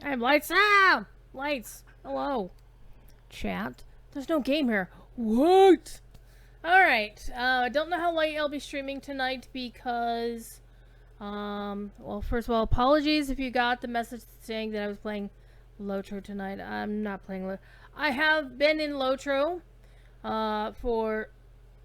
I have lights. Ah! Lights. Hello. Chat. There's no game here. What? Alright. I don't know how late I'll be streaming tonight because... well, first of all, apologies if you got the message saying that I was playing Lotro tonight. I'm not playing Lotro. I have been in Lotro for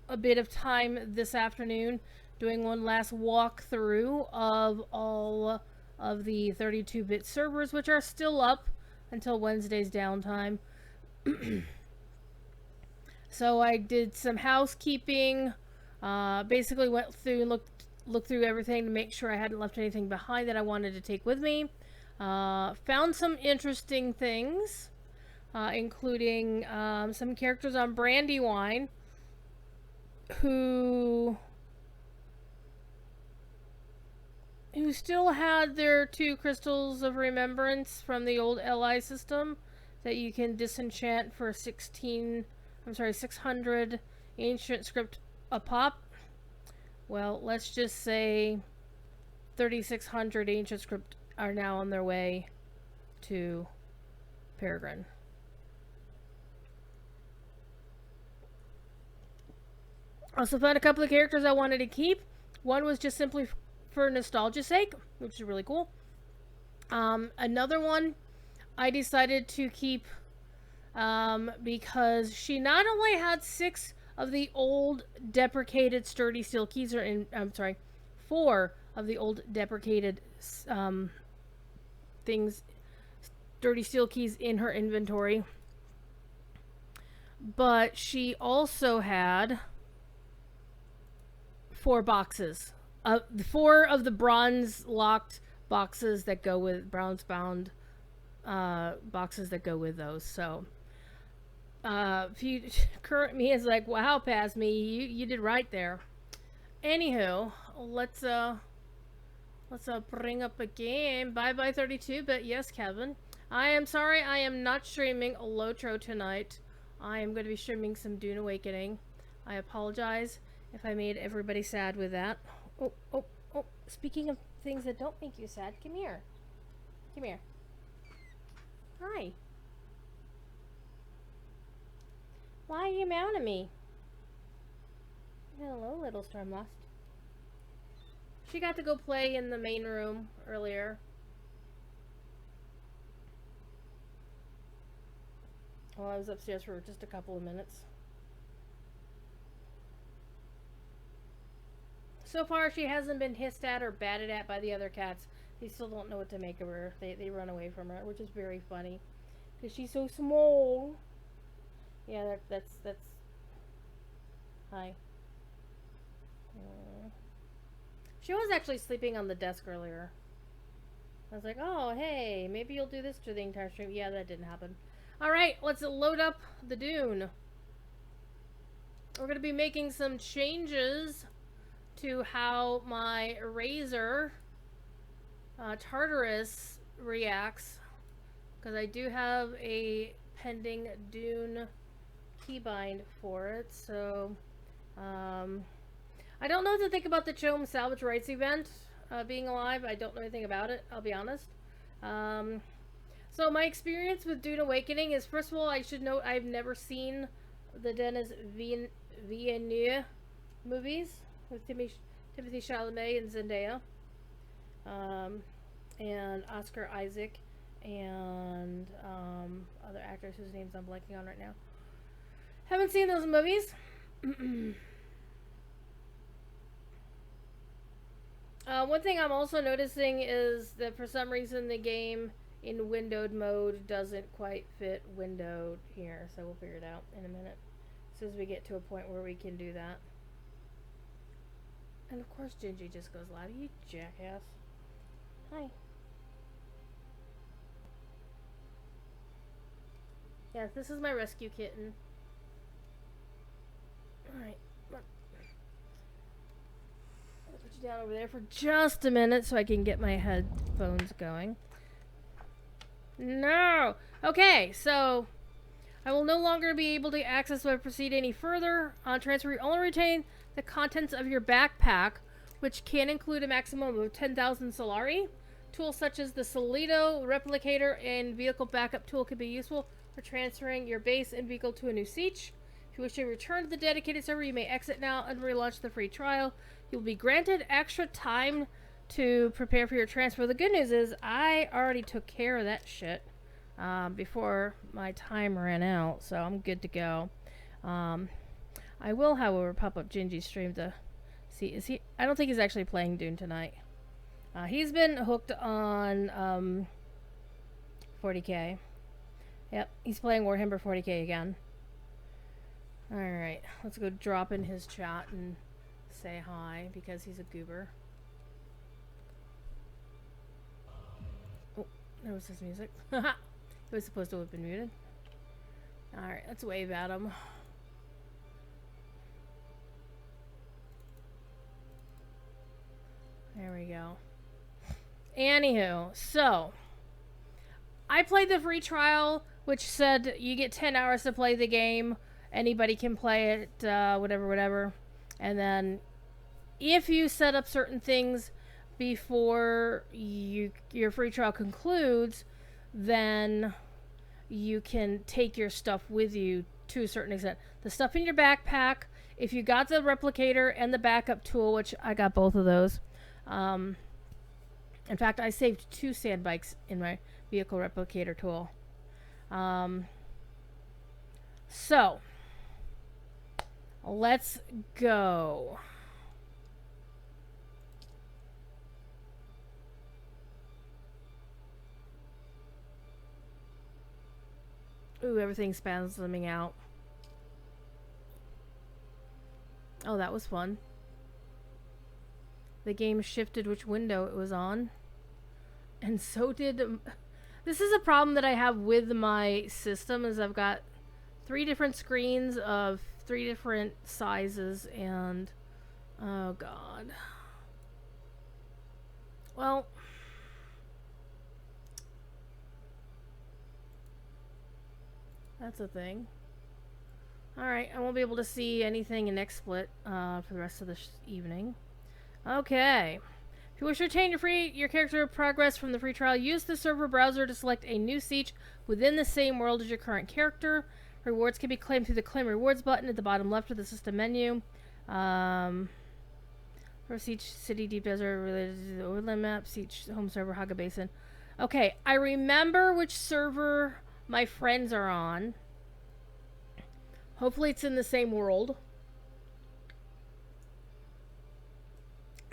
a bit of time this afternoon, doing one last walkthrough of all of the 32-bit servers, which are still up until Wednesday's downtime. So I did some housekeeping, basically went through and looked through everything to make sure I hadn't left anything behind that I wanted to take with me. Found some interesting things, including some characters on Brandywine who still had their 2 crystals of remembrance from the old LI system that you can disenchant for 600 ancient script a pop. Well, let's just say 3,600 ancient script are now on their way to Peregrine. Also found a couple of characters I wanted to keep. One was just simply for nostalgia's sake, which is really cool. Another one I decided to keep because she not only had 6 of the old deprecated sturdy steel keys, 4 of the old deprecated sturdy steel keys in her inventory, but she also had 4 boxes. 4 of the bronze locked boxes that go with bronze bound boxes that go with those. So if you current me is like, wow, Paz, me, you did right there. Anywho, let's bring up a game. Bye 32, but yes, Kevin. I am sorry, I am not streaming Lotro tonight. I am going to be streaming some Dune Awakening. I apologize if I made everybody sad with that. Oh. Speaking of things that don't make you sad, come here. Come here. Hi. Why are you meowing at me? Hello, little Stormlost. She got to go play in the main room earlier. Well, I was upstairs for just a couple of minutes. So far, she hasn't been hissed at or batted at by the other cats. They still don't know what to make of her. They run away from her, which is very funny. Because she's so small. Yeah, that's... Hi. She was actually sleeping on the desk earlier. I was like, oh, hey, maybe you'll do this to the entire stream. Yeah, that didn't happen. Alright, let's load up the Dune. We're going to be making some changes to how my Razor Tartarus reacts, because I do have a pending Dune keybind for it. So I don't know what to think about the Chome Salvage Rights event being alive. I don't know anything about it, I'll be honest. So my experience with Dune Awakening is, first of all, I should note I've never seen the Denis Villeneuve movies with Timothée Chalamet and Zendaya, and Oscar Isaac, and other actors whose names I'm blanking on right now. Haven't seen those movies. One thing I'm also noticing is that for some reason the game in windowed mode doesn't quite fit windowed here, so we'll figure it out in a minute as soon as we get to a point where we can do that. And of course Gingy just goes loud. You jackass. Hi. Yes, this is my rescue kitten. Alright. I'll put you down over there for just a minute so I can get my headphones going. No! Okay, so I will no longer be able to access if I proceed any further. On transfer, you only retain the contents of your backpack, which can include a maximum of 10,000 Solari. Tools such as the Solido Replicator and Vehicle Backup Tool can be useful for transferring your base and vehicle to a new siege. If you wish to return to the dedicated server, you may exit now and relaunch the free trial. You'll be granted extra time to prepare for your transfer. The good news is I already took care of that shit before my time ran out, so I'm good to go. I will, however, pop up Gingy's stream to see. Is he? I don't think he's actually playing Dune tonight. He's been hooked on 40k. Yep, he's playing Warhammer 40k again. Alright, let's go drop in his chat and say hi because he's a goober. Oh, there was his music. It was supposed to have been muted. Alright, let's wave at him. There we go. Anywho, so I played the free trial, which said you get 10 hours to play the game. Anybody can play it, whatever. And then if you set up certain things before your free trial concludes, then you can take your stuff with you to a certain extent. The stuff in your backpack, if you got the replicator and the backup tool, which I got both of those. In fact, I saved 2 sand bikes in my vehicle replicator tool. So let's go. Ooh, everything's spasming out. Oh, that was fun. The game shifted which window it was on. And so did... This is a problem that I have with my system, is I've got 3 different screens of 3 different sizes, and... Oh, God. Well... That's a thing. Alright, I won't be able to see anything in XSplit for the rest of the evening. Okay. If you wish to retain your character progress from the free trial, use the server browser to select a new siege within the same world as your current character. Rewards can be claimed through the Claim Rewards button at the bottom left of the system menu. For Siege City, Deep Desert, related to the Overland map, Siege Home Server, Haga Basin. Okay, I remember which server my friends are on. Hopefully it's in the same world.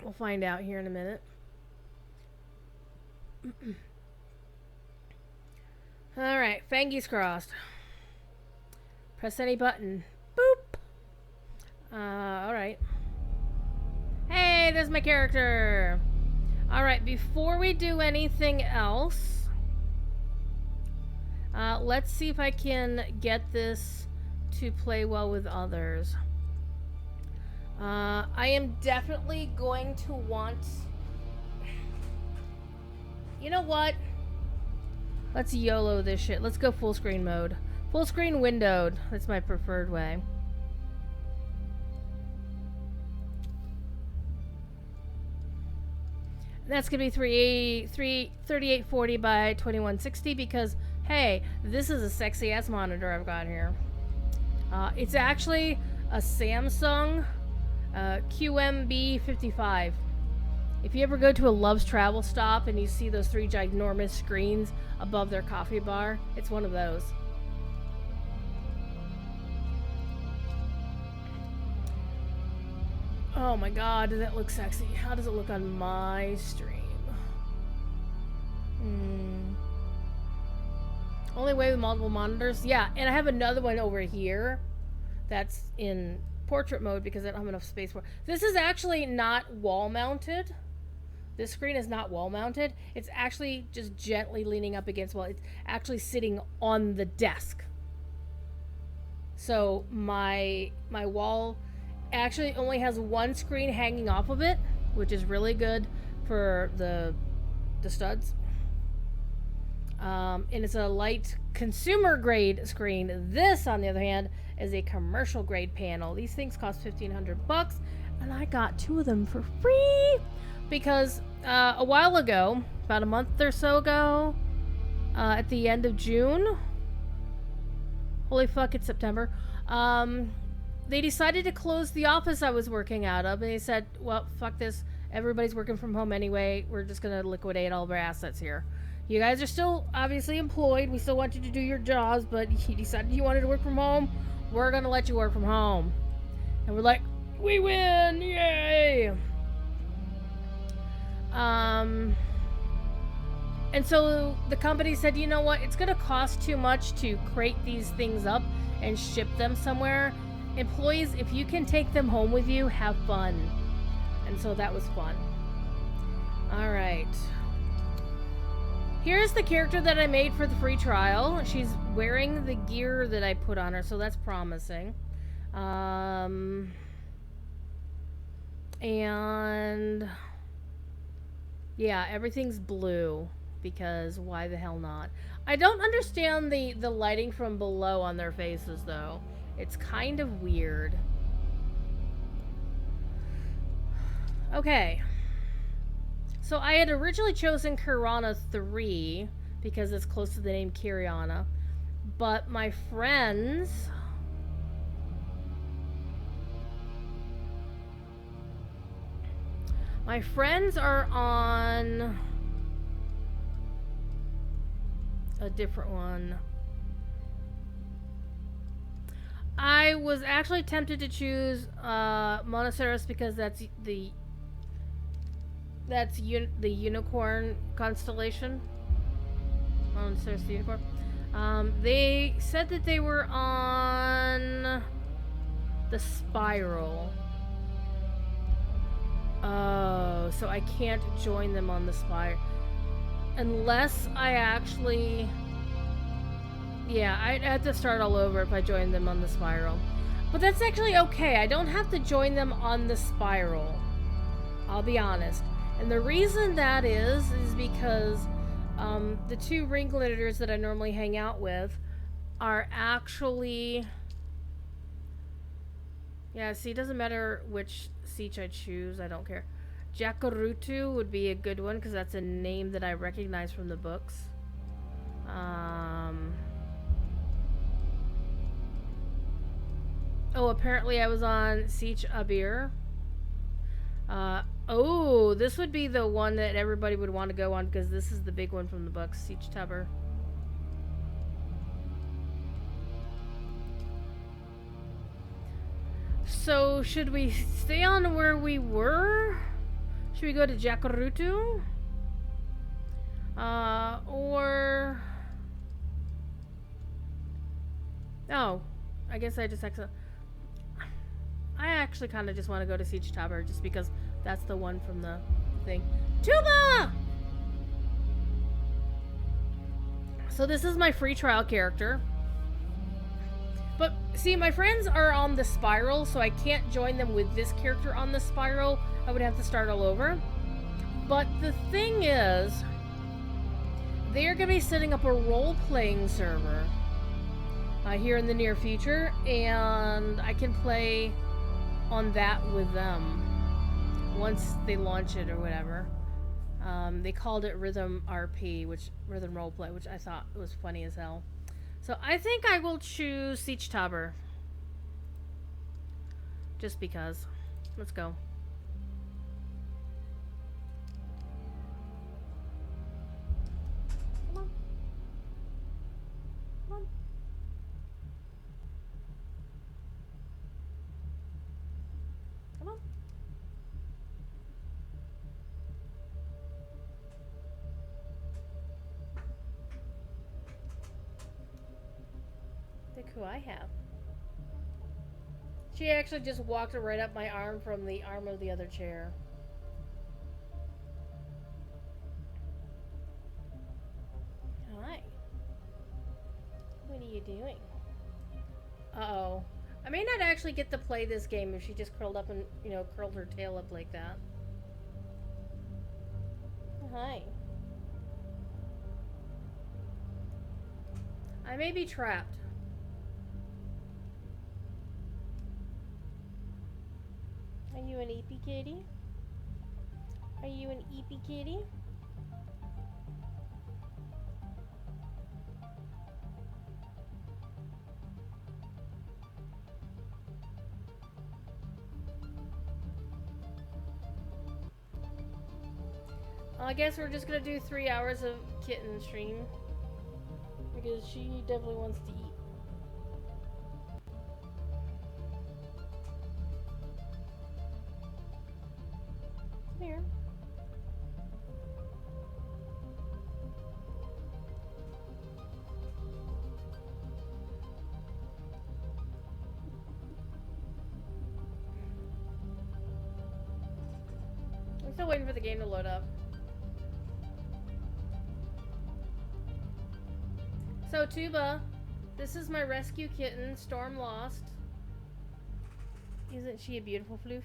We'll find out here in a minute. Alright, fangies crossed. Press any button. Boop! Alright. Hey, there's my character! Alright, before we do anything else, let's see if I can get this to play well with others. I am definitely going to want... You know what? Let's YOLO this shit. Let's go full screen mode. Full screen windowed. That's my preferred way. That's going to be 3840 by 2160 because, hey, this is a sexy ass monitor I've got here. It's actually a Samsung QMB55. If you ever go to a Love's Travel stop and you see those 3 ginormous screens above their coffee bar, it's one of those. Oh my god, does that look sexy? How does it look on my stream? Only way with multiple monitors? Yeah, and I have another one over here that's in portrait mode because I don't have enough space for it. This is actually not wall mounted. This screen is not wall mounted. It's actually just gently leaning up against the wall. It's actually sitting on the desk. So my wall actually only has 1 screen hanging off of it, which is really good for the studs. And it's a light consumer grade screen. This, on the other hand, is a commercial grade panel. These things cost $1,500, and I got 2 of them for free because A while ago, about a month or so ago, at the end of June. Holy fuck, it's September. They decided to close the office I was working out of, and they said, well, fuck this. Everybody's working from home anyway. We're just going to liquidate all of our assets here. You guys are still obviously employed. We still want you to do your jobs, but you decided you wanted to work from home. We're going to let you work from home. And we're like, we win! Yay! And so the company said, you know what? It's going to cost too much to crate these things up and ship them somewhere. Employees, if you can take them home with you, have fun. And so that was fun. Alright. Here's the character that I made for the free trial. She's wearing the gear that I put on her, so that's promising. And yeah, everything's blue because why the hell not? I don't understand the lighting from below on their faces though. It's kind of weird. Okay. So I had originally chosen Kirana 3 because it's close to the name Kiriana. But my friends... My friends are on a different one. I was actually tempted to choose Monoceros because that's the unicorn constellation. Monoceros the unicorn. They said that they were on the spiral. Oh, so I can't join them on the spiral. Unless I actually... Yeah, I'd have to start all over if I joined them on the spiral. But that's actually okay. I don't have to join them on the spiral. I'll be honest. And the reason that is because the two ringleaders that I normally hang out with are actually... Yeah, see, it doesn't matter which siege I choose. I don't care. Jakurutu would be a good one because that's a name that I recognize from the books. Oh, apparently I was on Siege Abir. Oh, this would be the one that everybody would want to go on because this is the big one from the books, Siege Tabr. So, should we stay on where we were? Should we go to Jakurutu? Or... Oh, I guess I just accidentally... I actually kind of just want to go to Siege Tabr just because that's the one from the thing. Tuba! So this is my free trial character. But, see, my friends are on the spiral, so I can't join them with this character on the spiral. I would have to start all over. But the thing is, they're going to be setting up a role-playing server here in the near future, and I can play on that with them once they launch it or whatever. They called it Rhythm RP, Rhythm Roleplay, which I thought was funny as hell. So I think I will choose Siege Tabr. Just because. Let's go. Come on. Come on. Come on. Look who I have. She actually just walked right up my arm from the arm of the other chair. Hi. What are you doing? Uh-oh. I may not actually get to play this game if she just curled up and, curled her tail up like that. Hi. I may be trapped. Are you an eepy kitty? Are you an eepy kitty? Well, I guess we're just gonna do 3 hours of Kitten stream. Because she definitely wants to eat. Come here. I'm still waiting for the game to load up. So, Tuba, this is my rescue kitten, Stormlost. Isn't she a beautiful floof?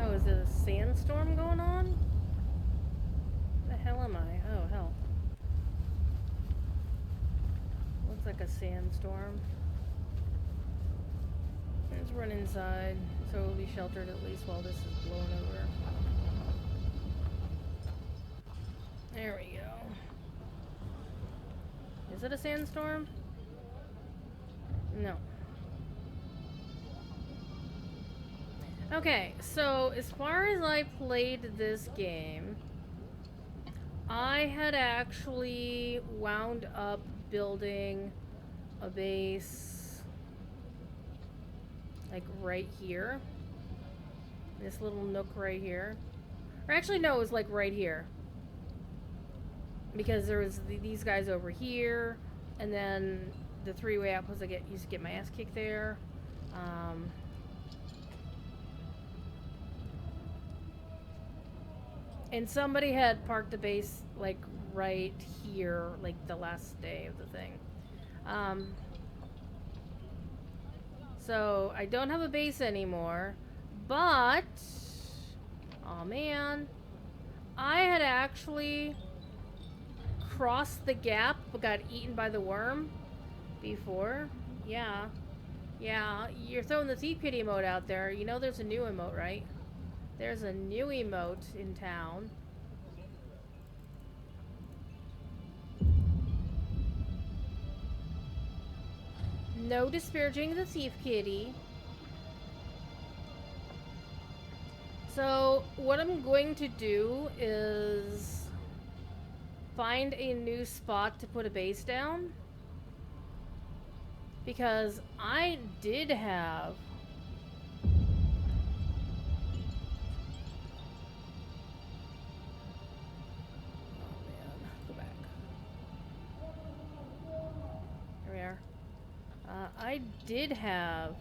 Oh, is it a sandstorm going on? The hell am I? Oh, hell. Looks like a sandstorm. Let's run inside, so we'll be sheltered at least while this is blown over. There we go. Is it a sandstorm? No. Okay, so as far as I played this game, I had actually wound up building a base like right here. This little nook right here. Or actually no, it was like right here. Because there was these guys over here, and then the three-way outpost I used to get my ass kicked there. And somebody had parked the base like right here, like the last day of the thing. So I don't have a base anymore, but oh man, I had actually crossed the gap but got eaten by the worm before. Yeah, you're throwing the thief kitty emote out there. You know there's a new emote, right? There's a new emote in town. No disparaging the thief kitty. So what I'm going to do is find a new spot to put a base down. Because I did have I did have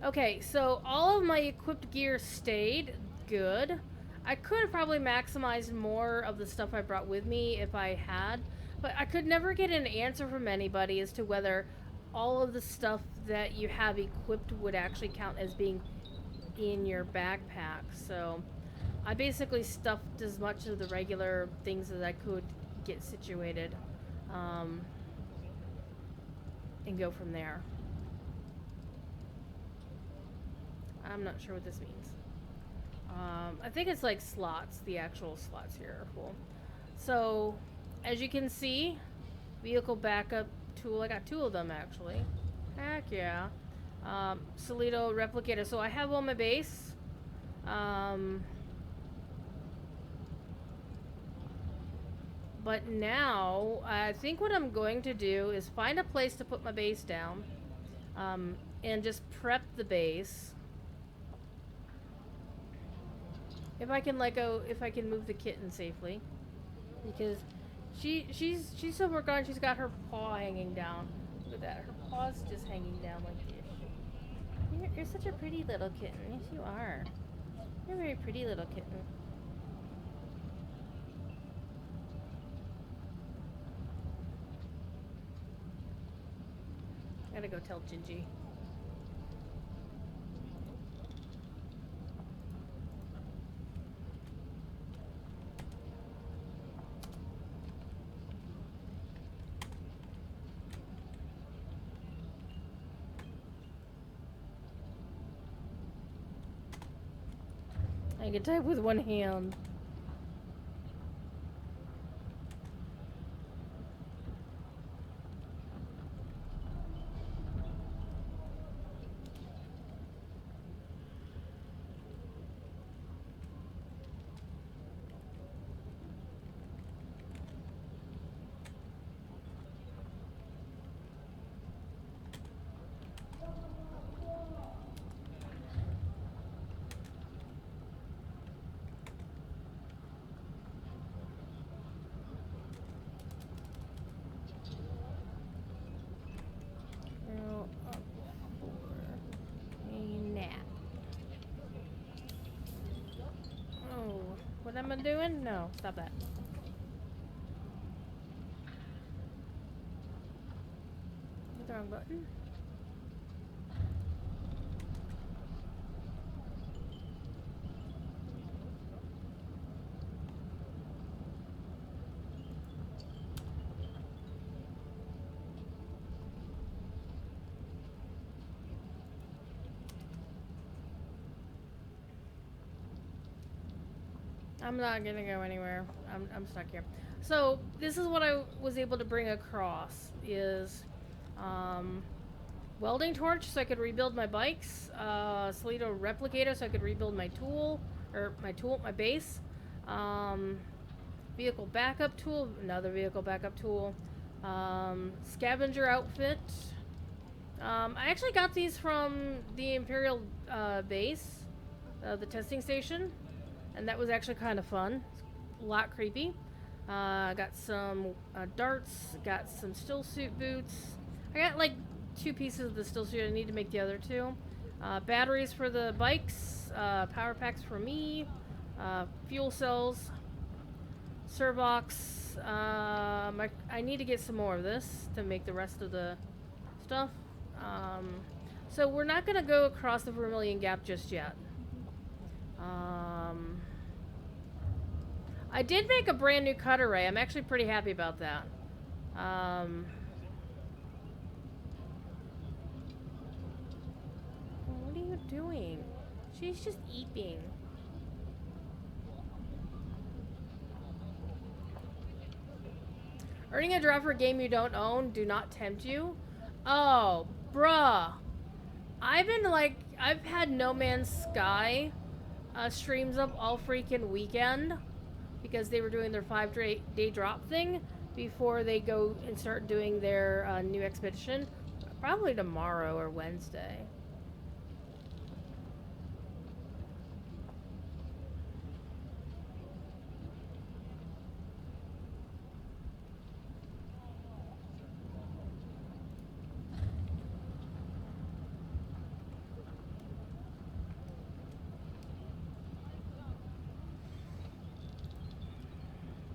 okay, so all of my equipped gear stayed good. I could have probably maximized more of the stuff I brought with me if I had, but I could never get an answer from anybody as to whether all of the stuff that you have equipped would actually count as being in your backpack. So I basically stuffed as much of the regular things as I could get situated, and go from there. I'm not sure what this means. I think it's like slots. The actual slots here are full. So, as you can see, vehicle backup tool. I got 2 of them actually. Heck yeah. Solito replicator. So I have on my base. But now, I think what I'm going to do is find a place to put my base down, and just prep the base. If I can if I can move the kitten safely, because she's so far gone. She's got her paw hanging down. Look at that. Her paw's just hanging down like this. You're such a pretty little kitten. Yes, you are. You're a very pretty little kitten. I gotta go tell Gingy. I can type with one hand. What am I doing? No, stop that. Hit the wrong button. I'm not gonna go anywhere. I'm stuck here. So this is what I was able to bring across is welding torch so I could rebuild my bikes, Slido replicator so I could rebuild my my base, vehicle backup tool, another vehicle backup tool, scavenger outfit. I actually got these from the Imperial base, the testing station. And that was actually kind of fun. A lot creepy. Got some darts. Got some still suit boots. I got like 2 pieces of the still suit. I need to make the other 2. Batteries for the bikes. Power packs for me. Fuel cells. Servox. I need to get some more of this to make the rest of the stuff. So we're not going to go across the Vermilion Gap just yet. I did make a brand new cut array. I'm actually pretty happy about that. What are you doing? She's just eating. Earning a draw for a game you don't own, do not tempt you. Oh, bruh. I've had No Man's Sky streams up all freaking weekend because they were doing their 5-day drop thing before they go and start doing their new expedition. Probably tomorrow or Wednesday.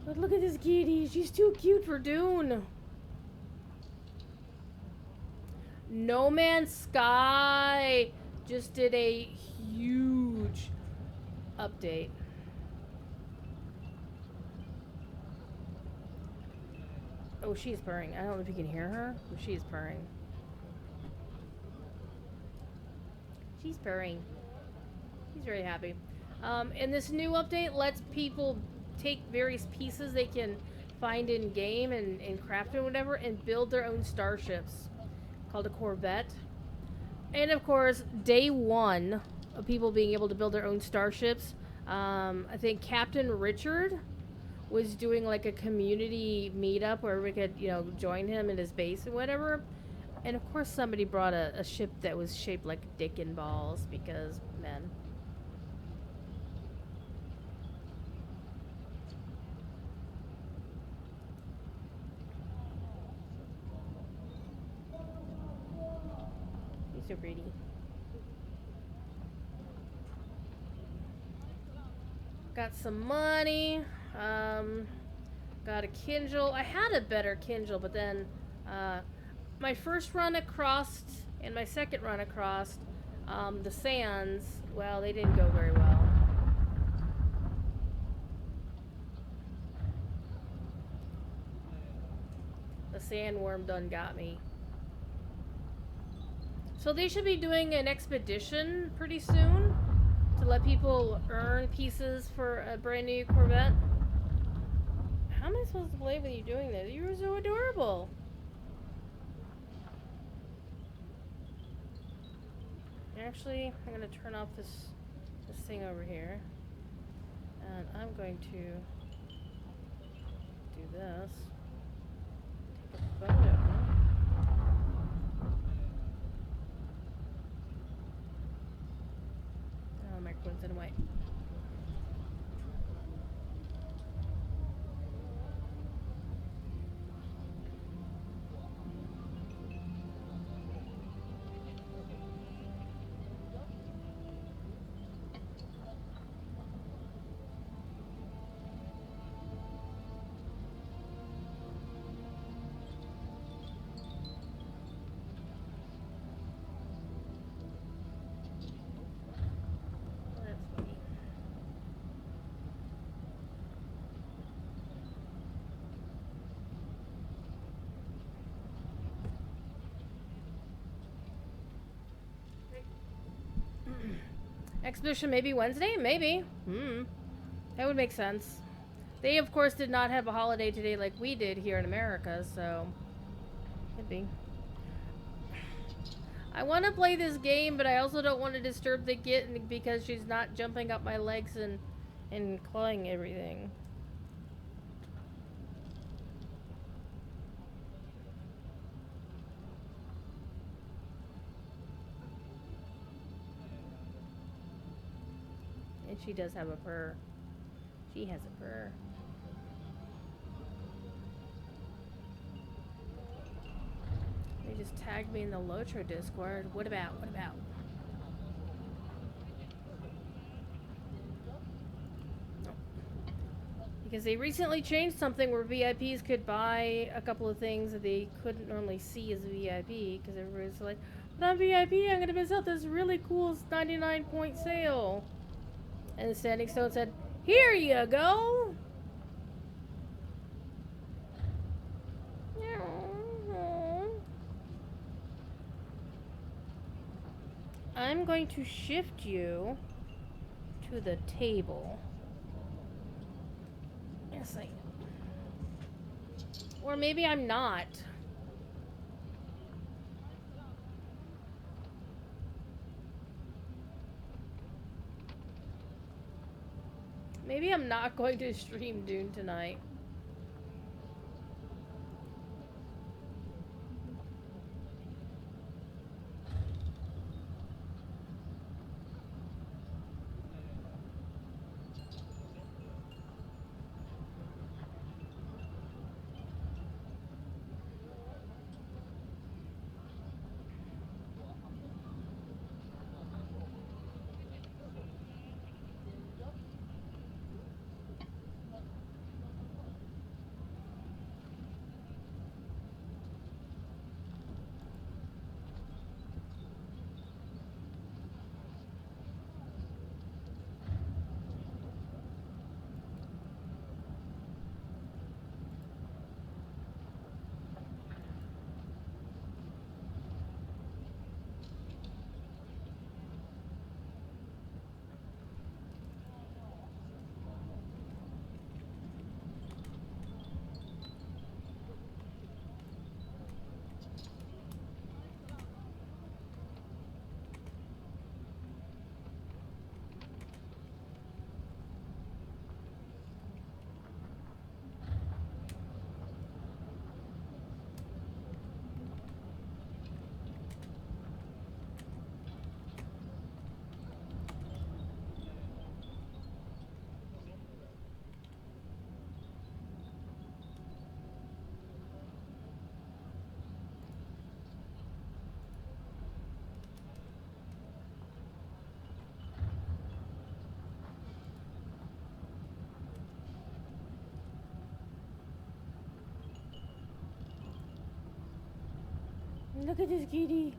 But look at this kitty. She's too cute for Dune. No Man's Sky just did a huge update. Oh, she's purring. I don't know if you can hear her, but she's purring. She's purring. She's very happy. And this new update lets people take various pieces they can find in game and craft and whatever and build their own starships called a Corvette. And of course, day 1 of people being able to build their own starships, I think Captain Richard was doing like a community meetup where we could, join him in his base and whatever. And of course somebody brought a ship that was shaped like a dick and balls because, men. So greedy. Got some money. Got a Kindle. I had a better Kindle, but then my first run across and my second run across the sands, well, they didn't go very well. The sandworm done got me. So they should be doing an expedition pretty soon to let people earn pieces for a brand new Corvette. How am I supposed to play with you doing this? You were so adorable. Actually, I'm gonna turn off this thing over here, and I'm going to do this. Take a photo. Oh, microphone's in the way. Exhibition maybe Wednesday? Maybe. That would make sense. They, of course, did not have a holiday today like we did here in America, so... Could be. I want to play this game, but I also don't want to disturb the kitten because she's not jumping up my legs and clawing everything. And she does have a purr. She has a purr. They just tagged me in the Lotro Discord. What about? What about? Oh. Because they recently changed something where VIPs could buy a couple of things that they couldn't normally see as a VIP. Because everybody's like, but I'm VIP, I'm going to miss out this really cool 99-point sale. And the Standing Stone said, here you go! I'm going to shift you to the table. Yes, I... Or maybe I'm not. Maybe I'm not going to stream Dune tonight. Look at this kitty.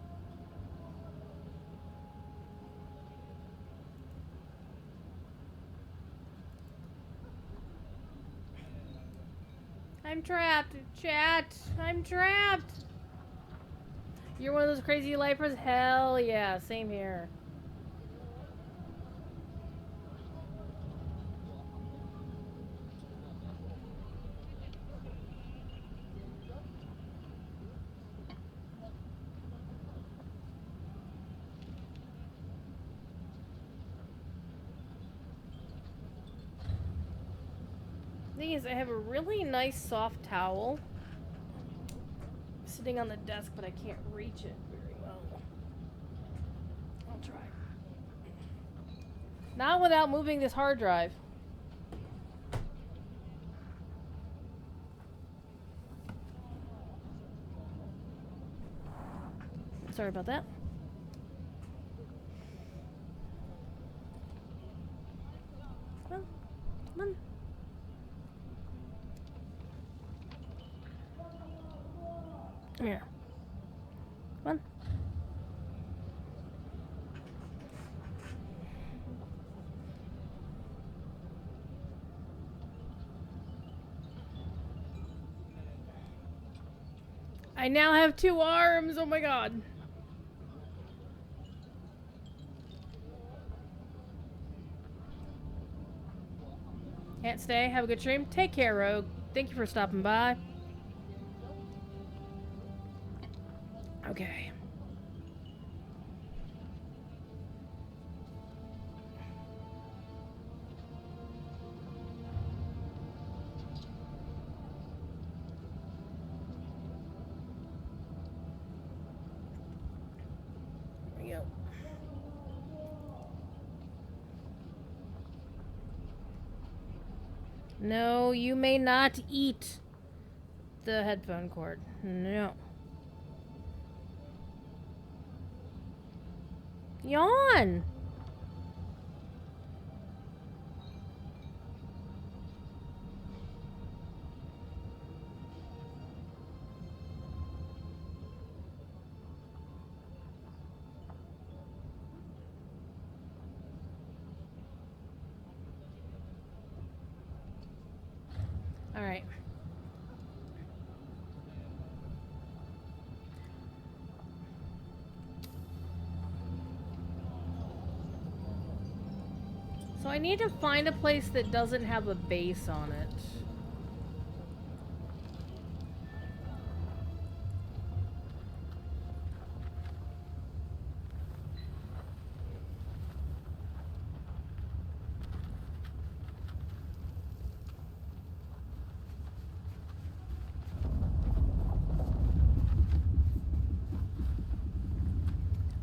I'm trapped, chat. I'm trapped. You're one of those crazy lifers? Hell yeah, same here. Thing is, I have a really nice soft towel sitting on the desk, but I can't reach it very well. I'll try. Not without moving this hard drive. Sorry about that. Come on. Come on. Here. Come on. I now have 2 arms. Oh my god. Can't stay. Have a good stream. Take care, Rogue. Thank you for stopping by. Okay. There we go. No, you may not eat the headphone cord. No. Yawn! Alright. So I need to find a place that doesn't have a base on it.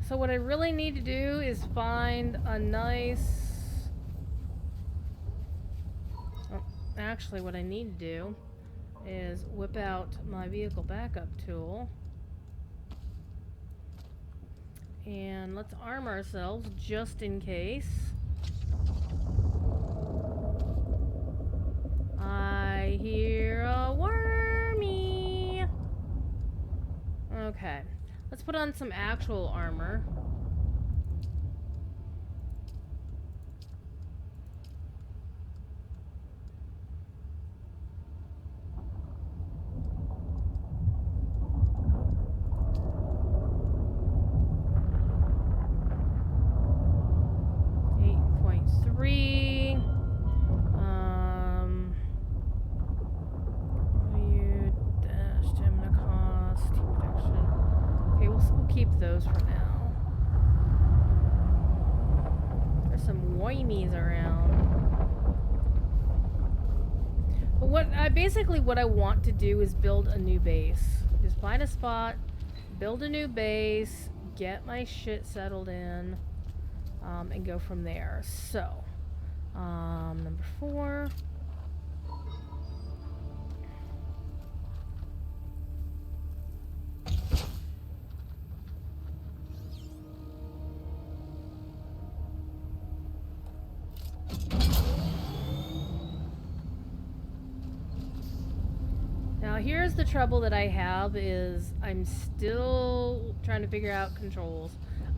So what I really need to do is find a nice... Oh, actually, what I need to do is whip out my vehicle backup tool. And let's arm ourselves just in case. I hear a wormy. Okay. Let's put on some actual armor. Those for now. There's some whimies around. But what I want to do is build a new base. Just find a spot, build a new base, get my shit settled in, and go from there. So, number 4. here's the trouble that I have is I'm still trying to figure out controls.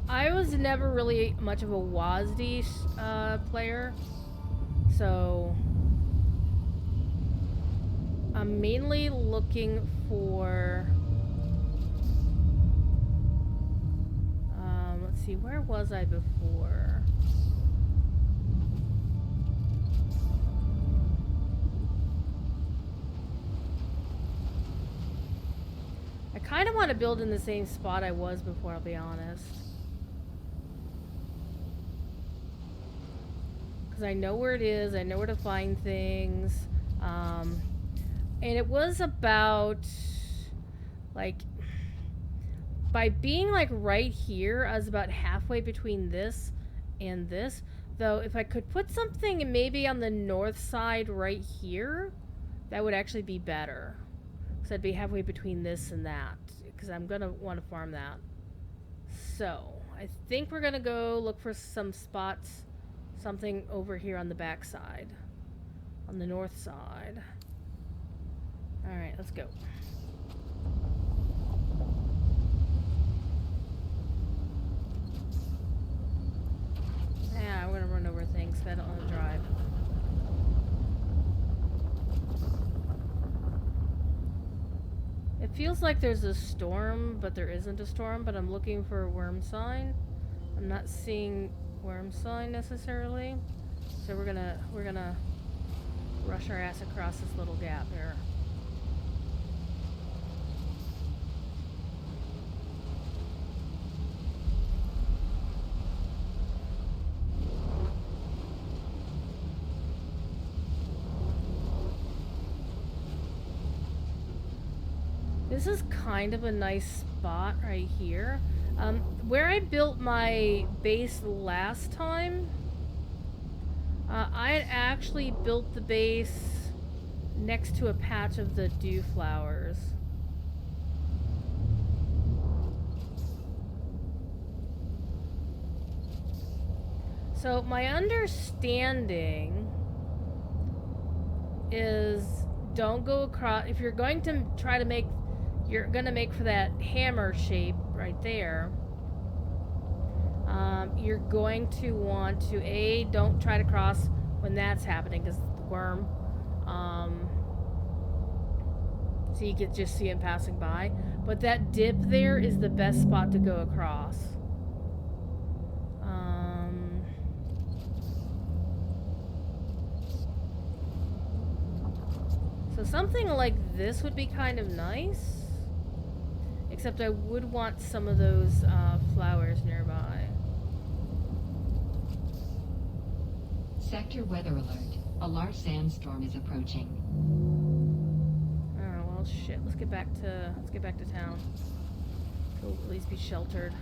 I was never really much of a WASD player, so I'm mainly looking for... let's see, where was I before? I kind of want to build in the same spot I was before, I'll be honest. Because I know where it is, I know where to find things. And it was about, like, by being, like, right here, I was about halfway between this and this. Though, if I could put something maybe on the north side right here, that would actually be better. Because I'd be halfway between this and that. Because I'm going to want to farm that. So, I think we're going to go look for some spots. Something over here on the back side. On the north side. Alright, let's go. Yeah, I'm going to run over things because I don't want to drive. It feels like there's a storm, but there isn't a storm, but I'm looking for a worm sign. I'm not seeing worm sign necessarily. So we're gonna rush our ass across this little gap here. This is kind of a nice spot right here. Where I built my base last time, I had actually built the base next to a patch of the dew flowers. So my understanding is don't go across, if you're going to try to make, you're going to make for that hammer shape right there. You're going to want to, don't try to cross when that's happening because the worm. So you could just see him passing by. But that dip there is the best spot to go across. So something like this would be kind of nice. Except I would want some of those flowers nearby. Sector weather alert. A large sandstorm is approaching. Oh well, shit. Let's get back to town. We'll at least be sheltered.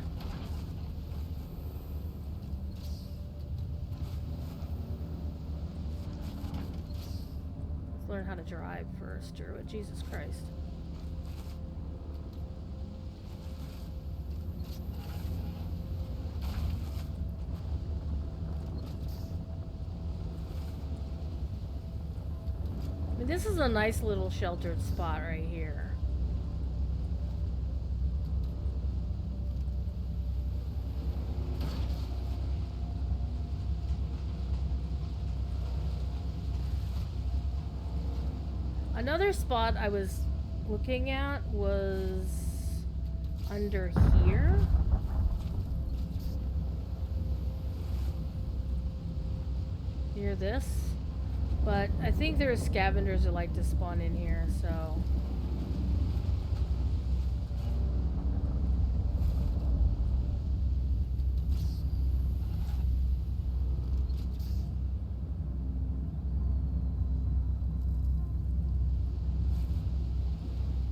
Let's learn how to drive first, Druid. Jesus Christ. This is a nice little sheltered spot right here. Another spot I was looking at was under here. Near this. But I think there are scavengers that like to spawn in here, so...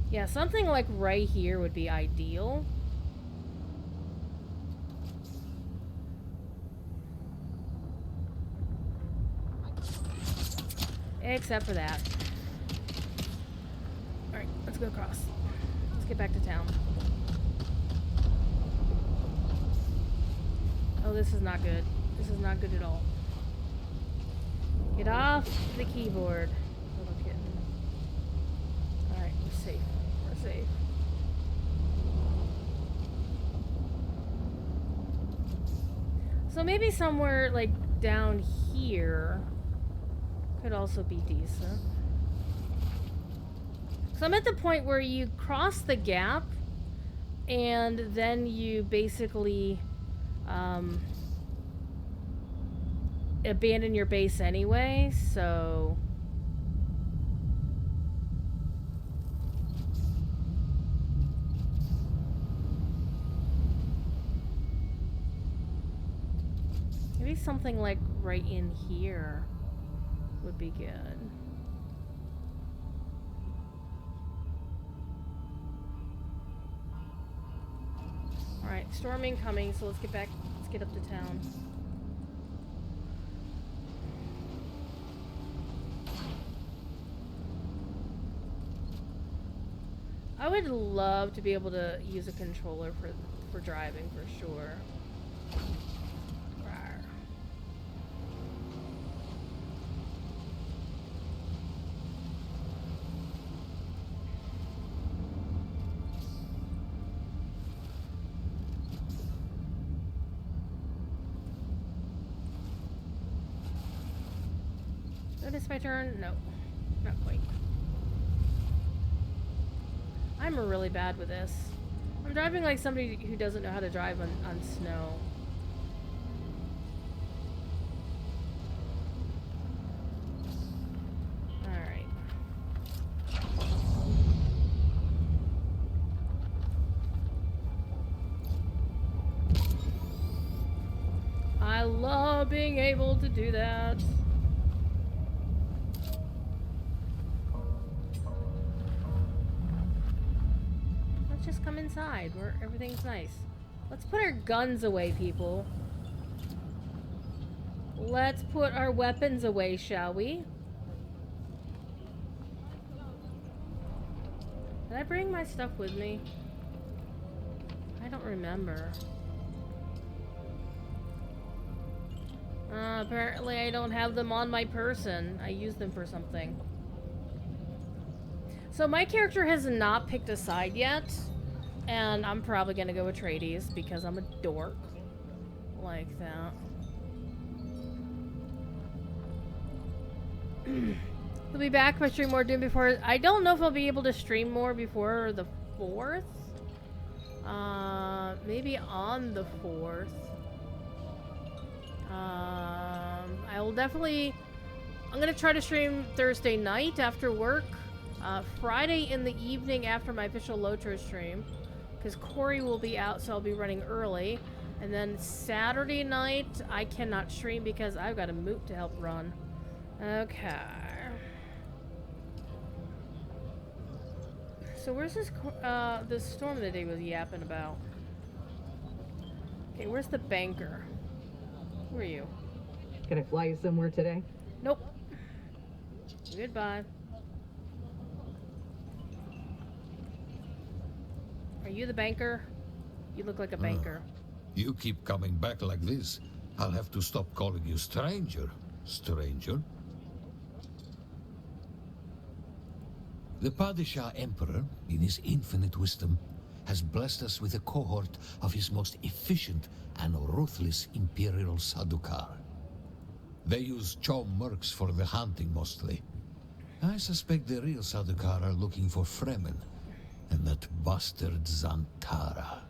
Yeah, something like right here would be ideal. Except for that. Alright, let's go across. Let's get back to town. Oh, this is not good. This is not good at all. Get off the keyboard, little kitten. Alright, we're safe. We're safe. So maybe somewhere like down here could also be decent. So I'm at the point where you cross the gap and then you basically abandon your base anyway, so maybe something like right in here would be good. Alright, storm incoming, so let's get back, let's get up to town. I would love to be able to use a controller for driving for sure. Rawr. Is this my turn? No, not quite. I'm really bad with this. I'm driving like somebody who doesn't know how to drive on snow. Alright. I love being able to do that. Just come inside where everything's nice. Let's put our guns away, people. Let's put our weapons away, shall we? Did I bring my stuff with me? I don't remember. Apparently I don't have them on my person. I used them for something. So my character has not picked a side yet. And I'm probably gonna go with Atreides because I'm a dork. Like that. We'll be back if I stream more Dune before. I don't know if I'll be able to stream more before the 4th. Maybe on the 4th. I will definitely. I'm gonna try to stream Thursday night after work. Friday in the evening after my official Lotro stream. Because Corey will be out, so I'll be running early. And then Saturday night, I cannot stream because I've got a moot to help run. Okay. So where's this storm that he was yapping about? Okay, where's the banker? Who are you? Can I fly you somewhere today? Nope. Goodbye. Are you the banker? You look like a banker. You keep coming back like this. I'll have to stop calling you stranger. Stranger. The Padishah Emperor, in his infinite wisdom, has blessed us with a cohort of his most efficient and ruthless Imperial Sadukar. They use Chom mercs for the hunting mostly. I suspect the real Sadukar are looking for Fremen. And that bastard Zantara.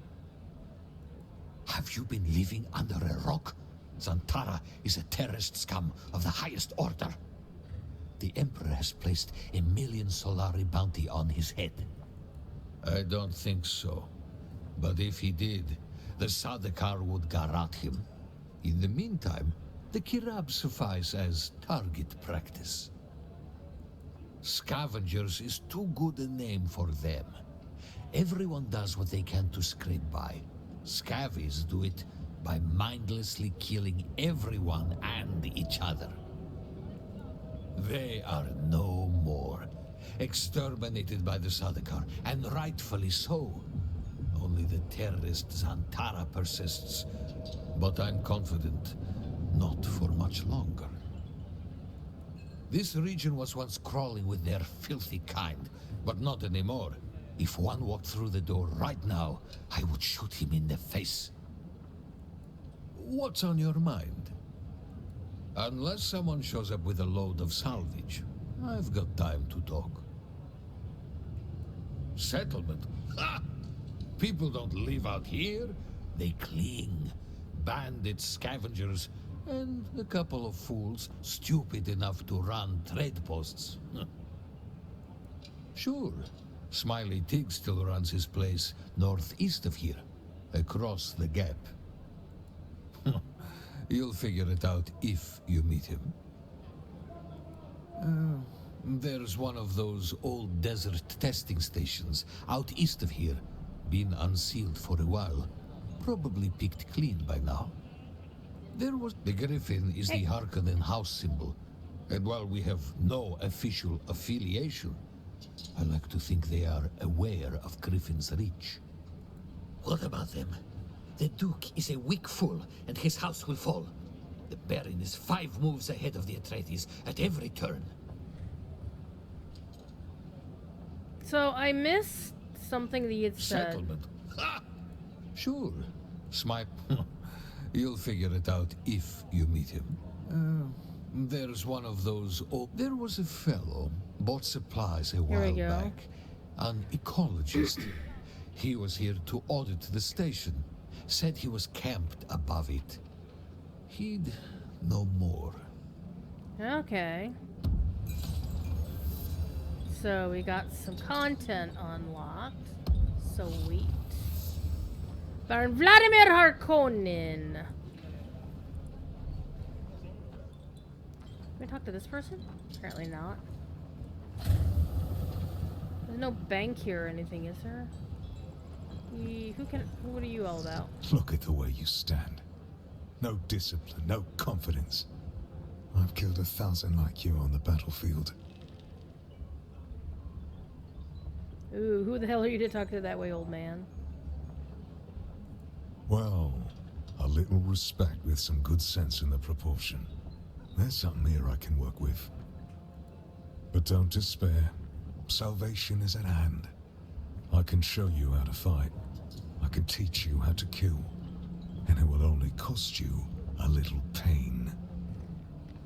Have you been living under a rock? Zantara is a terrorist scum of the highest order. The Emperor has placed 1,000,000 Solari bounty on his head. I don't think so. But if he did, the Sadakar would garrote him. In the meantime, the Kirab suffice as target practice. Scavengers is too good a name for them. Everyone does what they can to scrape by. Scavies do it by mindlessly killing everyone and each other. They are no more. Exterminated by the Sadakar, and rightfully so. Only the terrorist Zantara persists. But I'm confident, not for much longer. This region was once crawling with their filthy kind, but not anymore. If one walked through the door right now, I would shoot him in the face. What's on your mind? Unless someone shows up with a load of salvage, I've got time to talk. Settlement? Ha! People don't live out here. They cling. Bandits, scavengers, and a couple of fools stupid enough to run trade posts. Sure, Smiley Tig still runs his place northeast of here, across the gap. You'll figure it out if you meet him. There's one of those old desert testing stations out east of here. Been unsealed for a while. Probably picked clean by now. There was... The Griffin is the Harkonnen house symbol. And while we have no official affiliation, I like to think they are aware of Griffin's reach. What about them? The Duke is a weak fool, and his house will fall. The Baron is 5 moves ahead of the Atreides at every turn. So I missed something that you had said. Settlement. Ha! Sure. Smite. You'll figure it out if you meet him. There's one of those old... There was a fellow, bought supplies a while back. An ecologist. He was here to audit the station. Said he was camped above it. He'd know more. Okay. So we got some content unlocked. Sweet. Baron Vladimir Harkonnen. Can we talk to this person? Apparently not. There's no bank here or anything, is there? What are you all about? Look at the way you stand. No discipline, no confidence. I've killed 1,000 like you on the battlefield. Ooh, who the hell are you to talk to that way, old man? Well, a little respect with some good sense in the proportion. There's something here I can work with. But don't despair. Salvation is at hand. I can show you how to fight. I can teach you how to kill. And it will only cost you a little pain.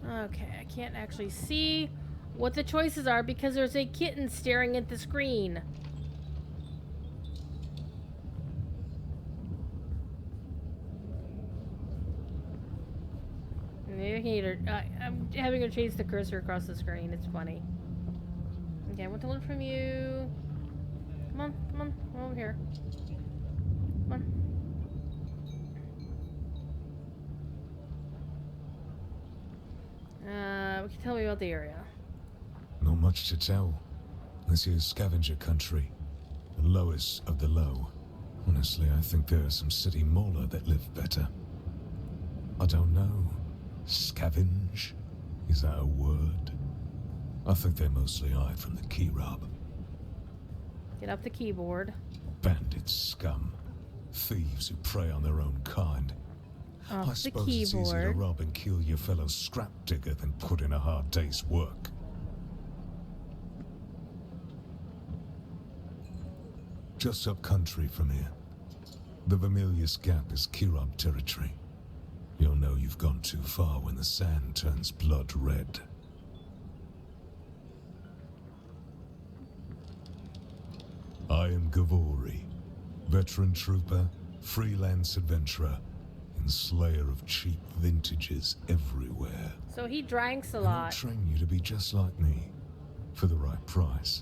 Okay, I can't actually see what the choices are because there's a kitten staring at the screen. I'm having her chase the cursor across the screen. It's funny. Okay, I want to learn from you. Come over here. Come on. What can you tell me about the area? Not much to tell. This here's scavenger country. The lowest of the low. Honestly, I think there are some city mauler that live better. I don't know. Scavenge? Is that a word? I think they mostly hide from the key rub. Get up the keyboard. Bandit scum. Thieves who prey on their own kind. Off I the suppose it's easier to keyboard. rob and kill your fellow scrap digger than put in a hard day's work. Just up country from here. The Vermilius Gap is Kirab territory. You'll know you've gone too far when the sand turns blood red. I am Gavori, veteran trooper, freelance adventurer, and slayer of cheap vintages everywhere. So he drinks a And I'll lot. train you to be just like me, for the right price,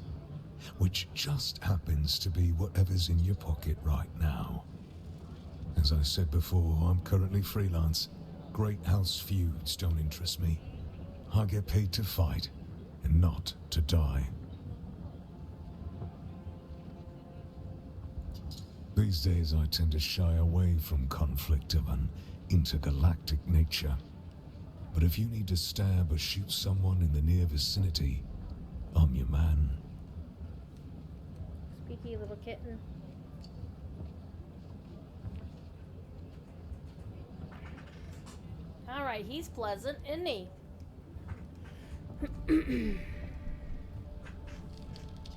which just happens to be whatever's in your pocket right now. As I said before, I'm currently freelance. Great house feuds don't interest me. I get paid to fight, and not to die. These days I tend to shy away from conflict of an intergalactic nature. But if you need to stab or shoot someone in the near vicinity, I'm your man. Squeaky little kitten. Alright, he's pleasant, isn't he?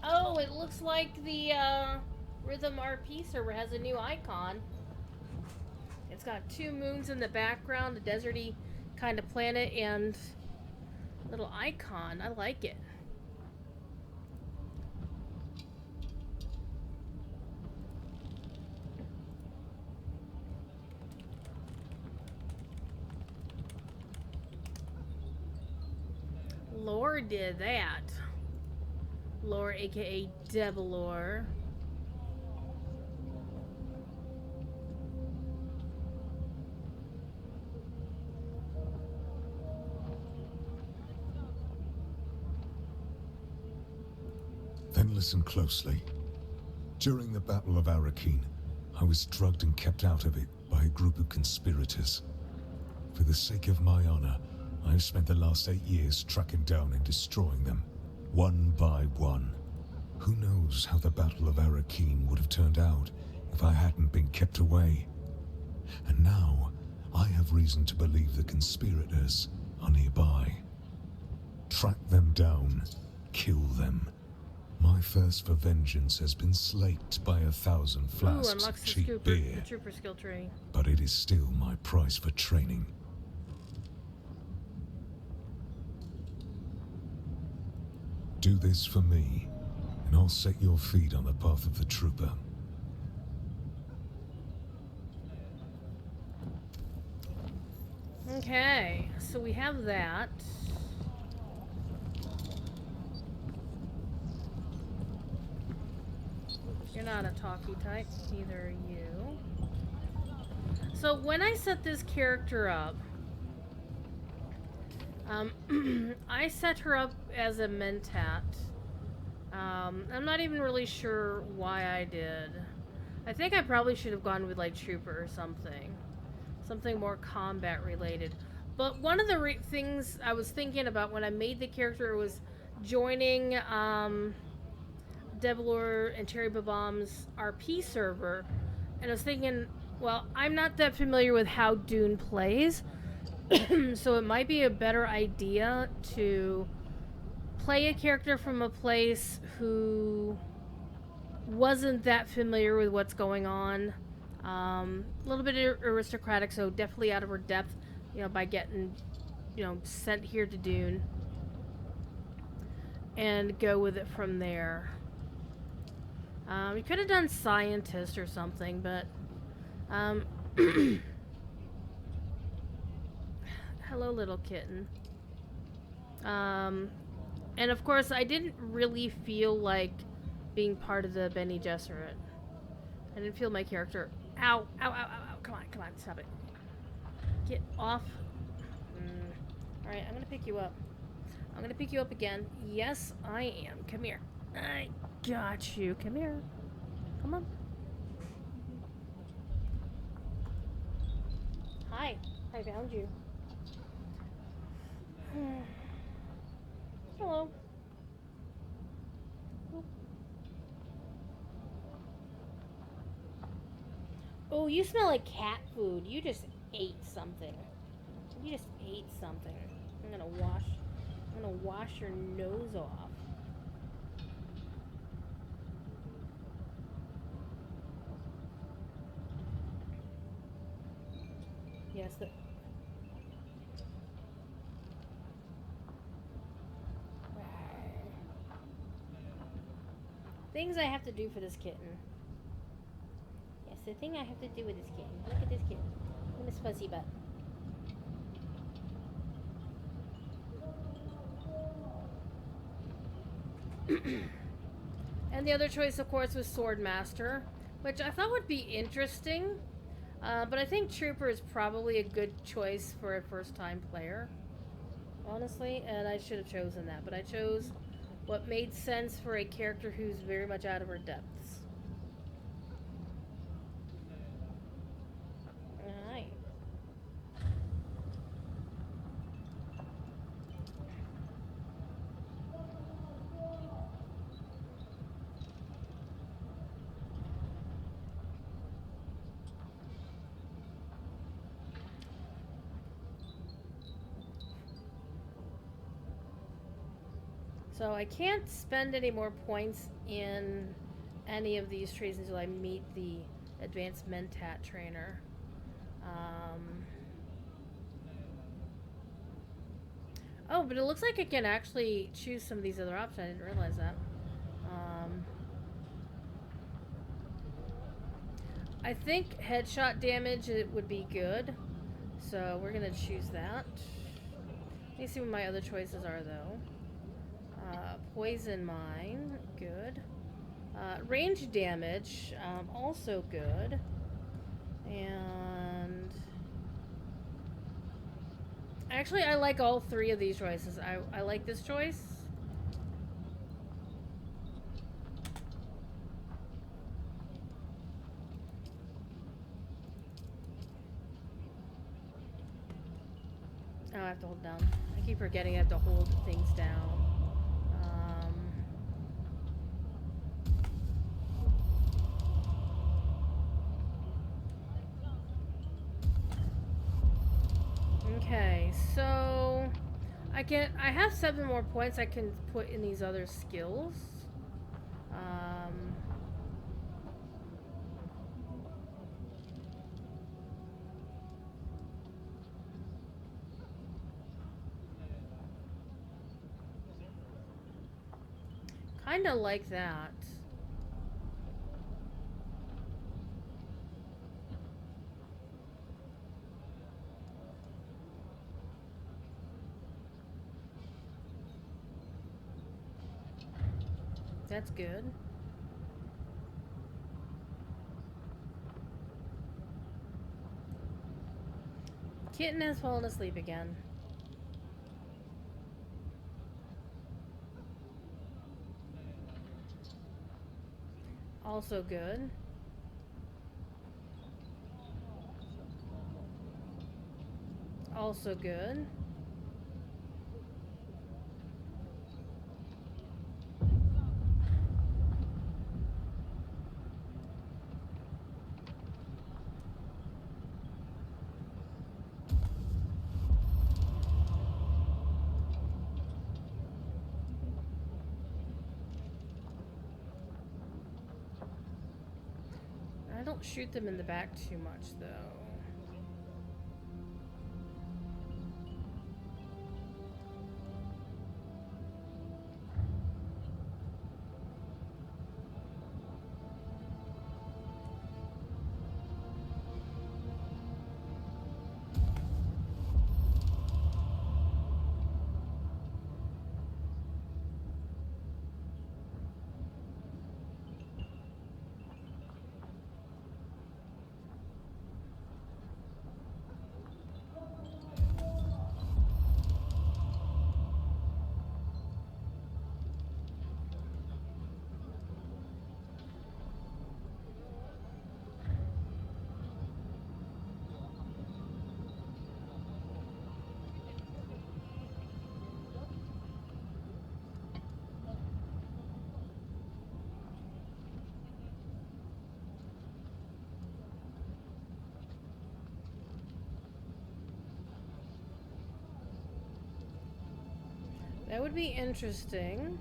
Oh, it looks like the Rhythm RP server has a new icon. It's got 2 moons in the background, a deserty kind of planet, and little icon. I like it. Lore did that. Lore, aka Devil Lore. Then listen closely. During the Battle of Arakeen, I was drugged and kept out of it by a group of conspirators. For the sake of my honor, I have spent the last 8 years tracking down and destroying them, one by one. Who knows how the Battle of Arakeen would have turned out if I hadn't been kept away. And now, I have reason to believe the conspirators are nearby. Track them down, kill them. My thirst for vengeance has been slaked by 1,000 flasks of unlocks cheap the beer, trooper skill tree. but it is still my price for training. Do this for me, and I'll set your feet on the path of the trooper. Okay, so we have that. You're not a talkie type, neither are you. So when I set this character up, I set her up as a Mentat. I'm not even really sure why I did. I think I probably should have gone with like Trooper or something. Something more combat related. But one of the things I was thinking about when I made the character was joining Devlor and Cherry Bomb's RP server. And I was thinking, well, I'm not that familiar with how Dune plays. So it might be a better idea to play a character from a place who wasn't that familiar with what's going on. A little bit aristocratic, so definitely out of her depth, you know, by getting, you know, sent here to Dune. And go with it from there. We could have done scientist or something, but hello, little kitten. And of course, I didn't really feel like being part of the Bene Gesserit. I didn't feel my character. Ow, ow, ow, ow, ow. Come on, stop it. Get off. Alright, I'm gonna pick you up. I'm gonna pick you up again. Yes, I am. Come here. I got you. Come here. Come on. Hi. I found you. Hello. Oh, you smell like cat food. You just ate something. You just ate something. I'm gonna wash your nose off. Yes, the... Things I have to do for this kitten. Yes, the thing I have to do with this kitten. Look at this kitten. Look at this fuzzy butt. And the other choice, of course, was Swordmaster, which I thought would be interesting. But I think Trooper is probably a good choice for a first-time player, honestly, and I should have chosen that. But I chose what made sense for a character who's very much out of her depths. Alright. So I can't spend any more points in any of these trees until I meet the advanced Mentat trainer. Oh, but it looks like I can actually choose some of these other options. I didn't realize that. I think headshot damage it would be good. So we're gonna choose that. Let me see what my other choices are though. Poison mine, good. Range damage, also good. And actually, I like all three of these choices. I like this choice. Oh, I have to hold down. I keep forgetting I have to hold things down. Okay, so I have 7 more points I can put in these other skills. Kinda like that. That's good. Kitten has fallen asleep again. Also good. Also good. I don't shoot them in the back too much, though. That would be interesting.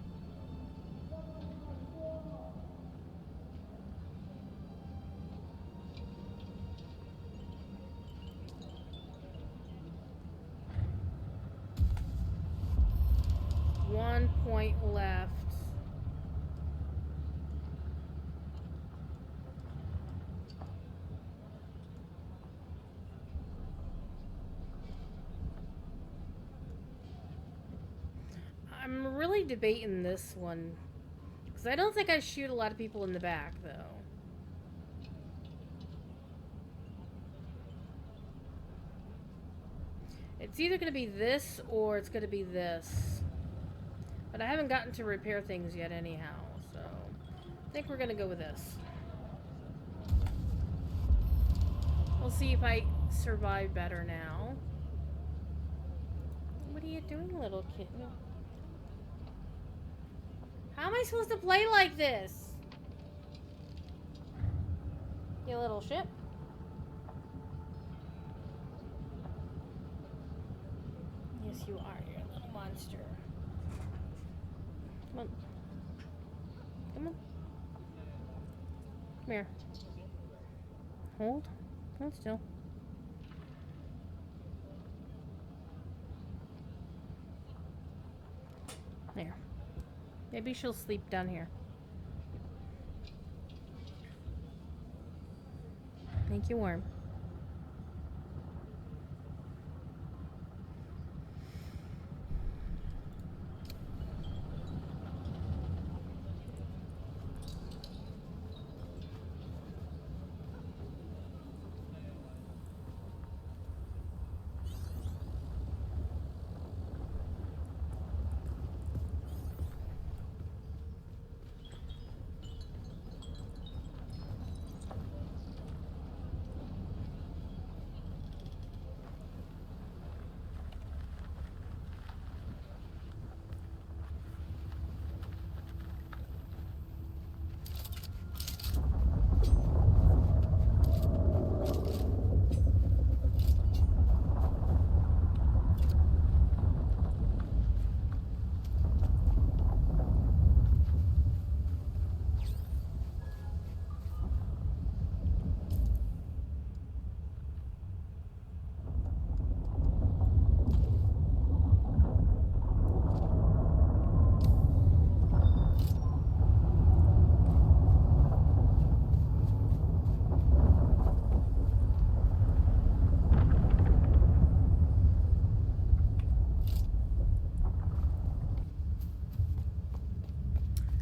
One point left. I'm really debating this one. Because I don't think I shoot a lot of people in the back, though. It's either going to be this or it's going to be this. But I haven't gotten to repair things yet anyhow, so I think we're going to go with this. We'll see if I survive better now. What are you doing, little kitten? How am I supposed to play like this? You little ship. Yes, you are, you little monster. Come on. Come on. Come here. Hold. Hold still. There. Maybe she'll sleep down here. Thank you, worm.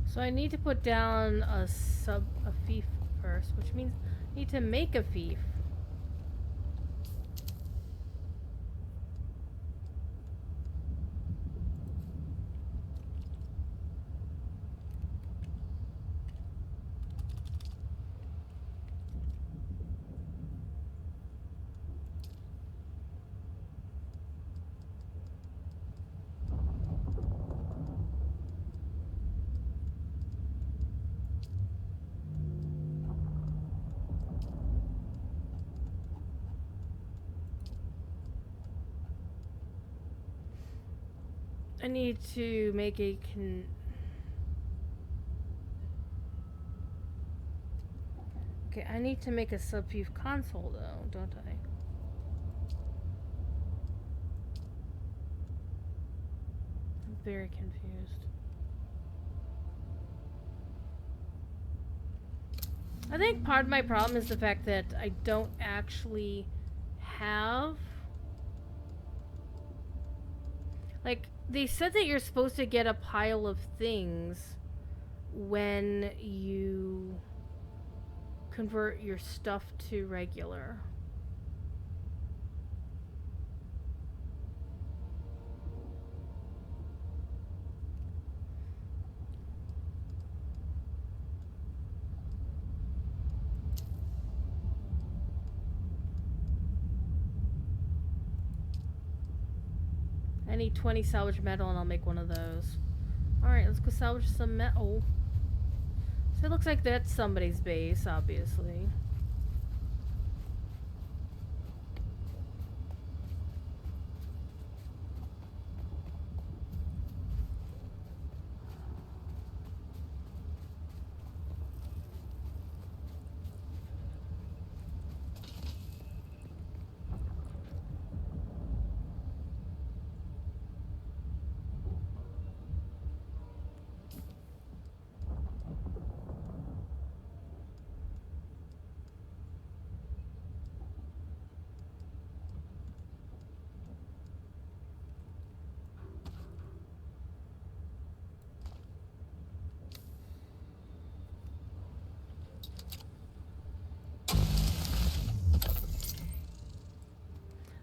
So I need to put down a fief first, which means I need to make a fief. I need to make a Okay, I need to make a subfief console though, don't I? I'm very confused. I think part of my problem is the fact that I don't actually have... Like, they said that you're supposed to get a pile of things when you convert your stuff to regular. I need 20 salvage metal and I'll make one of those. Alright, let's go salvage some metal. So it looks like that's somebody's base, obviously.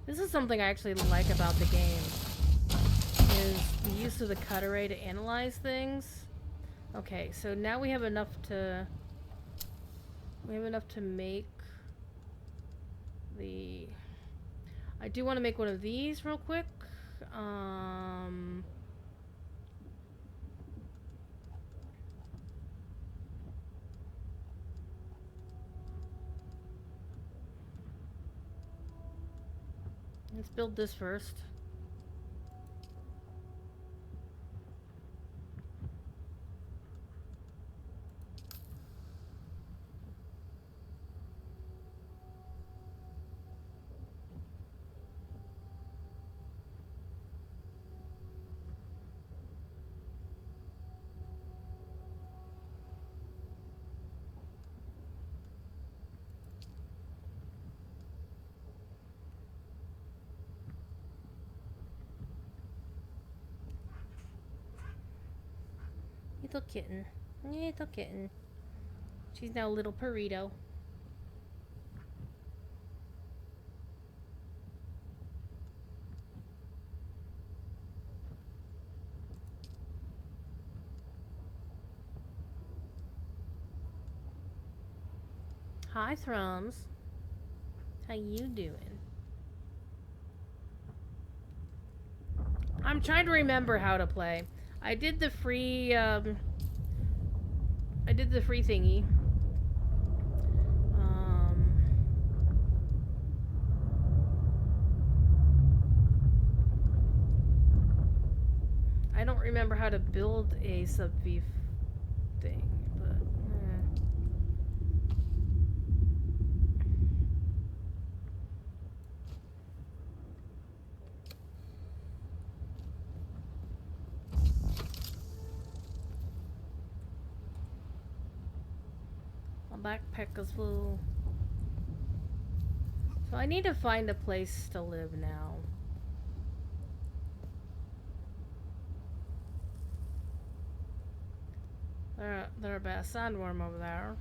This is something I actually like about the game, is the use of the cut array to analyze things. Okay, so now we have enough to make the... I do want to make one of these real quick. Let's build this first. Little kitten. Little kitten. She's now a little burrito. Hi, Thrums. How you doing? I'm trying to remember how to play. I did the free, thingy. I don't remember how to build a sub-V thing, but... My backpack is full. So I need to find a place to live now. There about a sandworm over there.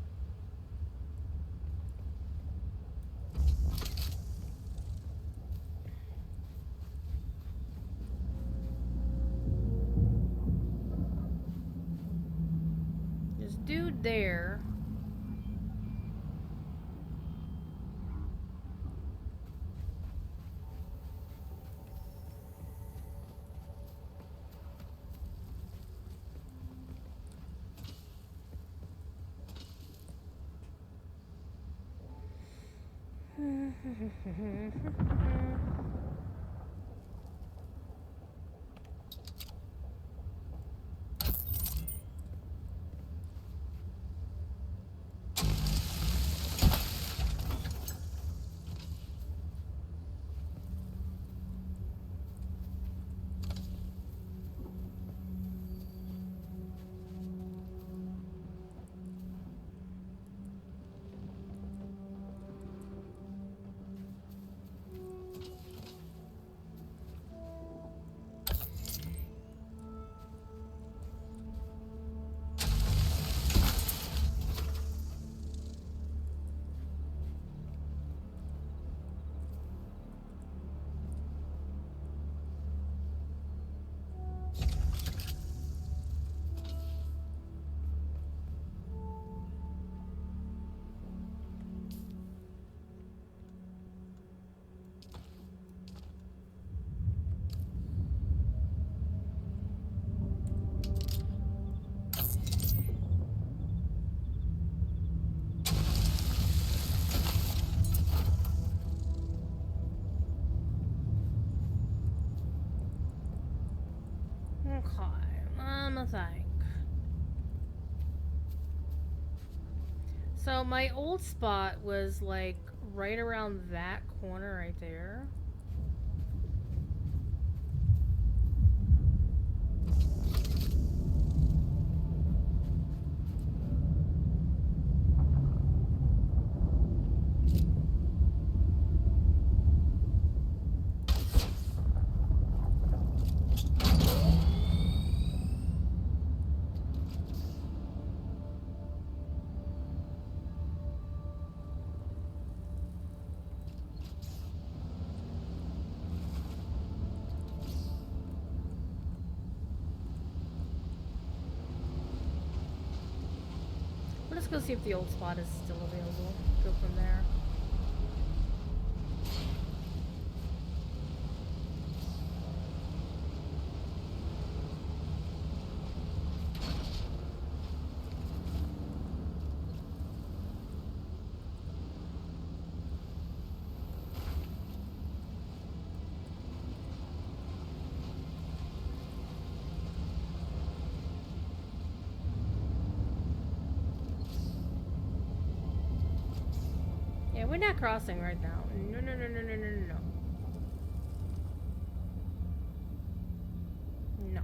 This dude there. Think. So my old spot was like right around that corner right there. Let's go see if the old spot is still available. Go from there. Yeah, we're not crossing right now. No, no, no, no, no, no, no, no. No.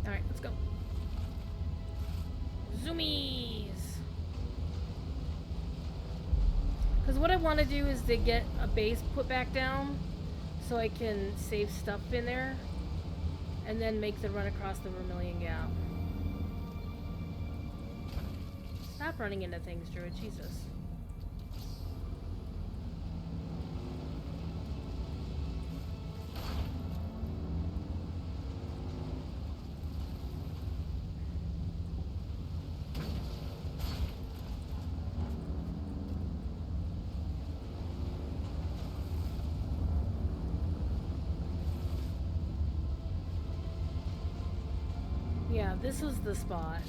Alright, let's go. Zoomies! what I want to do is to get a base put back down so I can save stuff in there and then make the run across the Vermilion Gap. Stop running into things, Druid. Jesus. Yeah, this was the spot.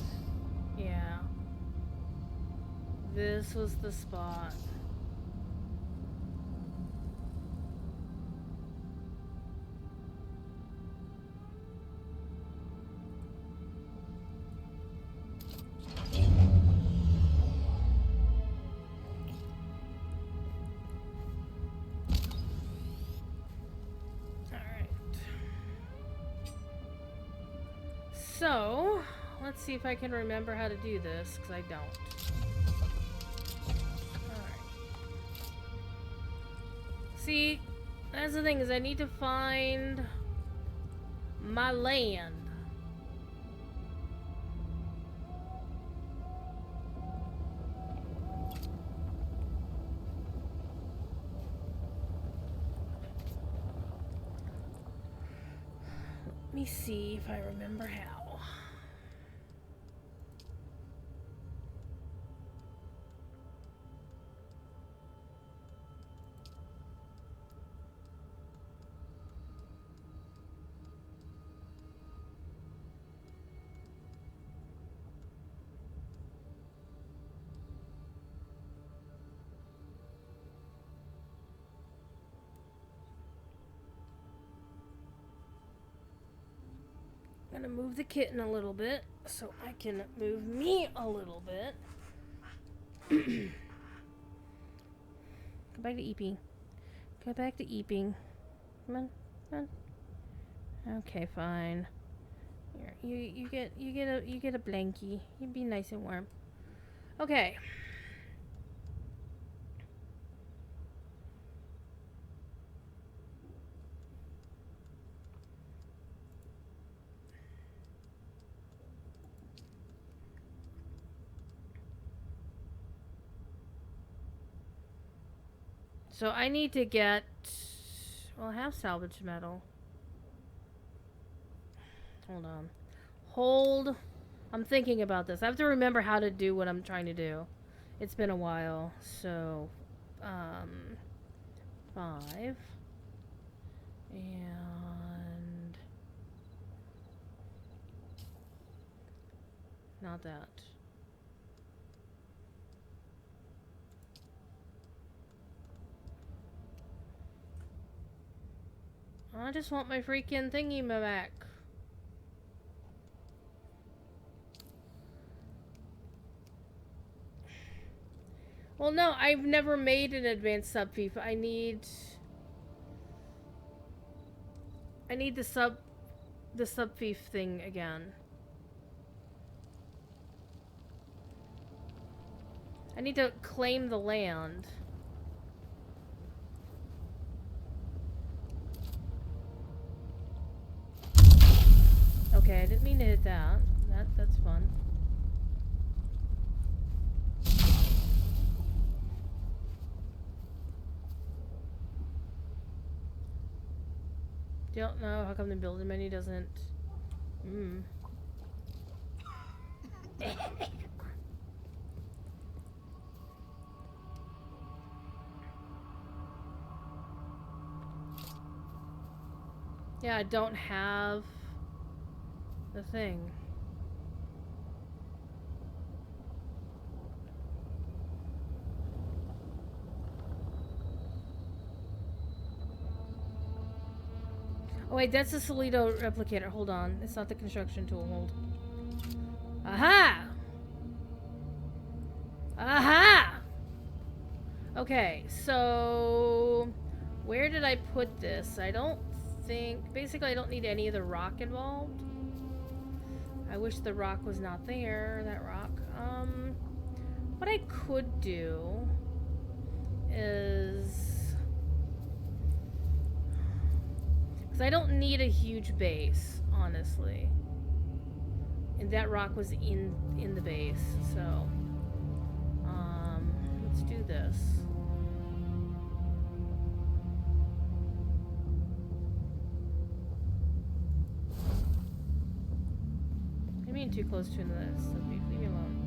Yeah. This was the spot. So, let's see if I can remember how to do this, because I don't. Alright. See, that's the thing, is I need to find my land. Let me see if I remember how. I'm gonna move the kitten a little bit so I can move me a little bit. Go back to eeping. Go back to eeping. Come on, come on. Okay, fine. Here, you get a blankie. You be nice and warm. Okay. So I need to get... Well, I have salvage metal. Hold on. Hold. I'm thinking about this. I have to remember how to do what I'm trying to do. It's been a while. So, 5. And... Not that. I just want my freaking thingy back. Well, no, I've never made an advanced subfief. I need the subfief thing again. I need to claim the land. Okay, I didn't mean to hit that. That's fun. Don't know how come the building menu doesn't. Yeah, I don't have the thing. Oh wait, that's the Solido replicator. Hold on. It's not the construction tool. Hold. Aha! Aha! Okay, so... Where did I put this? I don't think... Basically, I don't need any of the rock involved. I wish the rock was not there, that rock. What I could do is... Because I don't need a huge base, honestly. And that rock was in the base, so... let's do this. I'm being too close to this, so leave me alone.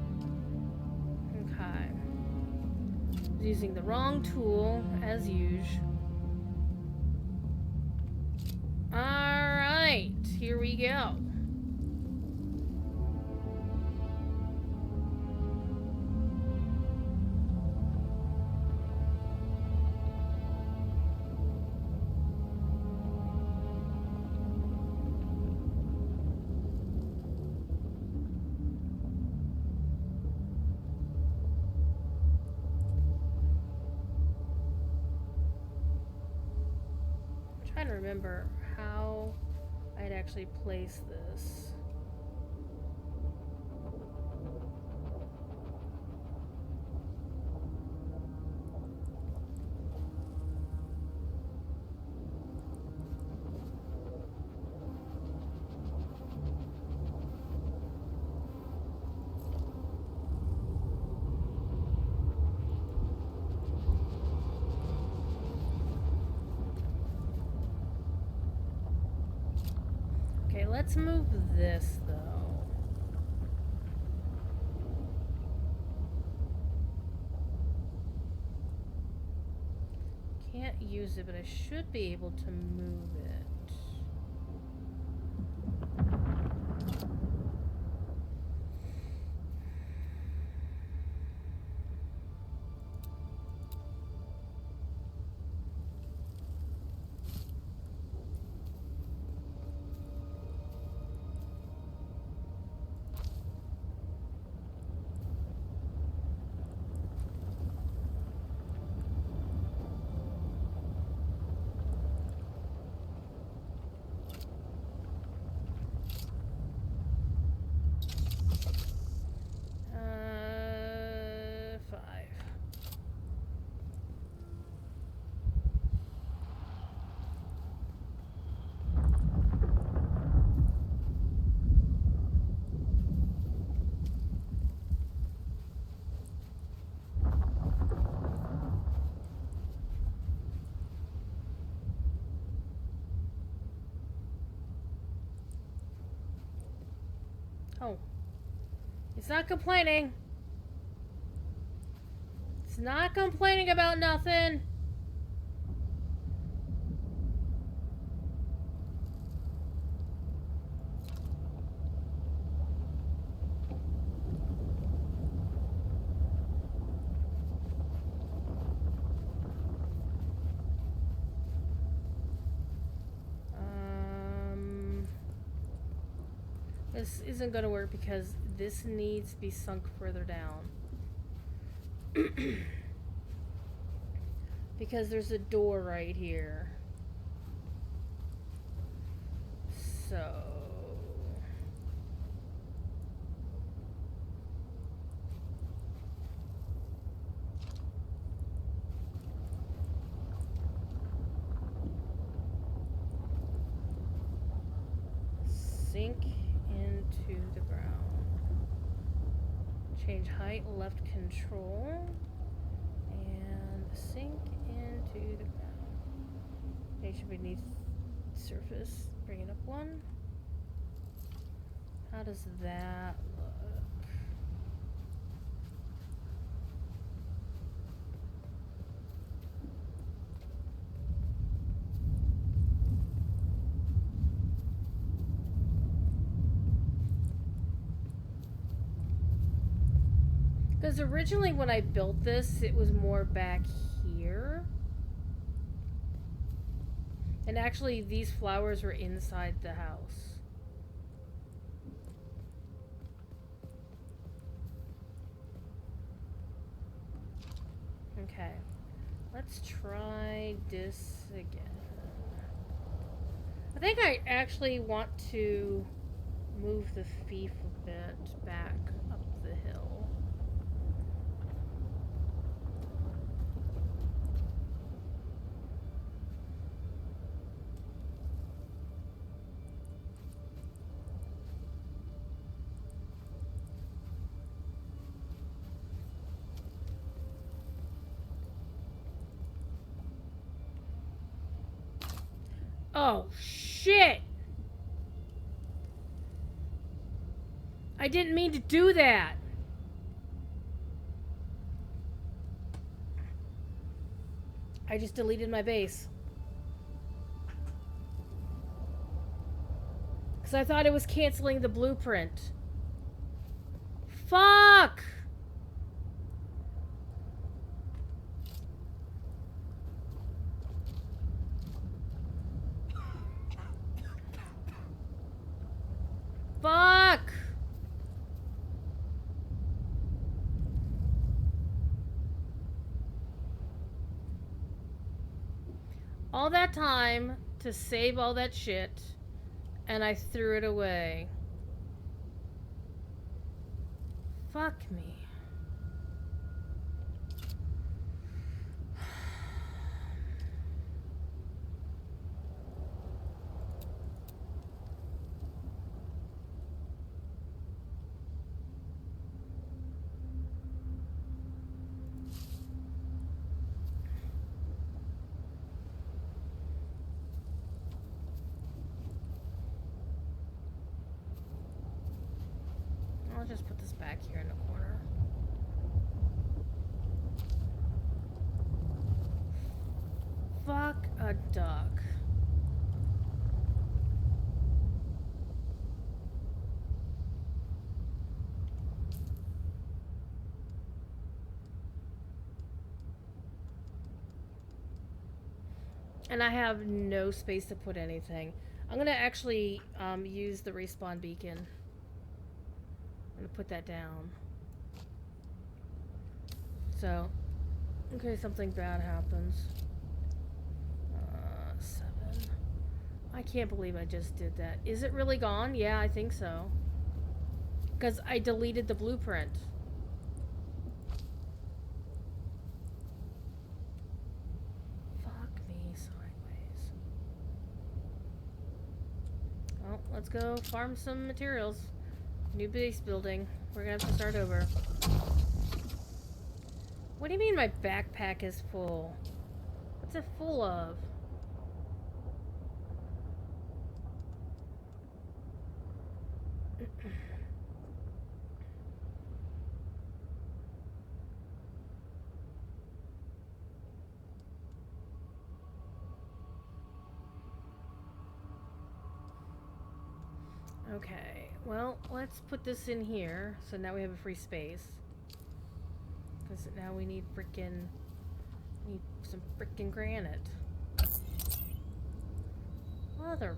Okay. Using the wrong tool, as usual. Alright, here we go. Trying to remember how I'd actually place this. Okay, let's move this though. Can't use it, but I should be able to move it. Oh. It's not complaining. It's not complaining about nothing. This isn't going to work because this needs to be sunk further down. Because there's a door right here. So... sink into the ground. Change height, left control, and sink into the ground. Nation beneath surface, bring it up one. How does that look? Because originally when I built this, it was more back here. And actually, these flowers were inside the house. Okay. Let's try this again. I think I actually want to move the fief a bit back up the hill. Oh, shit! I didn't mean to do that! I just deleted my base. Because I thought it was canceling the blueprint. Fuck! Fuck! All that time to save all that shit, and I threw it away. Fuck me. I'll just put this back here in the corner. Fuck a duck. And I have no space to put anything. I'm gonna actually use the respawn beacon. I'm gonna put that down. So, in case something bad happens. 7. I can't believe I just did that. Is it really gone? Yeah, I think so. Because I deleted the blueprint. Fuck me sideways. Well, let's go farm some materials. New base building. We're gonna have to start over. What do you mean my backpack is full? What's it full of? Okay, well, let's put this in here. So now we have a free space. Because now we need some frickin' granite. Mother.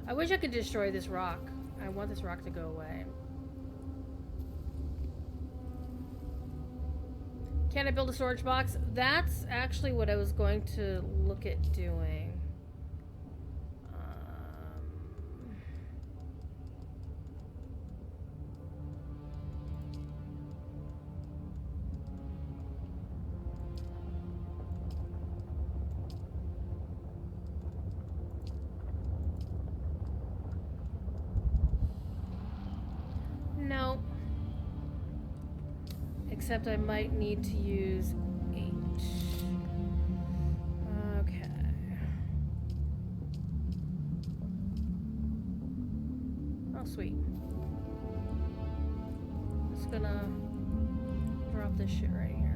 I wish I could destroy this rock. I want this rock to go away. Can I build a storage box? That's actually what I was going to look at doing. No. Except I might need to use 8. Okay. Oh, sweet. Just gonna drop this shit right here.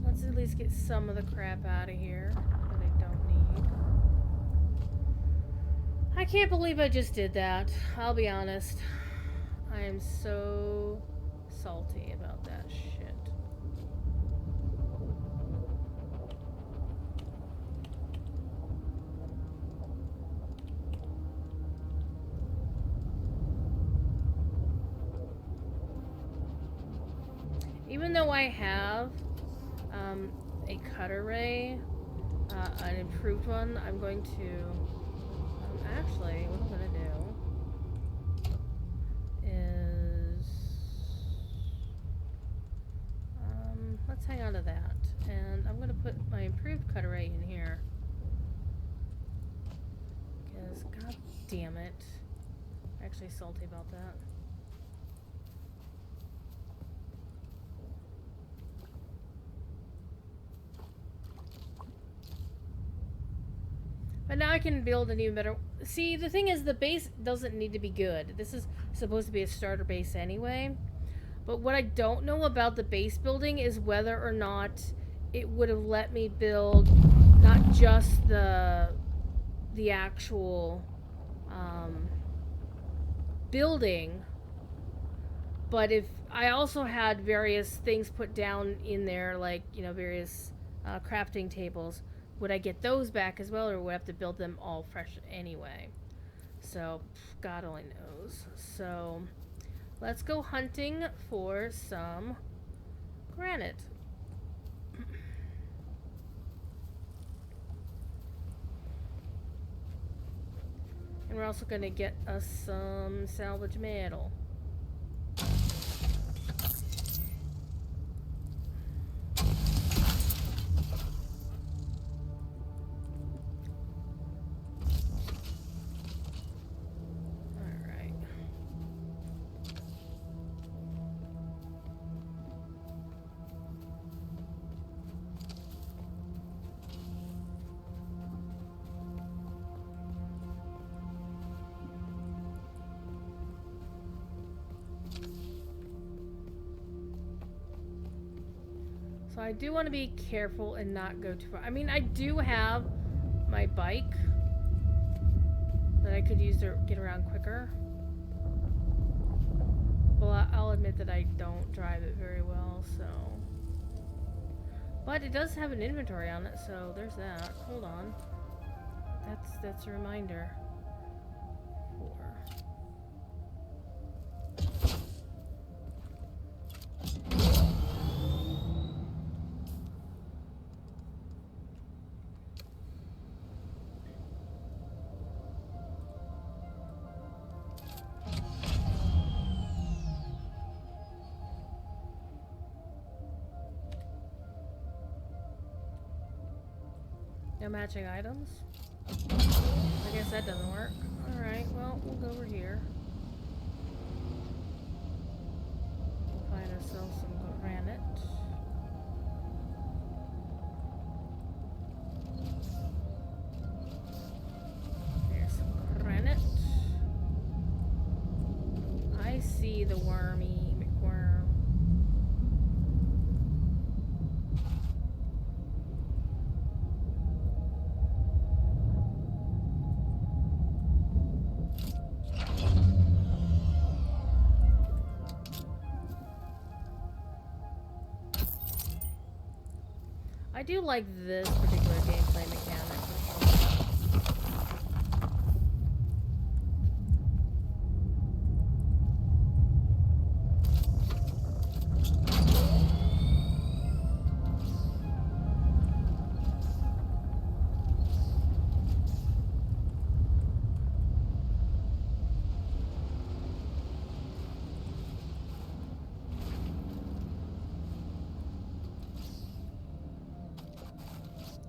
Let's at least get some of the crap out of here that I don't need. I can't believe I just did that. I'll be honest. I am so salty about that shit. Even though I have a cutter ray, an improved one, I'm going to Actually, what I'm gonna do is let's hang on to that, and I'm gonna put my improved cut array in here. Because god damn it, I'm actually salty about that. But now I can build an even better... See, the thing is, the base doesn't need to be good. This is supposed to be a starter base anyway. But what I don't know about the base building is whether or not it would have let me build not just the actual building, but if I also had various things put down in there, like, you know, various crafting tables, would I get those back as well, or would I have to build them all fresh anyway? So, God only knows. So, let's go hunting for some granite. And we're also going to get us some salvage metal. So I do want to be careful and not go too far. I mean, I do have my bike that I could use to get around quicker. Well, I'll admit that I don't drive it very well, so... But it does have an inventory on it, so there's that. Hold on. That's a reminder. 4. No matching items? I guess that doesn't work. Alright, well, we'll go over here. We'll find ourselves some granite. There's some granite. I see the wormy McWorm. I do like this particular gameplay mechanic for sure.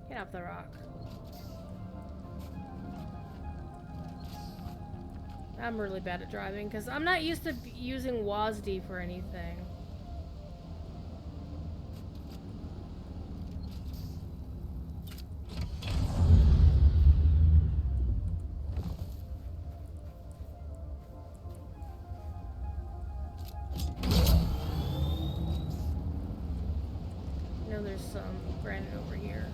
Get off the rock. I'm really bad at driving because I'm not used to using WASD for anything. I know there's some granite over here.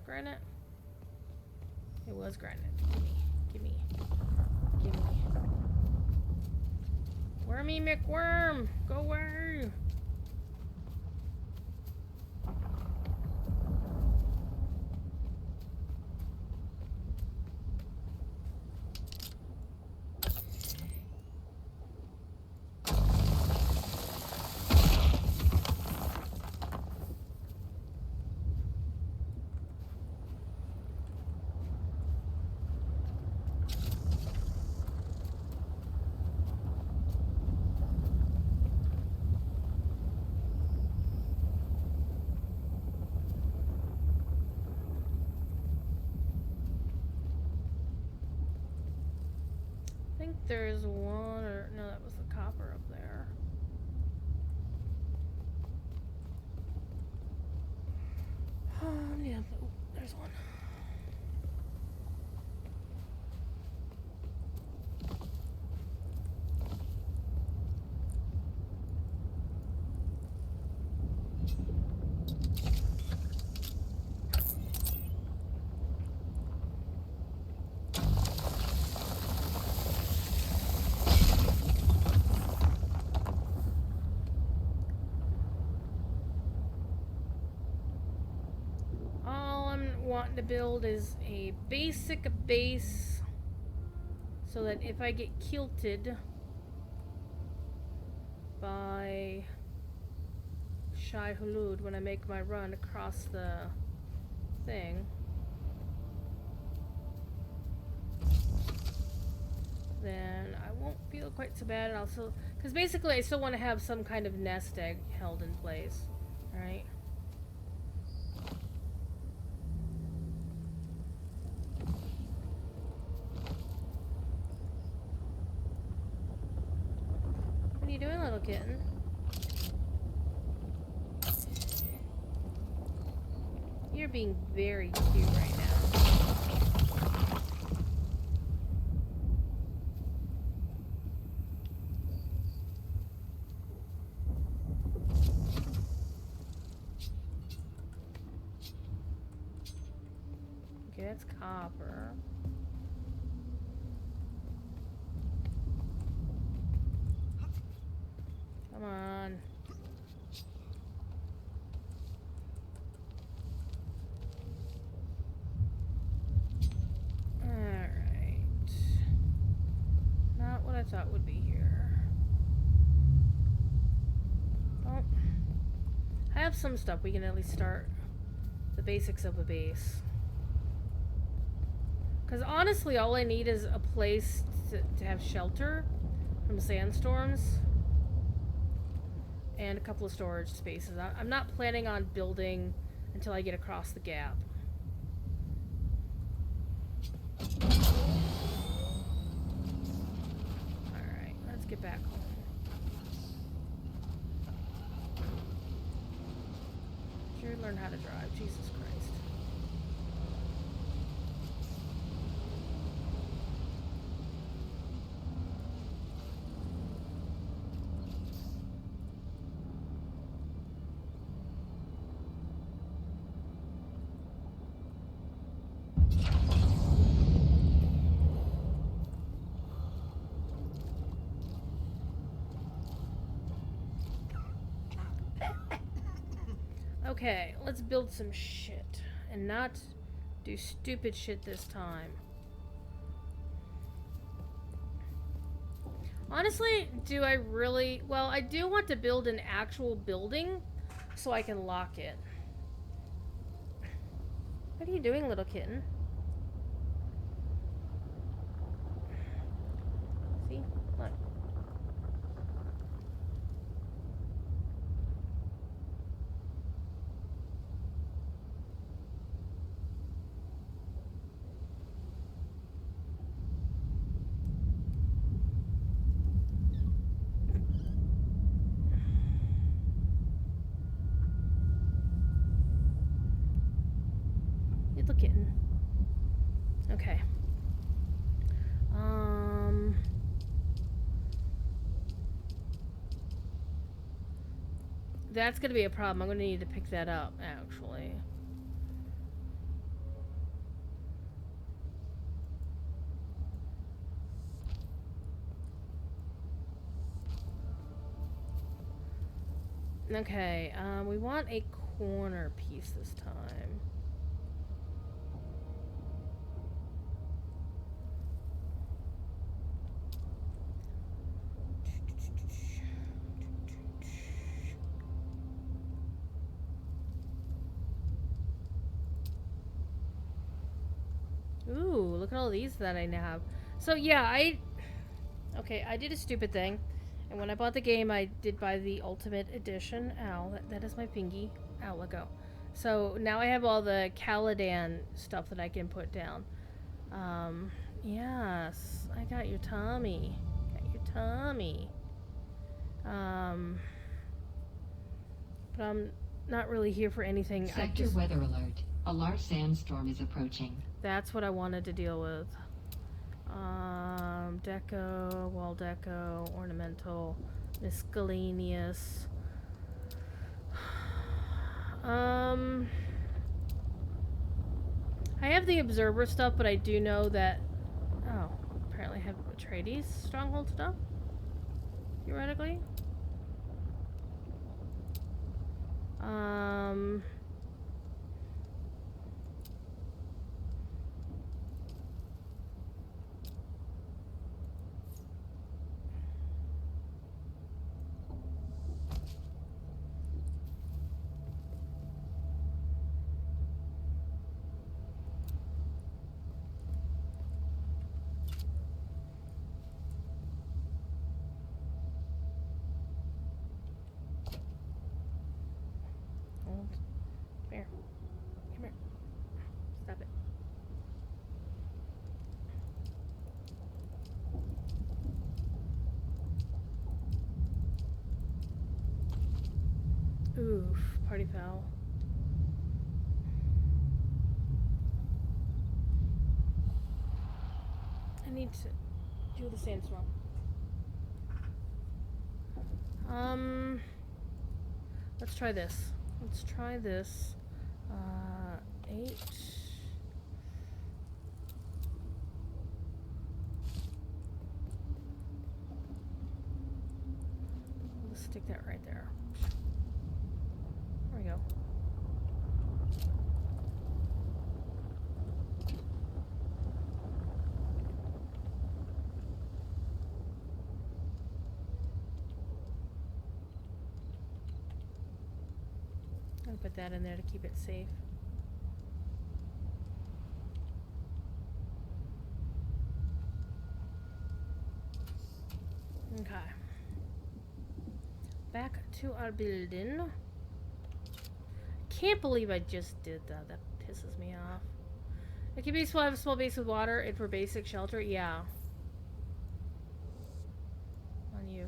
granite? It was granite. Gimme. Gimme. Gimme. Wormy McWorm! Go away! I think there's one, or no, that was the copper up there. Yeah, oh, there's one. Wanting to build is a basic base so that if I get kilted by Shai Hulud when I make my run across the thing, then I won't feel quite so bad. And also, because basically I still want to have some kind of nest egg held in place, right? What are you doing, little kitten? You're being very cute right now. Okay, that's copper. Come on. Alright. Not what I thought would be here. Well, I have some stuff. We can at least start the basics of a base. Because honestly, all I need is a place to have shelter from sandstorms. And a couple of storage spaces. I'm not planning on building until I get across the gap. Alright, let's get back home. Sure, learn how to drive. Jesus Christ. Okay, let's build some shit. And not do stupid shit this time. Honestly, do I really... Well, I do want to build an actual building so I can lock it. What are you doing, little kitten? See? Look. Little kitten. Okay. That's gonna be a problem. I'm gonna need to pick that up, actually. Okay, we want a corner piece this time. Ooh, look at all these that I now have. So yeah, I did a stupid thing. And when I bought the game, I did buy the Ultimate Edition. Ow, that is my fingy. Ow, let go. So now I have all the Caladan stuff that I can put down. Yes, I got your Tommy. Got your Tommy. But I'm not really here for anything. Sector weather alert. A large sandstorm is approaching. That's what I wanted to deal with. Deco, wall deco, ornamental, miscellaneous. I have the observer stuff, but I do know that. Oh, apparently I have Atreides stronghold stuff. Theoretically. Hold. Come here. Come here. Stop it. Oof, party foul. I need to do the sandstorm. Let's try this. Let's try this. 8. Let's stick that right there. There we go. I'll put that in there to keep it safe. Okay. Back to our building. Can't believe I just did that. That pisses me off. It can be have a small base with water and for basic shelter. Yeah. On you.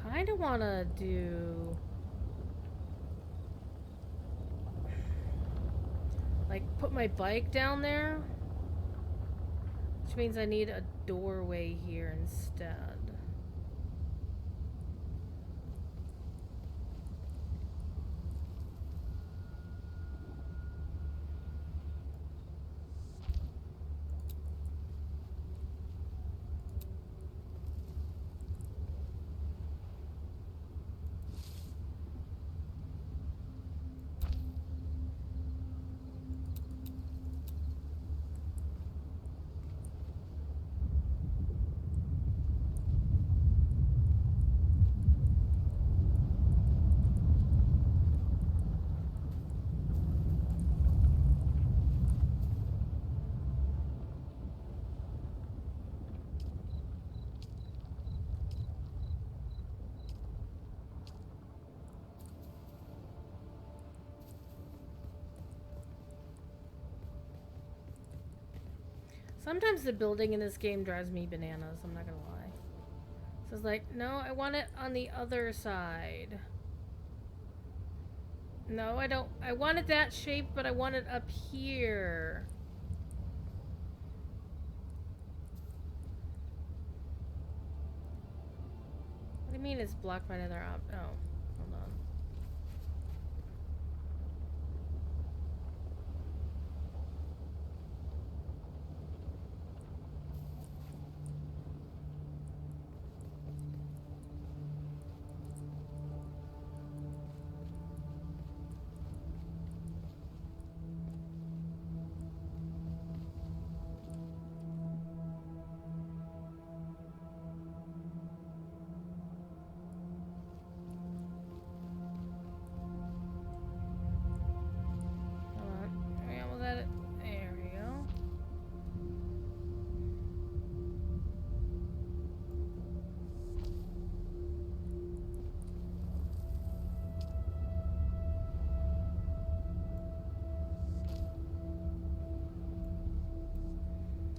Kind of want to do like put my bike down there, which means I need a doorway here instead. Sometimes the building in this game drives me bananas, I'm not gonna lie. So it's like, no, I want it on the other side. No, I don't. I wanted that shape, but I want it up here. What do you mean it's blocked by another oh, hold on.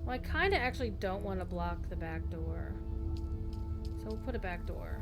Well, I kind of actually don't want to block the back door. So we'll put a back door.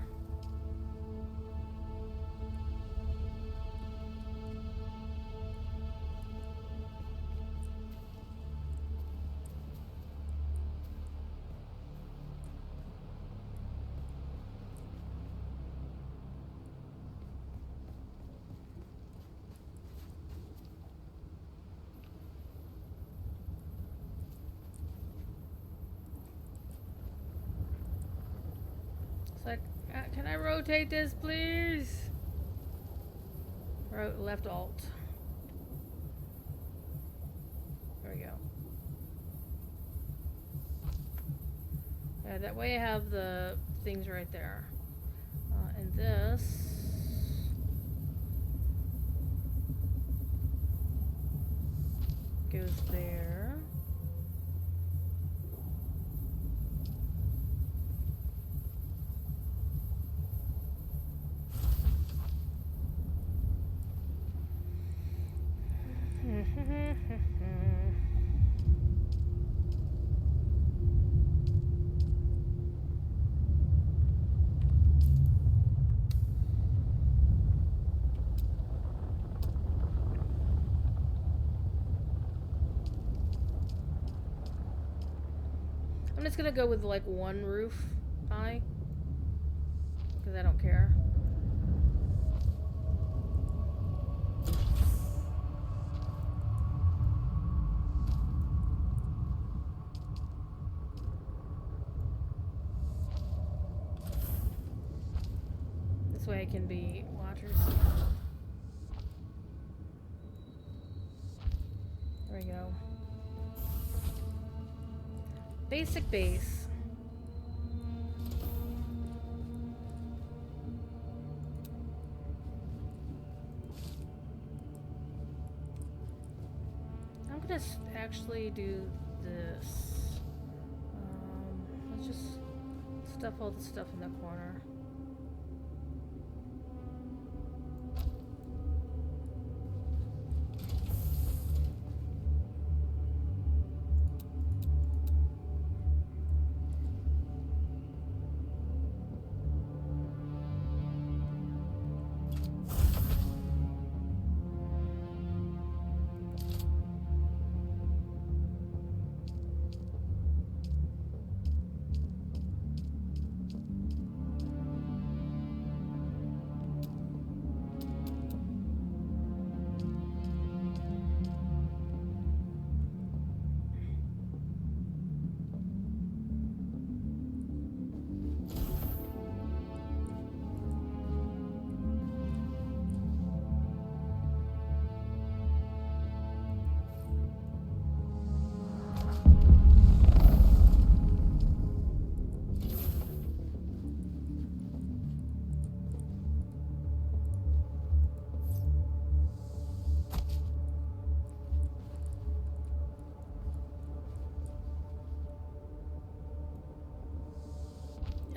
Like, can I rotate this, please? Left alt. There we go. Yeah, that way I have the things right there. And this... goes there. I'm just gonna go with like one roof high because I don't care. This way I can be watchers. There we go. Basic base. I'm gonna actually do this. Let's just stuff all the stuff in the corner.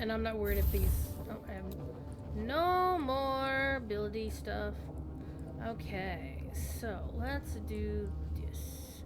And I'm not worried if these... Oh, I have no more buildy stuff. Okay, so let's do this.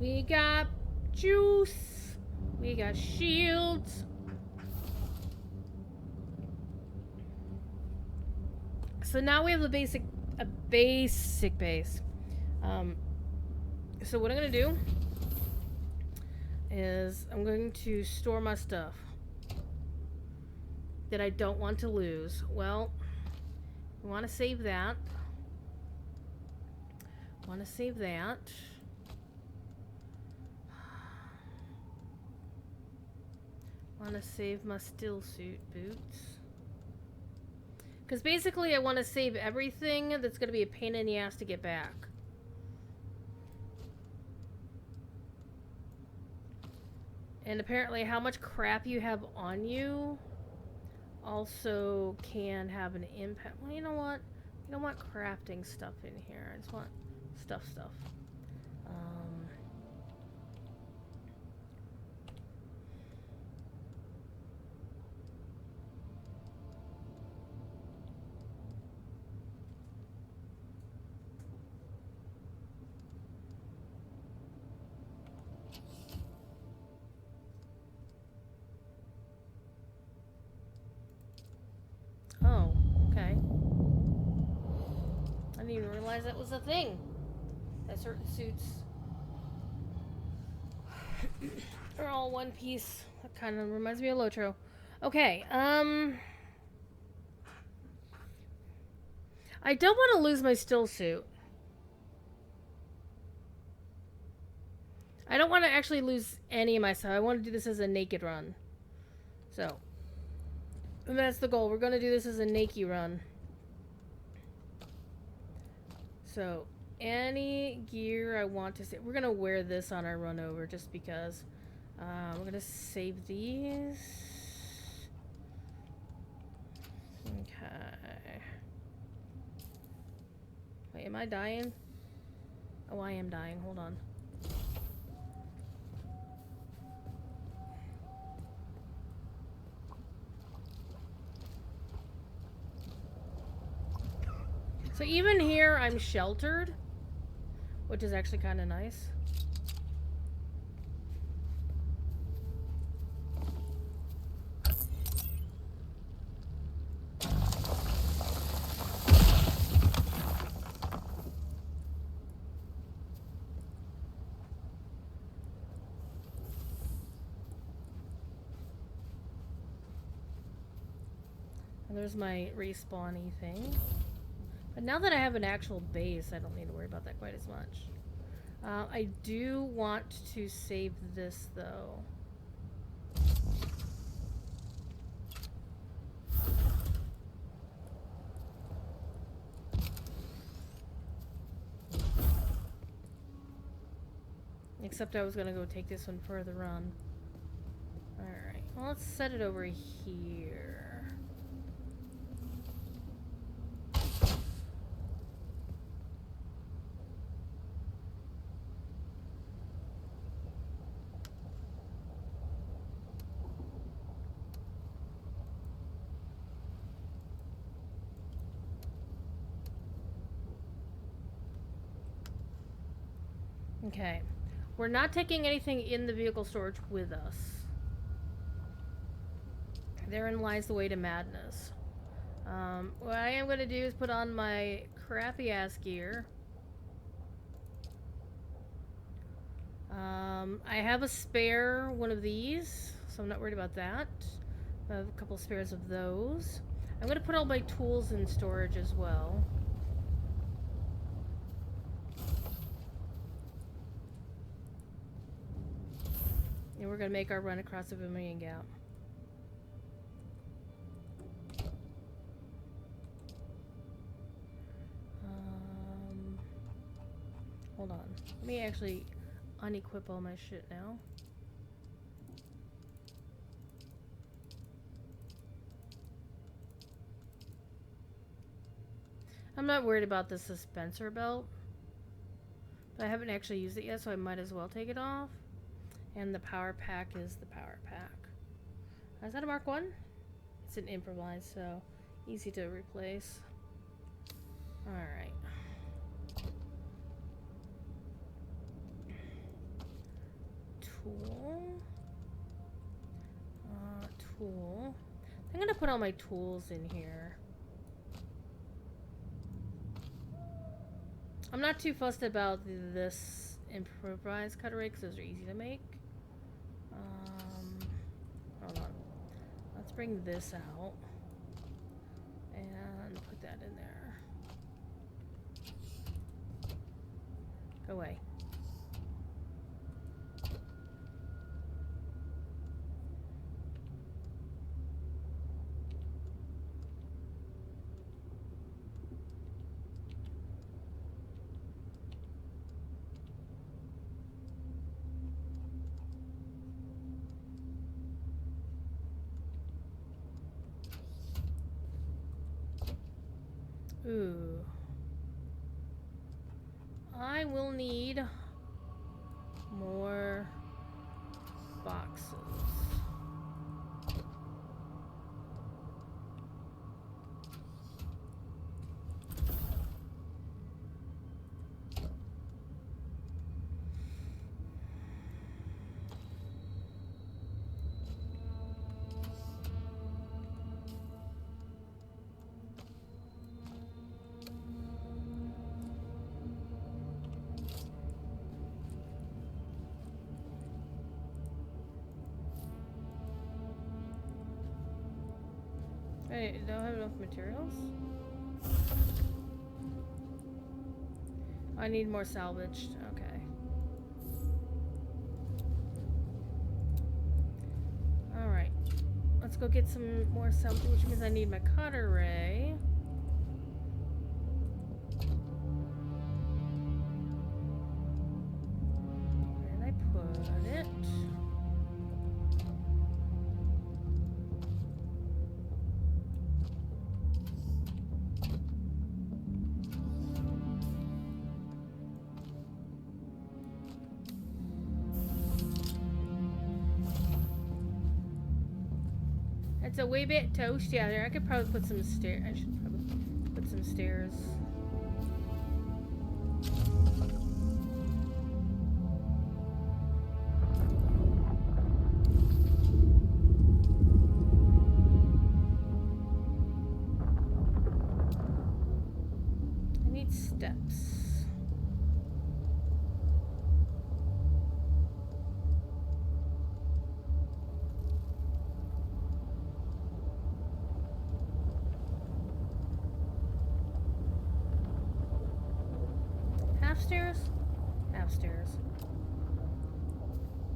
We got juice. We got shields. So now we have a basic base. So what I'm gonna do is I'm going to store my stuff that I don't want to lose. Well, we want to save that. Want to save that. Want to save my still suit boots. Because basically I want to save everything that's going to be a pain in the ass to get back. And apparently how much crap you have on you also can have an impact. Well, you know what? I don't want crafting stuff in here. I just want stuff. Oh, okay. I didn't even realize that was a thing. That certain suits are all one piece. That kind of reminds me of Lotro. Okay, I don't want to lose my still suit. I don't want to actually lose any of my stuff. I want to do this as a naked run. So, and that's the goal. We're going to do this as a naked run. So, any gear I want to say, we're going to wear this on our run over just because. We're going to save these. Okay. Wait, am I dying? Oh, I am dying. Hold on. So even here, I'm sheltered, which is actually kind of nice. And there's my respawny thing. But now that I have an actual base, I don't need to worry about that quite as much. I do want to save this, though. Except I was going to go take this one further on. Alright, well, let's set it over here. Okay. We're not taking anything in the vehicle storage with us. Therein lies the way to madness. What I am going to do is put on my crappy ass gear. I have a spare one of these, so I'm not worried about that. I have a couple spares of those. I'm going to put all my tools in storage as well. And we're going to make our run across the Vermilion Gap. Hold on. Let me actually unequip all my shit now. I'm not worried about the dispenser belt. But I haven't actually used it yet, so I might as well take it off. And the power pack is the power pack. Is that a Mark 1? It's an improvised, so easy to replace. Alright. put all my tools in here. I'm not too fussed about this improvised cutaway because those are easy to make. Hold on. Let's bring this out and put that in there. Go away. Ooh. I will need more boxes. Wait, don't I have enough materials? I need more salvaged. Okay. Alright. Let's go get some more salvage, which means I need my cutter ray. And I put it. It's a wee bit toasty out here. I could probably put some stairs. I should probably put some stairs. I need steps. Half stairs? Half stairs.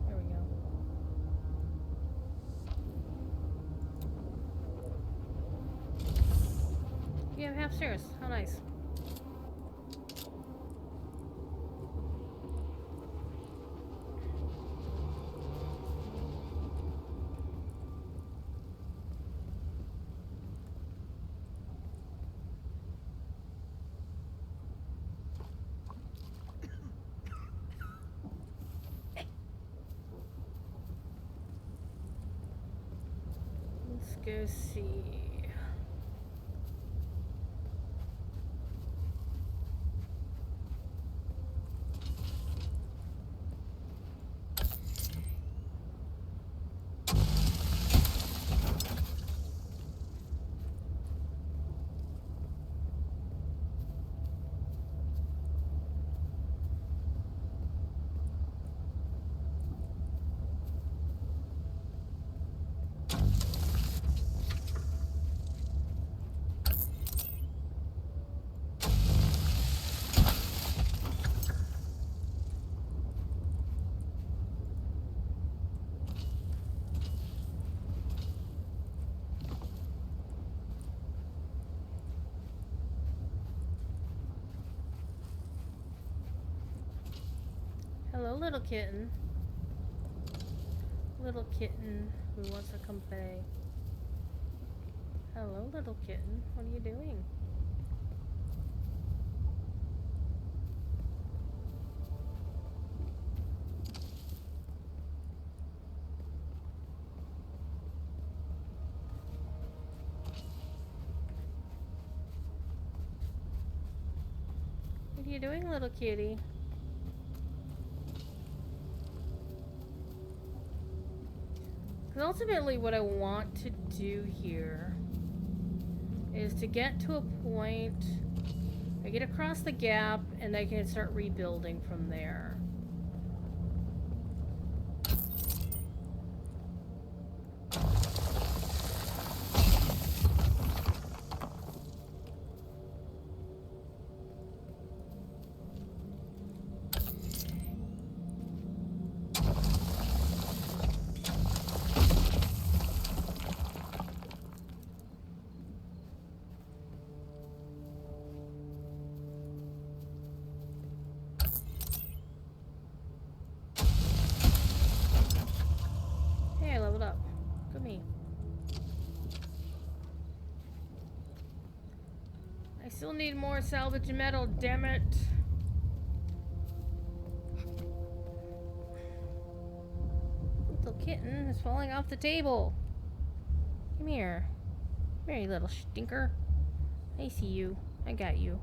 There we go. You have half stairs. How nice. Let's go see. Hello, little kitten. Little kitten who wants to come play. Hello, little kitten. What are you doing? What are you doing, little kitty? Because ultimately what I want to do here is to get to a point, I get across the gap, and I can start rebuilding from there. Hey, I leveled up. Good me. I still need more salvage metal, damn it. Little kitten is falling off the table. Come here. Come here, you little stinker. I see you. I got you.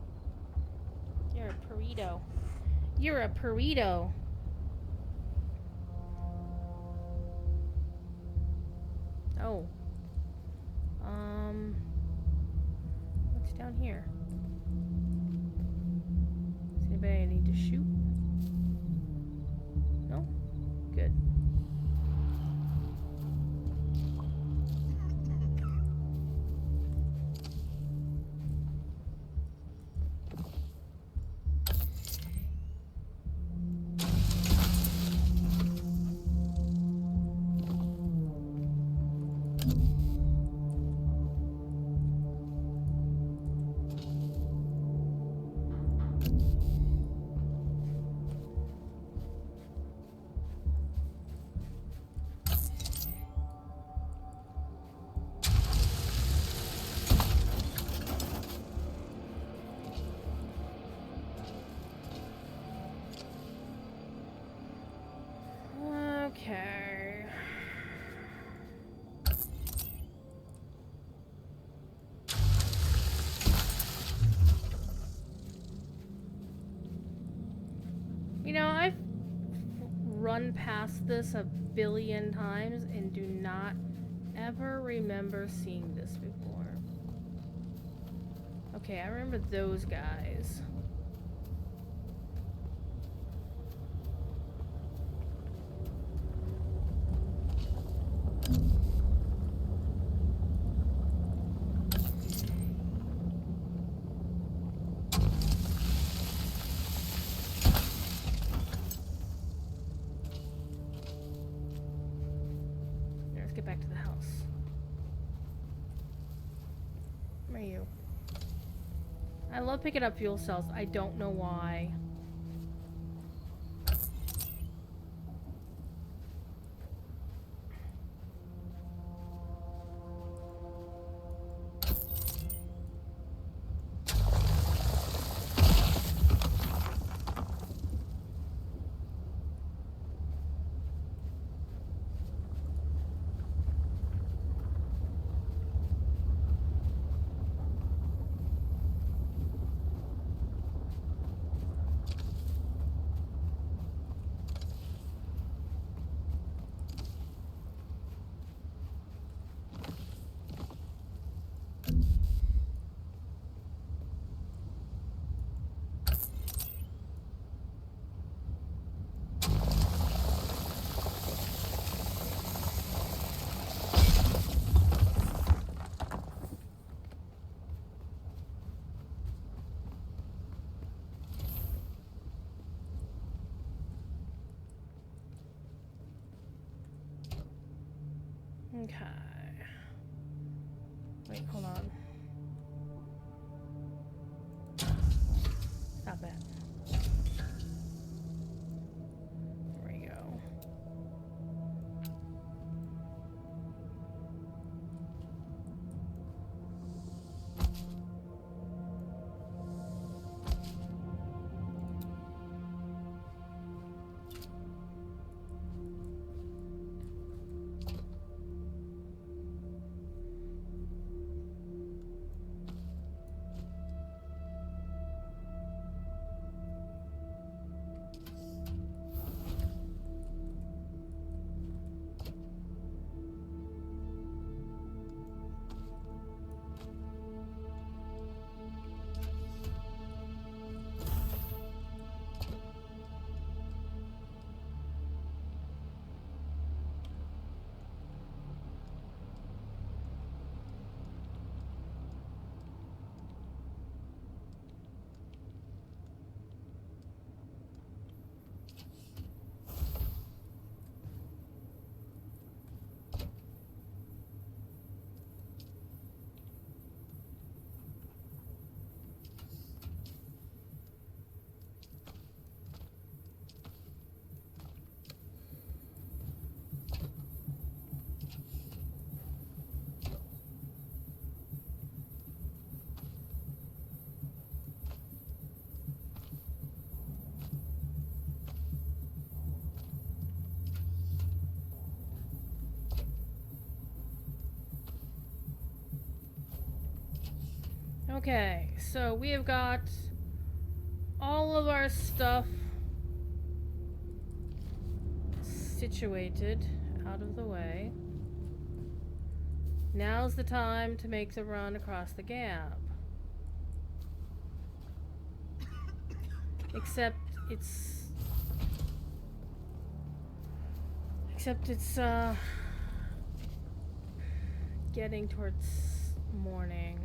You're a burrito. You're a burrito. Oh. What's down here? Is anybody I need to shoot? No? Good. Okay. You know, I've run past this a billion times and do not ever remember seeing this before. Okay, I remember those guys. Let's get back to the house. Where are you? I love picking up fuel cells. I don't know why. Okay. Wait, hold on. Stop that. There we go. Okay, so we have got all of our stuff situated out of the way. Now's the time to make the run across the gap. Except it's getting towards morning.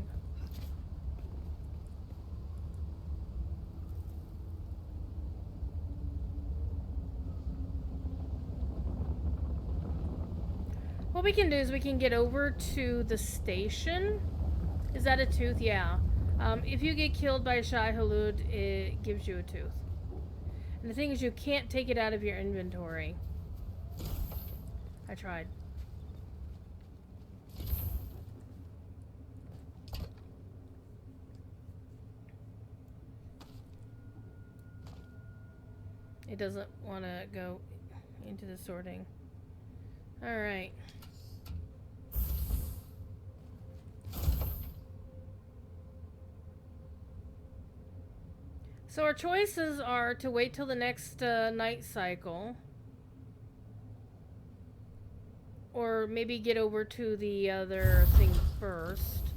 What we can do is we can get over to the station. Is that a tooth? Yeah. If you get killed by a Shai Hulud, it gives you a tooth. And the thing is, you can't take it out of your inventory. I tried. It doesn't want to go into the sorting. Alright. So our choices are to wait till the next night cycle. Or maybe get over to the other thing first.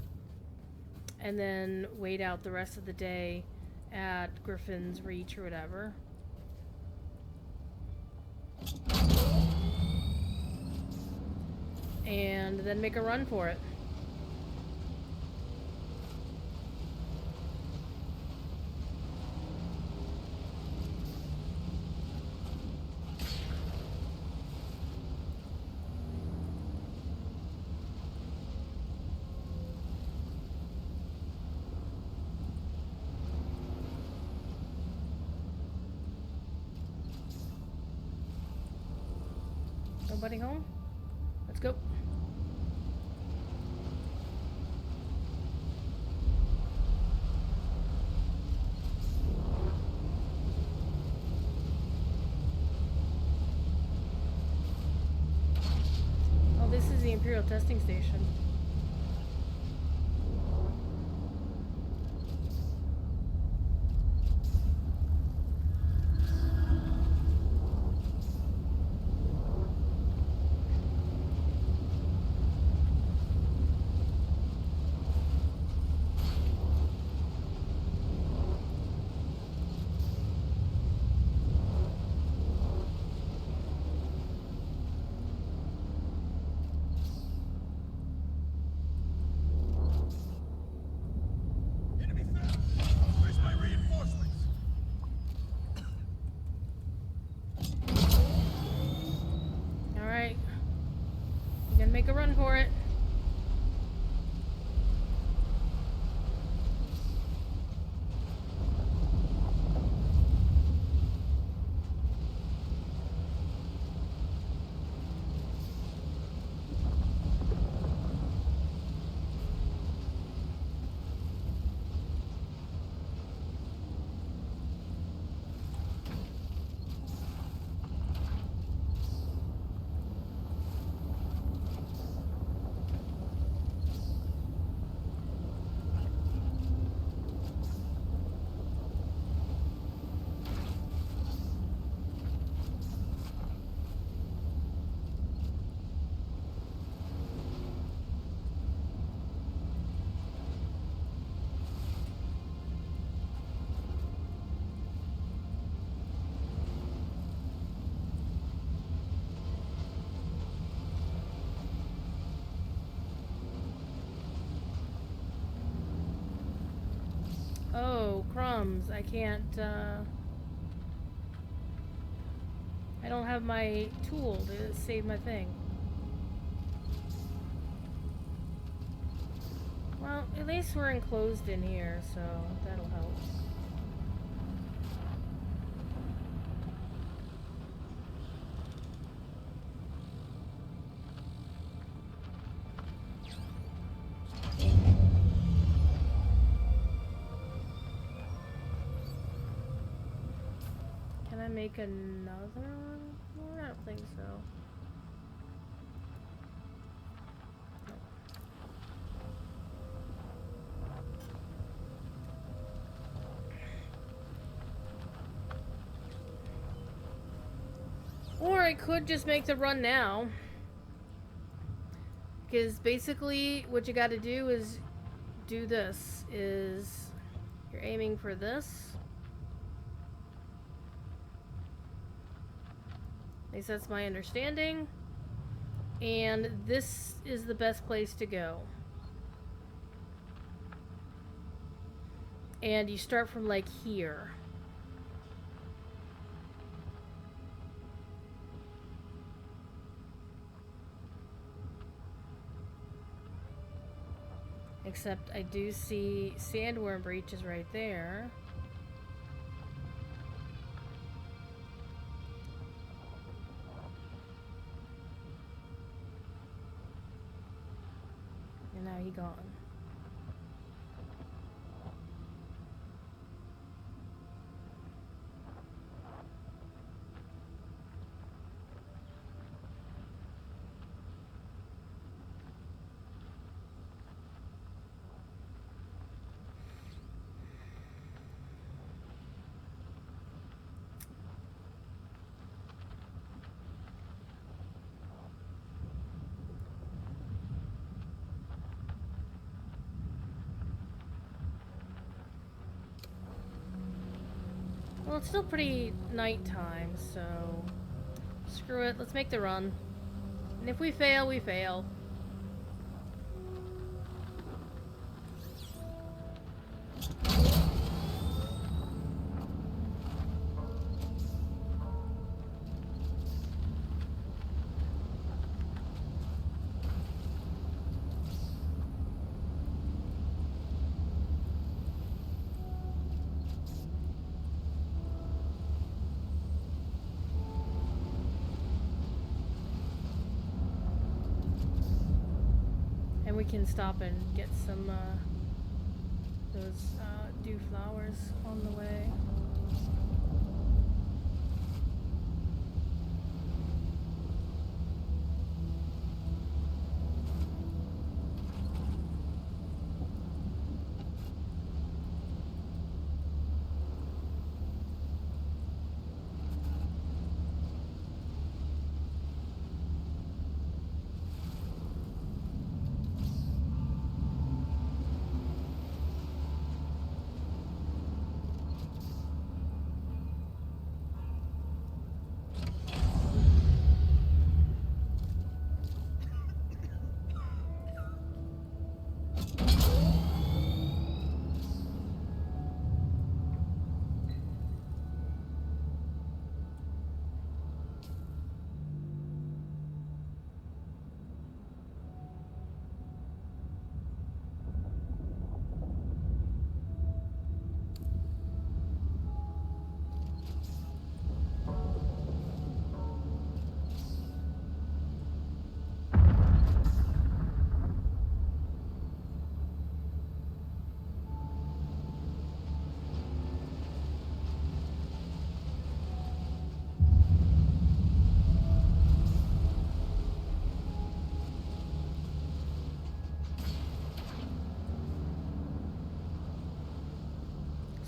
And then wait out the rest of the day at Griffin's Reach or whatever. And then make a run for it. Nobody home? Let's go. Oh, this is the Imperial testing station. Alright. We're gonna make a run for it. Oh, crumbs. I can't, I don't have my tool to save my thing. Well, at least we're enclosed in here, so that'll help. Can I make another one? I don't think so. I could just make the run now. Because basically what you gotta do is do this. You're aiming for this. At least that's my understanding. And this is the best place to go. And you start from like here. Except I do see sandworm breaches right there. And now he gone. Well, it's still pretty nighttime, so screw it. Let's make the run. And if we fail, we fail. And we can stop and get some those dew flowers on the way.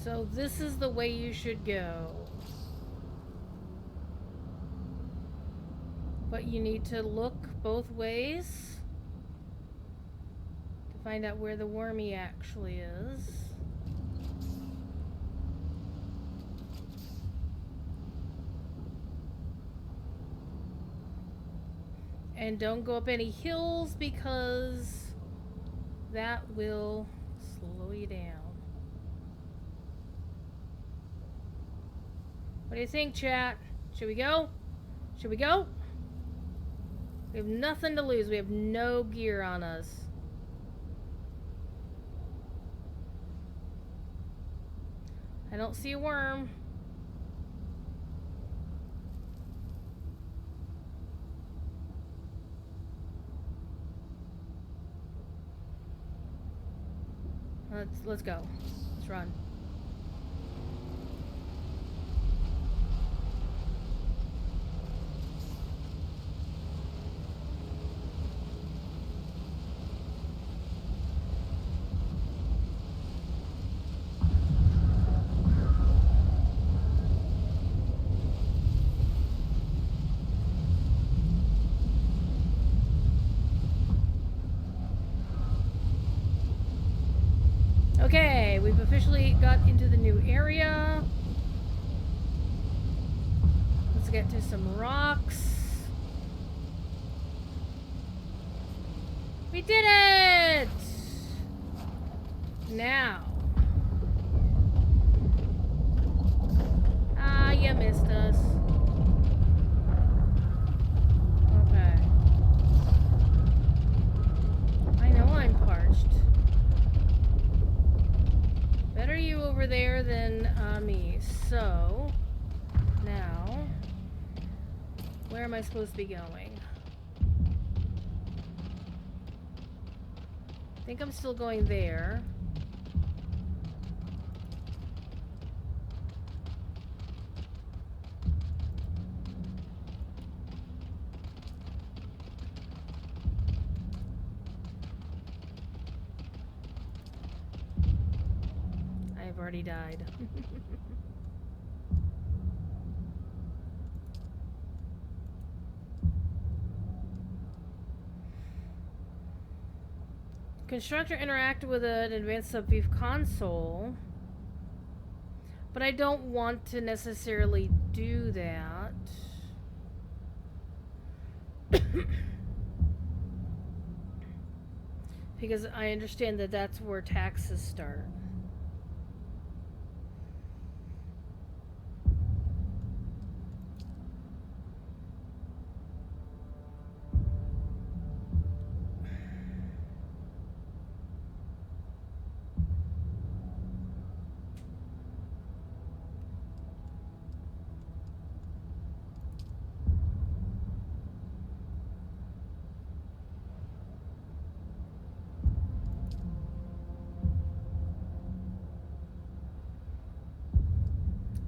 So this is the way you should go. But you need to look both ways to find out where the wormy actually is. And don't go up any hills because that will slow you down. What do you think, chat? Should we go? Should we go? We have nothing to lose. We have no gear on us. I don't see a worm. Let's go. Let's run. we've officially got into the new area. Let's get to some rocks. We did it! Now. Ah, you missed us. Okay. I know I'm parched. Better you over there than me. So, now, where am I supposed to be going? I think I'm still going there. I've already died. Constructor interacted with an advanced subview console, but I don't want to necessarily do that. Because I understand that that's where taxes start.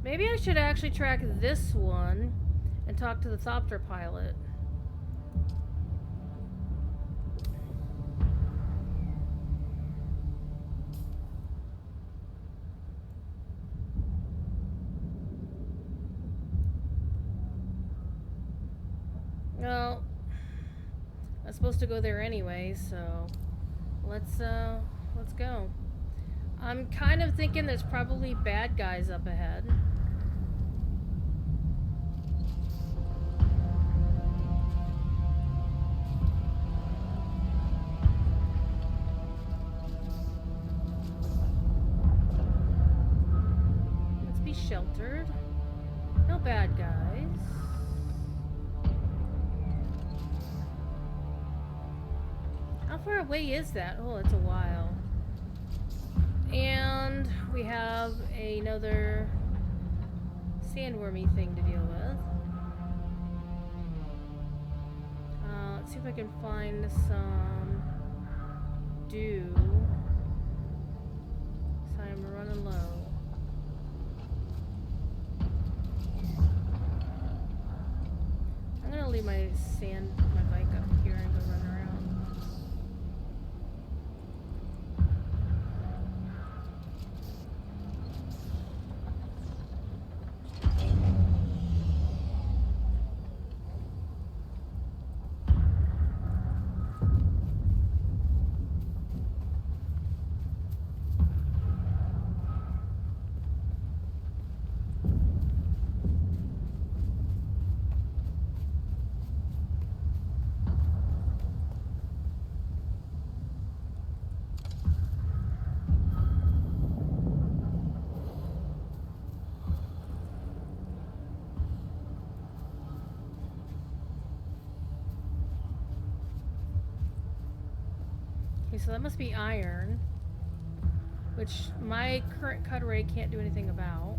Maybe I should actually track this one and talk to the Thopter pilot. Well, I'm supposed to go there anyway, so let's go. I'm kind of thinking there's probably bad guys up ahead. Let's be sheltered. No bad guys. How far away is that? Oh, it's a while. And we have another sandwormy thing to deal with. Let's see if I can find some dew. So I'm running low. I'm gonna leave my bike up here and go run around. Okay, so that must be iron, which my current cut array can't do anything about.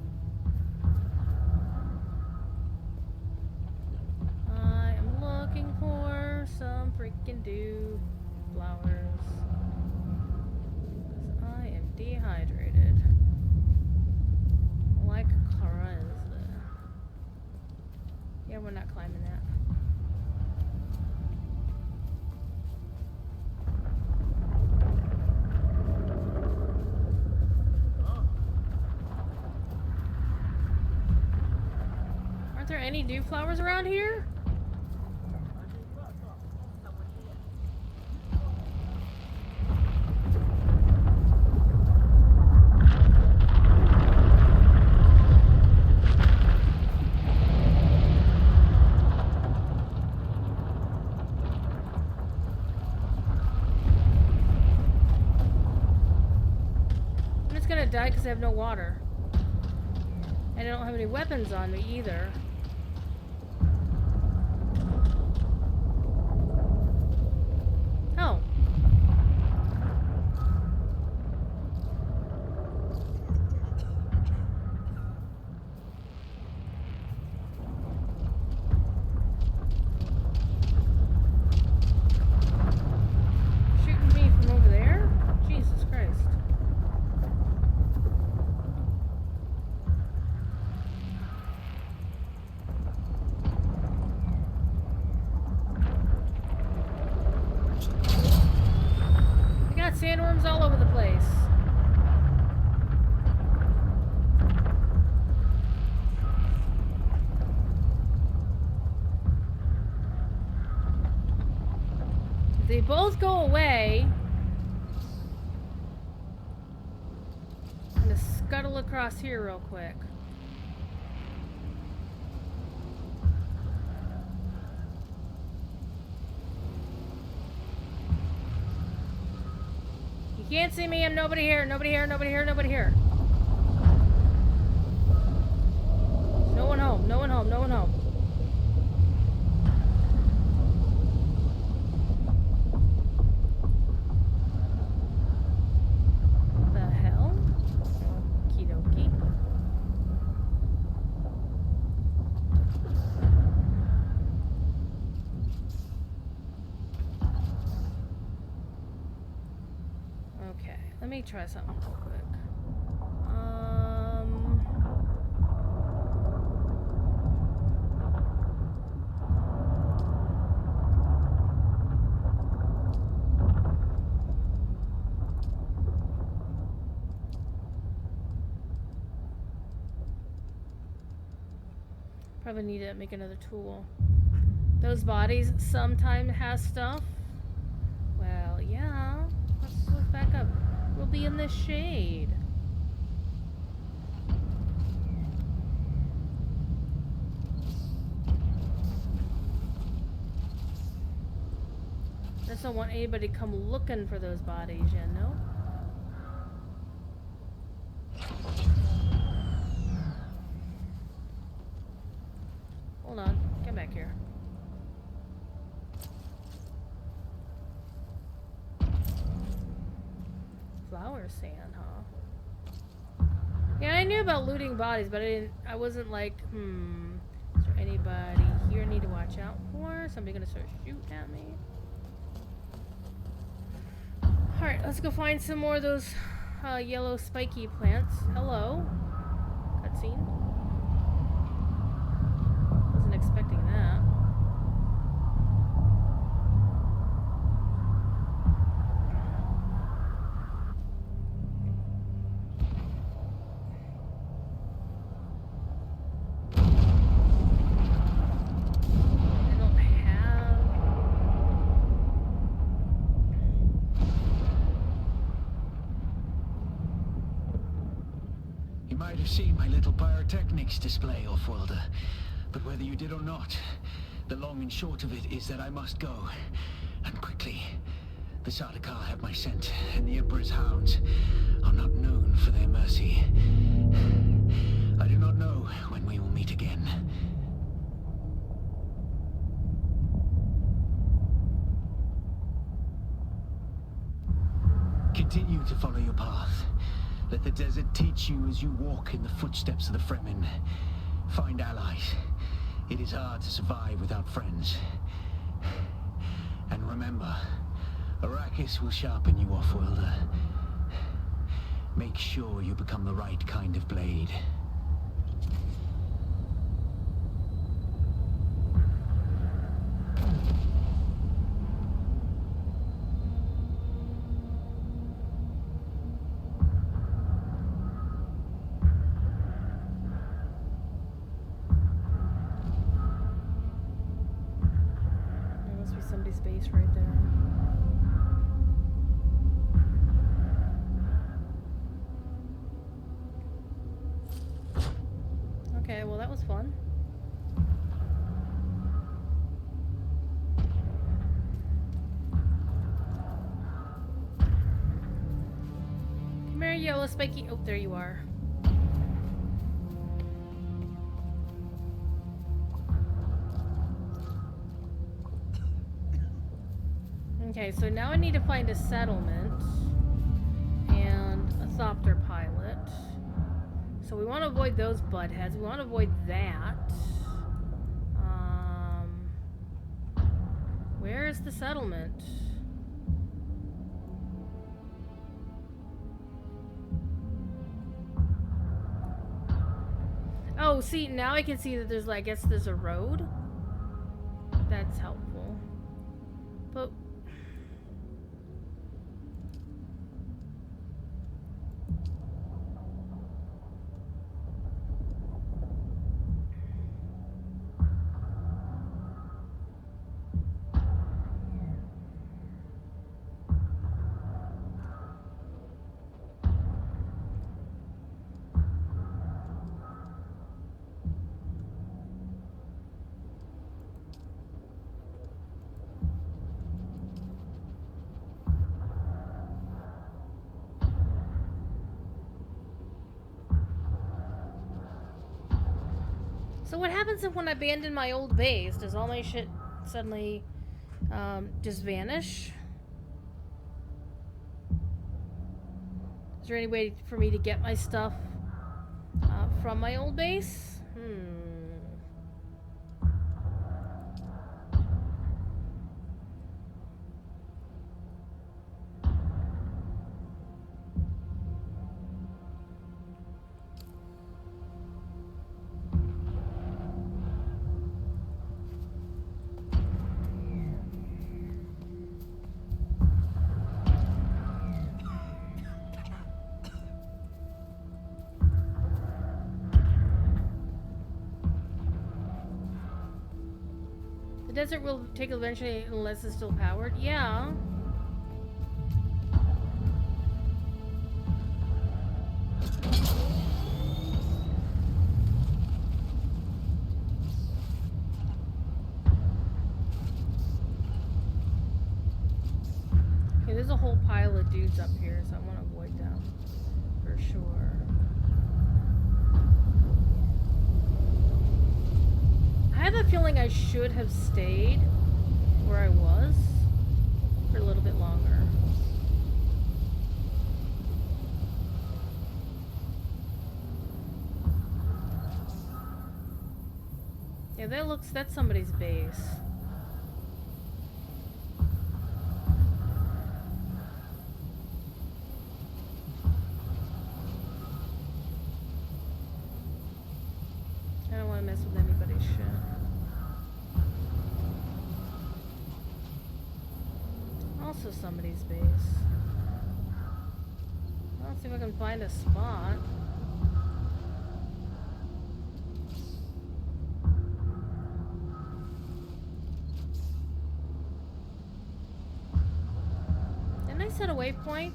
I am looking for some freaking dew flowers. 'Cause I am dehydrated. Like crazy. Yeah, we're not climbing that. Aren't there any dew flowers around here? die because I have no water. And I don't have any weapons on me either. Oh. Shooting me from over there? Jesus Christ. I got sandworms all over the place. If they both go away, I'm gonna scuttle across here real quick. You can't see me, I'm nobody here, nobody here, nobody here, nobody here. No one home, no one home, no one home. The hell? Okie dokie. Okay, let me try something real quick. Probably need to make another tool. Those bodies sometimes has stuff. Well, yeah. Let's back up. We'll be in the shade. I just don't want anybody to come looking for those bodies, you know? Hold on. Come back here. Flower sand, huh? Yeah, I knew about looting bodies, but I wasn't like, is there anybody here I need to watch out for? Somebody gonna start shooting at me? Alright, let's go find some more of those yellow spiky plants. Hello. Cutscene. Wasn't expecting that. You might have seen my little pyrotechnics display, Offworlder, but whether you did or not, the long and short of it is that I must go, and quickly. The Sardaukar have my scent, and the Emperor's hounds are not known for their mercy. I do not know when we will meet again. Continue to follow your path. Let the desert teach you as you walk in the footsteps of the Fremen. Find allies. It is hard to survive without friends. And remember, Arrakis will sharpen you, Offworlder. Make sure you become the right kind of blade. Somebody's base right there. Okay, well that was fun. Come here, you Hello, Spiky. Oh, there you are. Okay, so now I need to find a settlement and a Thopter pilot. So we want to avoid those buttheads. We want to avoid that. Where is the settlement? Oh, see, now I can see that there's, I guess there's a road. That's helpful. But... So what happens if when I abandon my old base, does all my shit suddenly just vanish? Is there any way for me to get my stuff from my old base? The desert will take eventually unless it's still powered. Yeah. Okay, there's a whole pile of dudes up here, so I want to avoid them for sure. I have a feeling I should have stayed where I was for a little bit longer. Yeah, that's somebody's base. I don't want to mess with anybody's shit. Also somebody's base. Let's see if I can find a spot. Didn't I set a waypoint?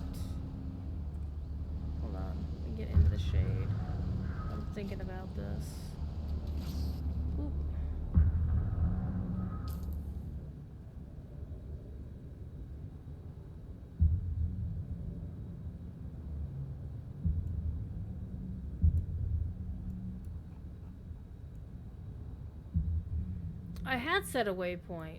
Hold on. Let me get into the shade. I'm thinking about this. Oop. I had set a waypoint.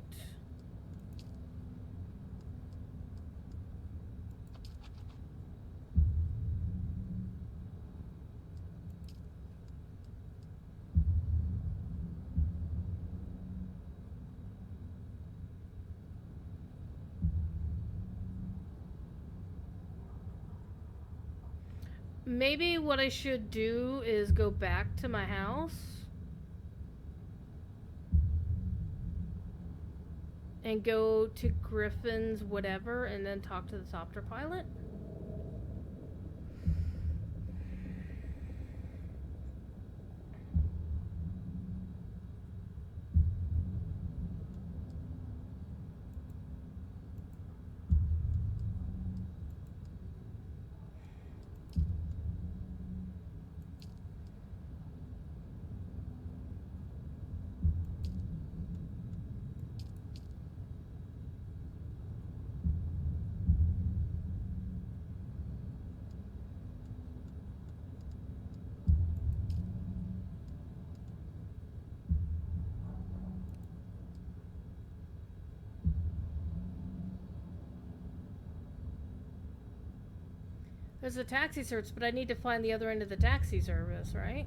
Maybe what I should do is go back to my house and go to Griffin's whatever and then talk to the Thopter pilot. There's a taxi service, but I need to find the other end of the taxi service, right?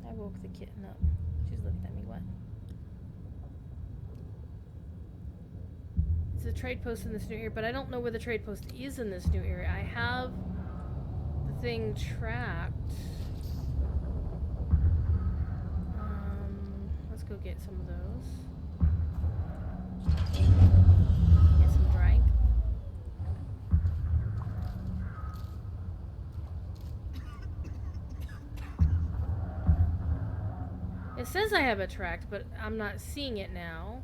I woke the kitten up. She's looking at me, what? It's a trade post in this new area, but I don't know where the trade post is in this new area. I have the thing tracked. Let's go get some of those. Get some drink. It says I have it tracked, but I'm not seeing it now.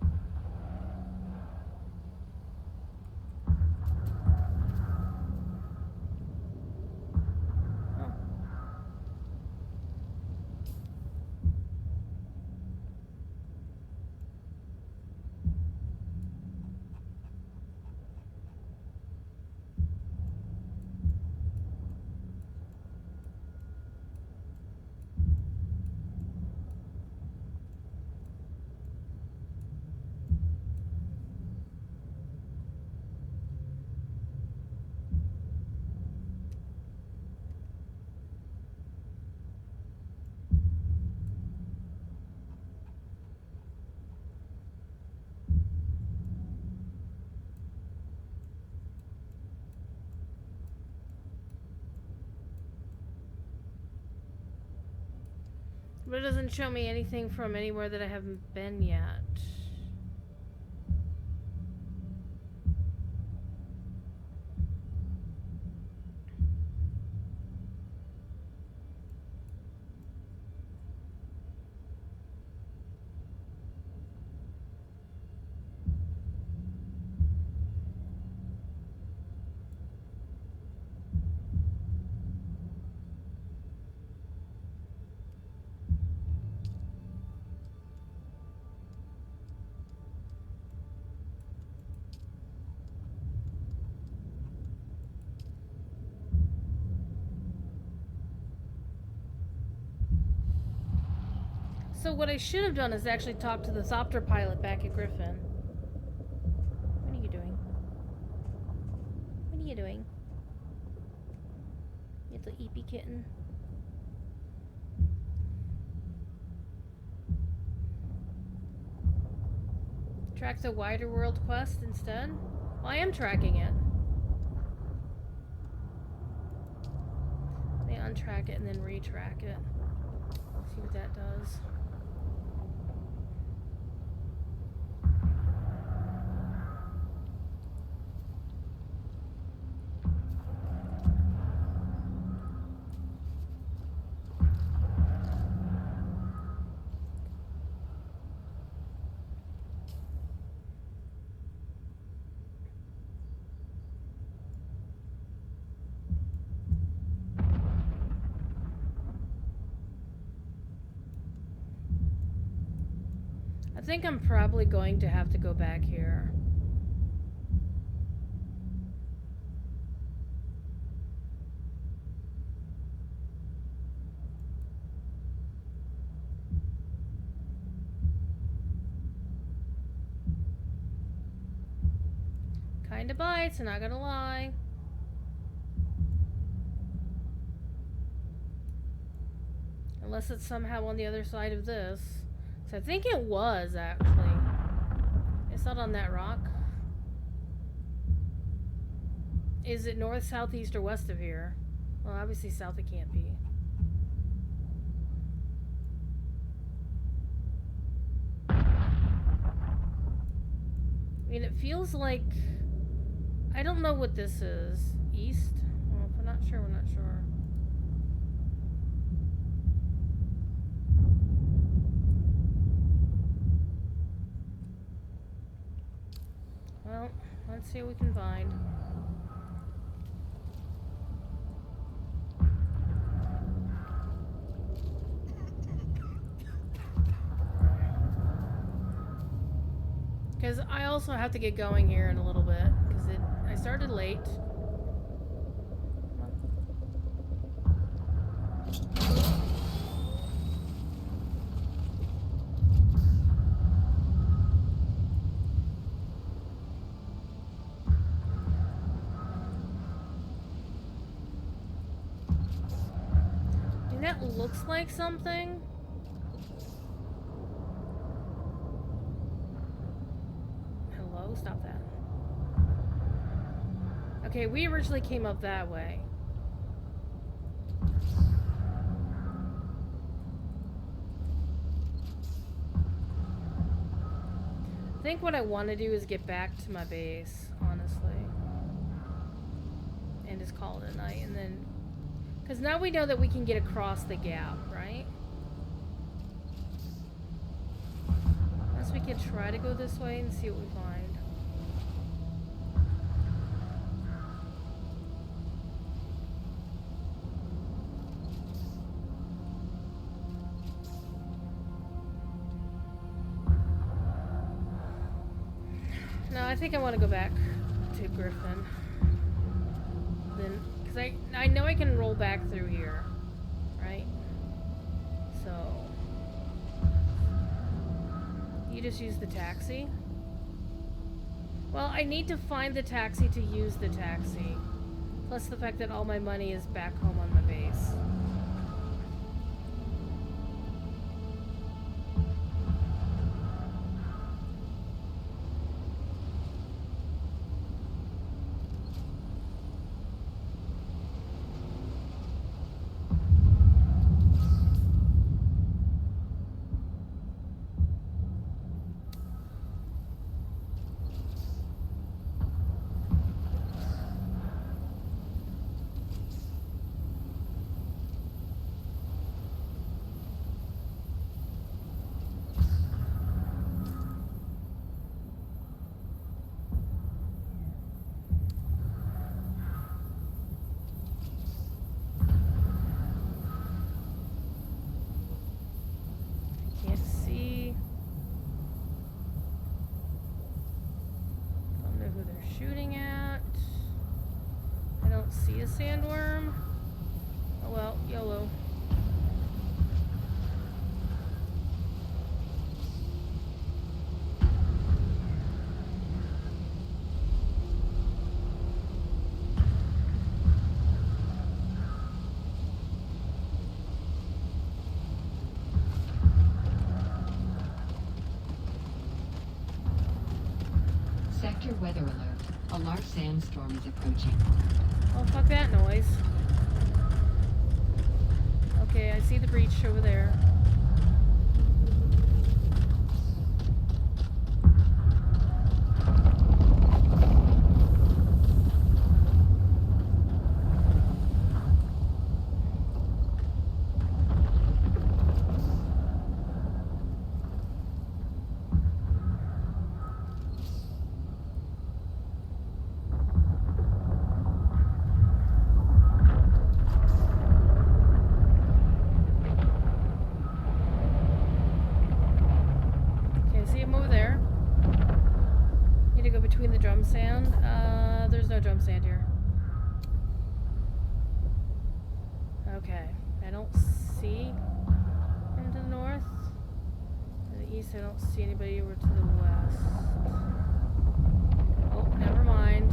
But it doesn't show me anything from anywhere that I haven't been yet. So what I should have done is actually talk to the Thopter pilot back at Griffin. What are you doing? What are you doing? Little eepy kitten. Track the wider world quest instead? Well, I am tracking it. They untrack it and then retrack it. See what that does. I think I'm probably going to have to go back here. Kinda bites, I'm not gonna lie. Unless it's somehow on the other side of this. I think it was, actually. It's not on that rock. Is it north, south, east, or west of here? Well, obviously south it can't be. I mean, it feels like... I don't know what this is. East? Well, if we're not sure, we're not sure. Well, let's see what we can find. Because I also have to get going here in a little bit. Because I started late. That looks like something. Hello? Stop that. Okay, we originally came up that way. I think what I want to do is get back to my base, honestly. And just call it a night, and then... Because now we know that we can get across the gap, right? Unless we could try to go this way and see what we find. No, I think I want to go back to Griffin. Then, because I know I can roll back through here, right? So, you just use the taxi? Well, I need to find the taxi to use the taxi. Plus the fact that all my money is back home on my base. Shooting at. I don't see a sandworm. Oh well, YOLO. Sector weather alert. A large sandstorm is approaching. Oh, fuck that noise. Okay, I see the breach over there. Between the drum sand. There's no drum sand here. Okay. I don't see him to the north. To the east, I don't see anybody over to the west. Oh, never mind.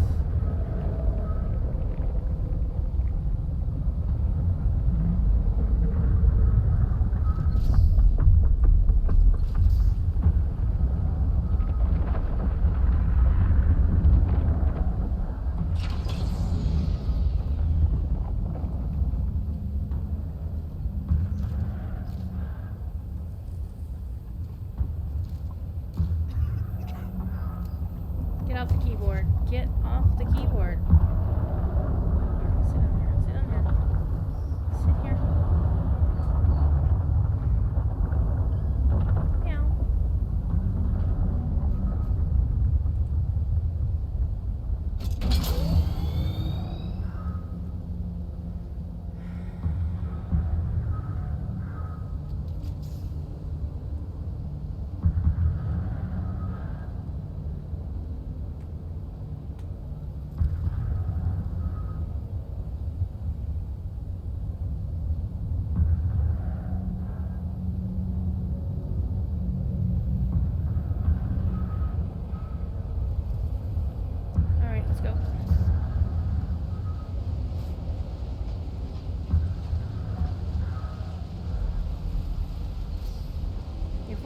Get off the keyboard. Get off the keyboard. Sit down here. Sit down here. Sit here. Meow.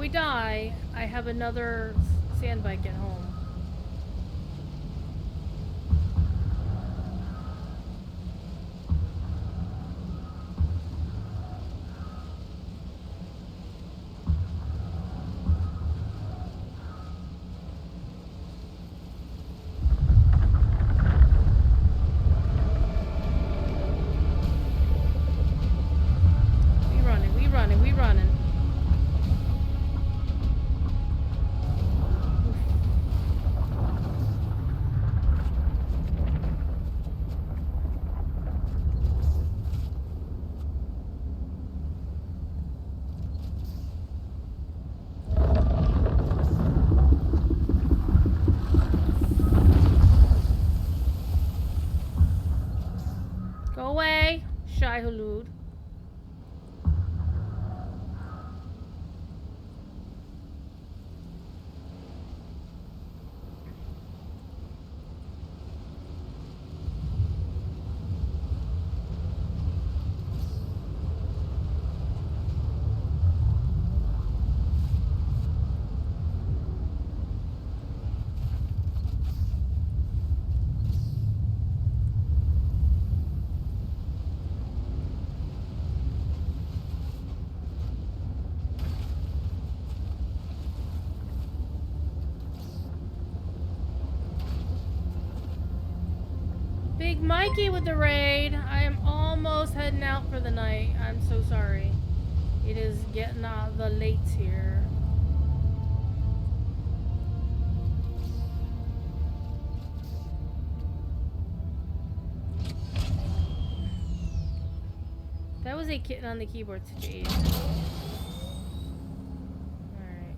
we die, I have another sand bike at home. We running. Go away, shy Hulud. Big Mikey with the raid. I am almost heading out for the night. I'm so sorry. It is getting the lates here. That was a kitten on the keyboard situation. Alright.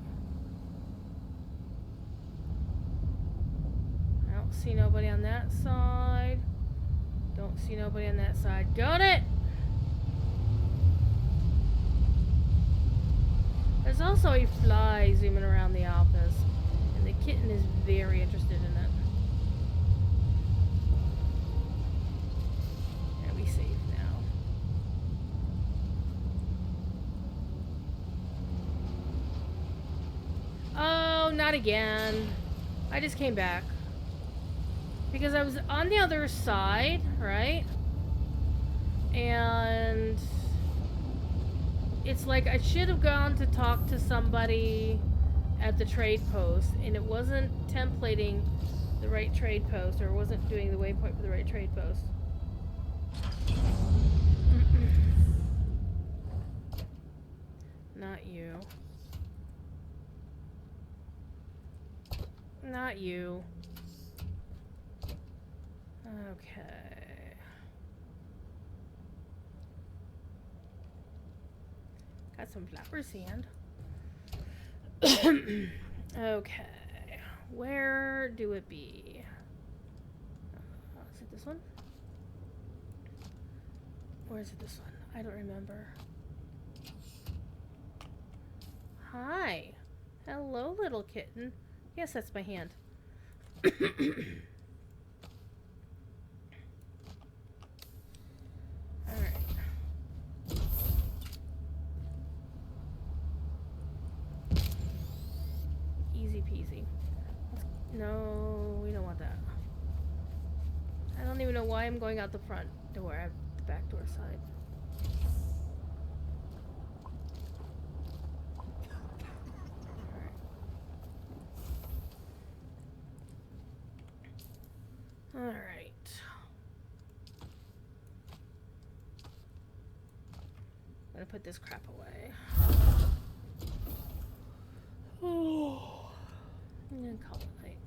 I don't see nobody on that side. Don't see nobody on that side. Got it! There's also a fly zooming around the office, and the kitten is very interested in it. Are we safe now? Oh, not again. I just came back. Because I was on the other side, right? And it's like I should have gone to talk to somebody at the trade post, and it wasn't templating the right trade post, or wasn't doing the waypoint for the right trade post. Not you. Not you. Okay. Got some flapper sand. Okay. Where do it be? Is it this one? Or is it this one? I don't remember. Hi. Hello, little kitten. Yes, that's my hand. No, we don't want that. I don't even know why I'm going out the front door. I have the back door side. Alright. I'm gonna put this crap away. Oh. I'm gonna call it night.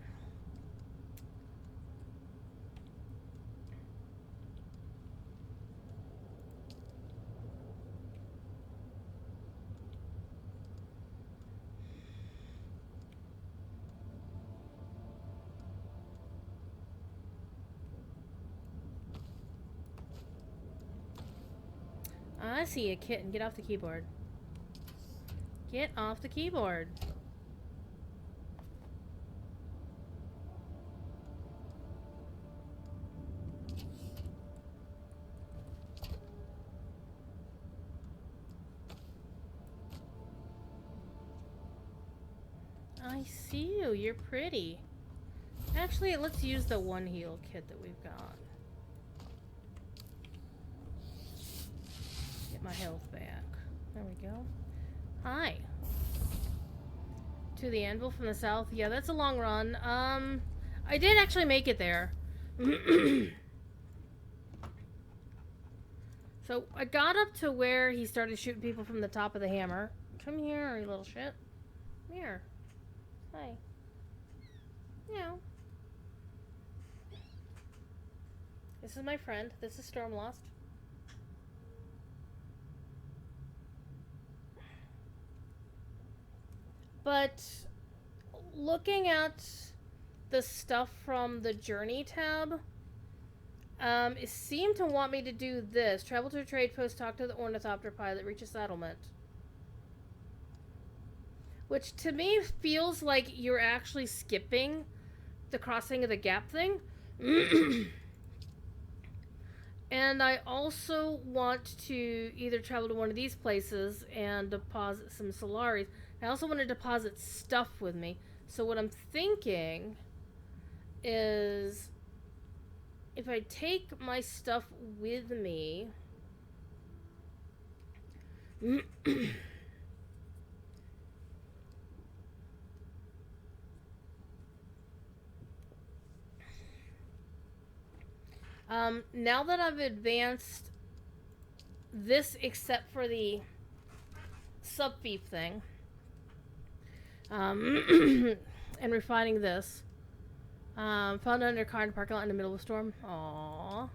I see a kitten. Get off the keyboard. Get off the keyboard. I see you. You're pretty. Actually, let's use the one heal kit that we've got. Get my health back. There we go. Hi. To the anvil from the south. Yeah, that's a long run. I did actually make it there. So I got up to where he started shooting people from the top of the hammer. Come here, you little shit. Come here. Hi. Meow. This is my friend. This is Stormlost. But looking at the stuff from the journey tab, it seemed to want me to do this. Travel to a trade post, talk to the ornithopter pilot, reach a settlement. Which to me feels like you're actually skipping the crossing of the gap thing. And I also want to either travel to one of these places and deposit some Solaris. I also want to deposit stuff with me. So what I'm thinking is if I take my stuff with me... now that I've advanced this except for the sub-thief thing, and refining this, found under a car in a parking lot in the middle of a storm. Aww.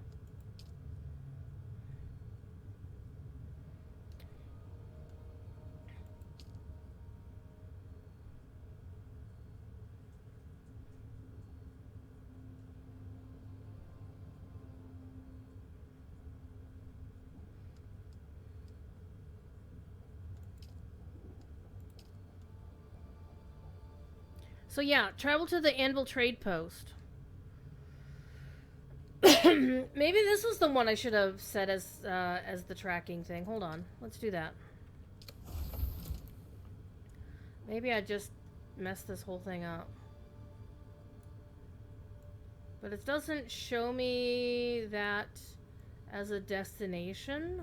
So yeah, travel to the Anvil trade post. Maybe this was the one I should have set as the tracking thing. Hold on, let's do that. Maybe I just messed this whole thing up. But it doesn't show me that as a destination.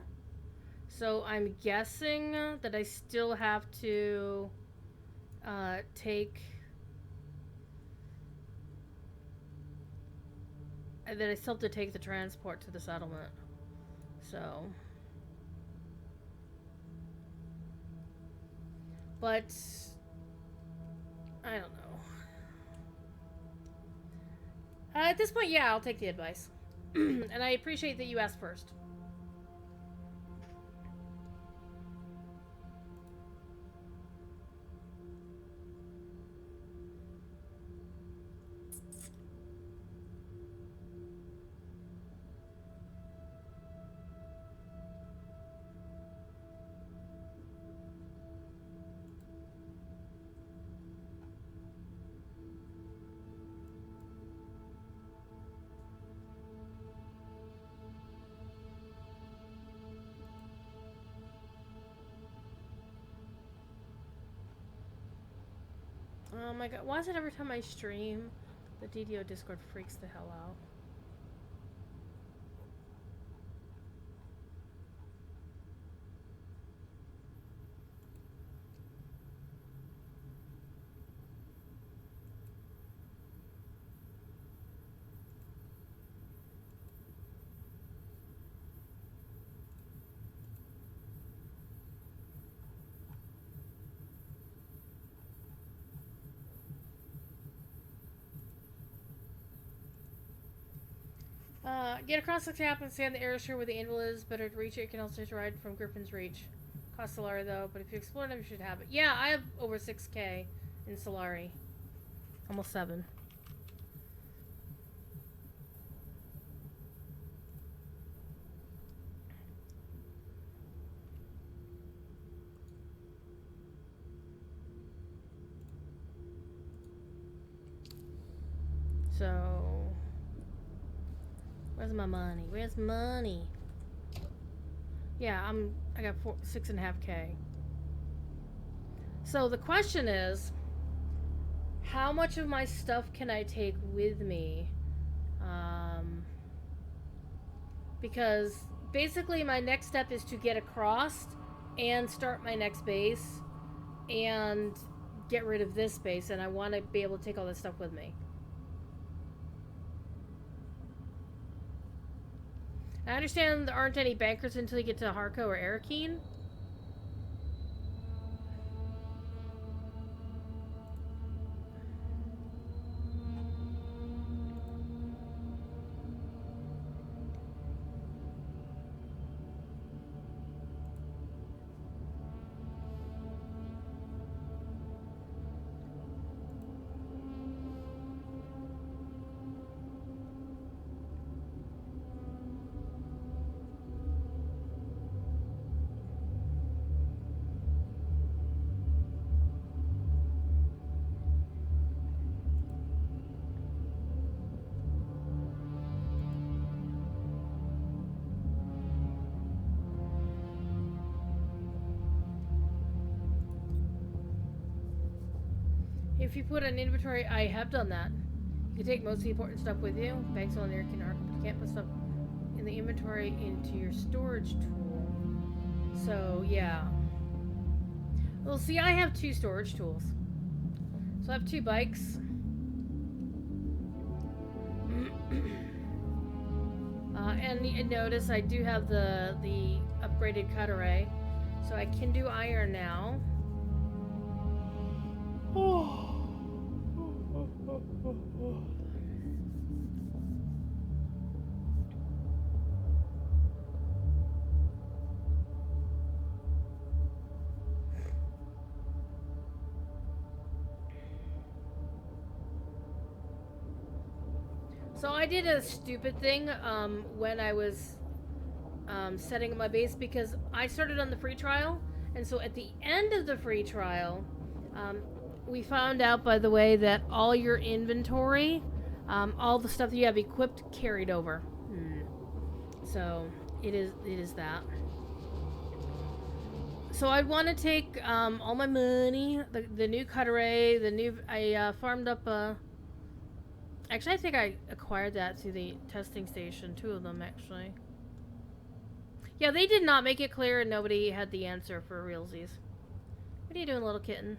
So I'm guessing that I still have to take... that I still have to take the transport to the settlement. So... but... I don't know. At this point, yeah, I'll take the advice. And I appreciate that you asked first. Oh my god, why is it every time I stream, the DDO Discord freaks the hell out? Get across the cap and stand the airshore where the anvil is. Better to reach it. You can also ride from Griffin's Reach. Cost Solari though, but if you explore them, you should have it. Yeah, I have over 6k in Solari. Almost 7. So... where's my money? Where's money? Yeah, I got 6.5k. So the question is, How much of my stuff can I take with me? Because basically my next step is to get across and start my next base and get rid of this base, and I want to be able to take all this stuff with me. I understand there aren't any bankers until you get to Harko or Arakeen. If you put an inventory, I have done that. You can take most of the important stuff with you. Bags on there can arc, but you can't put stuff in the inventory into your storage tool. So yeah. Well, see, I have 2 storage tools. So I have 2 bikes. And notice I do have the upgraded cut array, so I can do iron now. So I did a stupid thing when I was setting up my base, because I started on the free trial, and so at the end of the free trial, we found out, by the way, that all your inventory, all the stuff that you have equipped, carried over. So it is that. So I'd want to take all my money, the new cut array, I farmed up actually, I think I acquired that through the testing station, 2 of them actually. Yeah, they did not make it clear, and nobody had the answer for realsies. What are you doing, little kitten?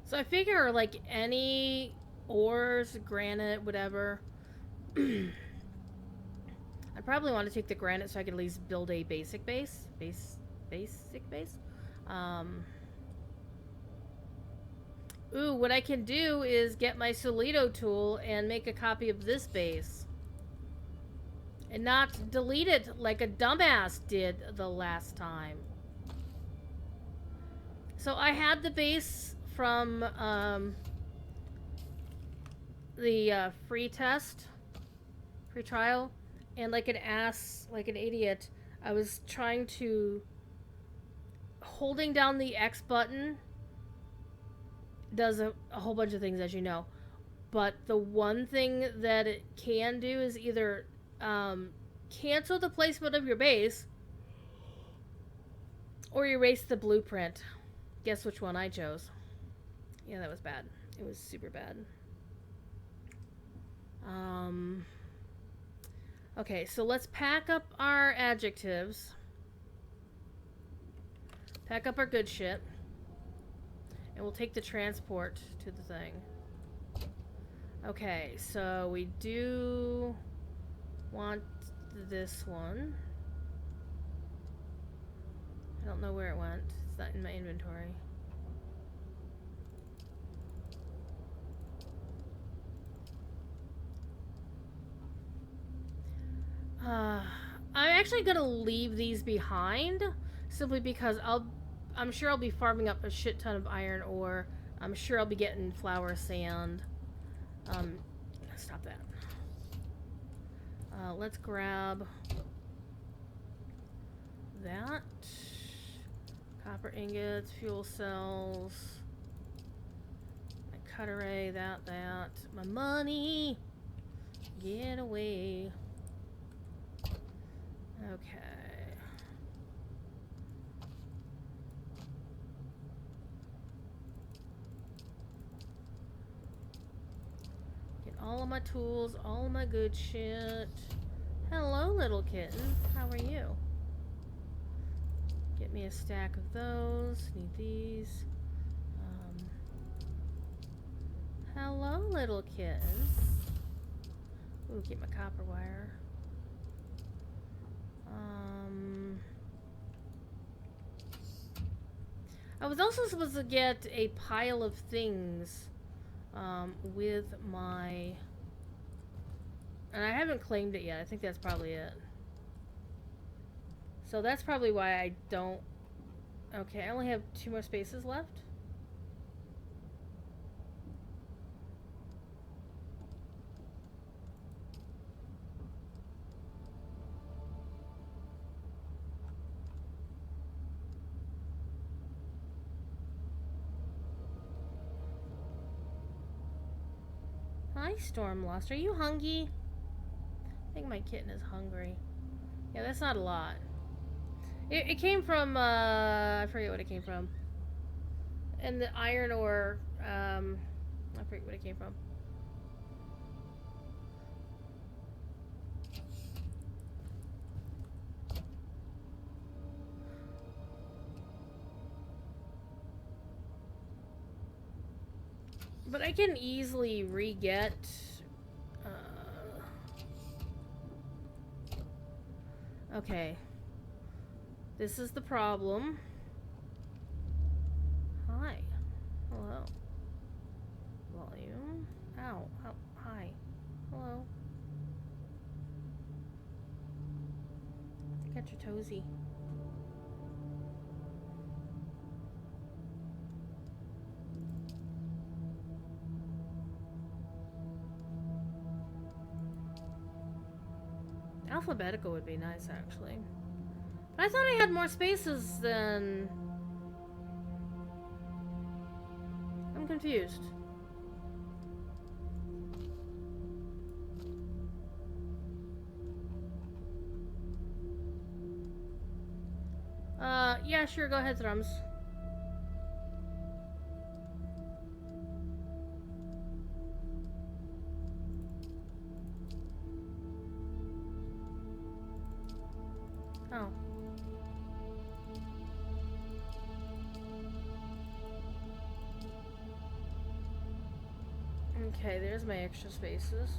So I figure, like, any ores, granite, whatever. I'd probably want to take the granite so I could at least build a basic base. Basic base? Ooh, what I can do is get my Solito tool and make a copy of this base. And not delete it like a dumbass did the last time. So I had the base from the free trial, and like an idiot, I was trying to, holding down the X button does a whole bunch of things, as you know, but the one thing that it can do is either cancel the placement of your base or erase the blueprint. Guess which one I chose? Yeah, that was bad. It was super bad. Okay, so let's pack up our adjectives. Pack up our good shit. And we'll take the transport to the thing. Okay, so we do want this one. I don't know where it went. It's not in my inventory. I'm actually gonna leave these behind, simply because I'm sure I'll be farming up a shit ton of iron ore. I'm sure I'll be getting flour sand. Stop that. Let's grab that. Copper ingots, fuel cells, my cut array, that. My money! Get away. Okay. Get all of my tools, all of my good shit. Hello, little kitten. How are you? Get me a stack of those. Need these. Hello, little kitten. Ooh, get my copper wire. I was also supposed to get a pile of things with my... And I haven't claimed it yet. I think that's probably it. So that's probably why I don't... Okay, I only have 2 more spaces left. Hi, Stormlost. Are you hungry? I think my kitten is hungry. Yeah, that's not a lot. It came from, I forget what it came from. And the iron ore, I forget what it came from. But I can easily re-get... okay. This is the problem. Hi. Hello. Volume. Ow. Ow. Hi. Hello. I got your toesy. Alphabetical would be nice, actually. But I thought I had more spaces than... I'm confused. Yeah, sure, go ahead, Thrums. Oh. Okay, there's my extra spaces.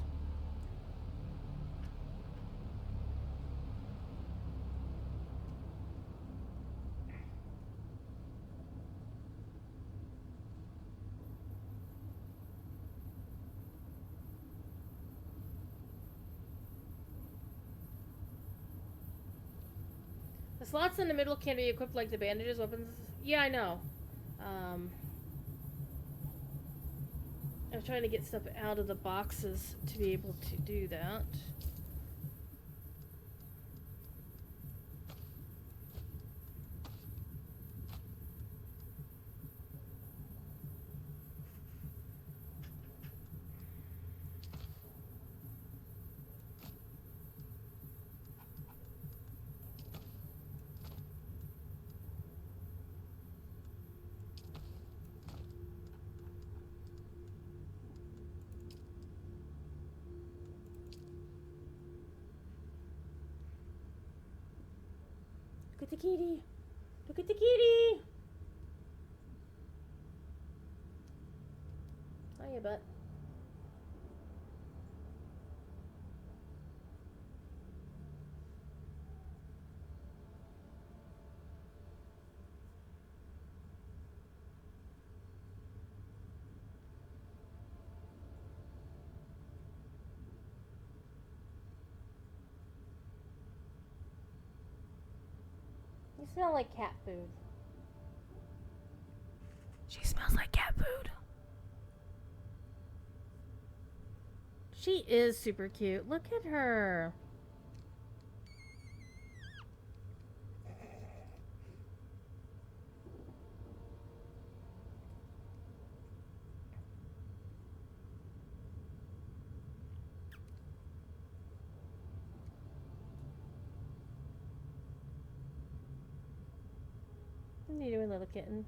The slots in the middle can be equipped like the bandages, weapons. Yeah, I know. I'm trying to get stuff out of the boxes to be able to do that. Look at the kitty! Look at the kitty! Hiya, butt. You smell like cat food. She smells like cat food. She is super cute. Look at her. What are you doing, little kitten?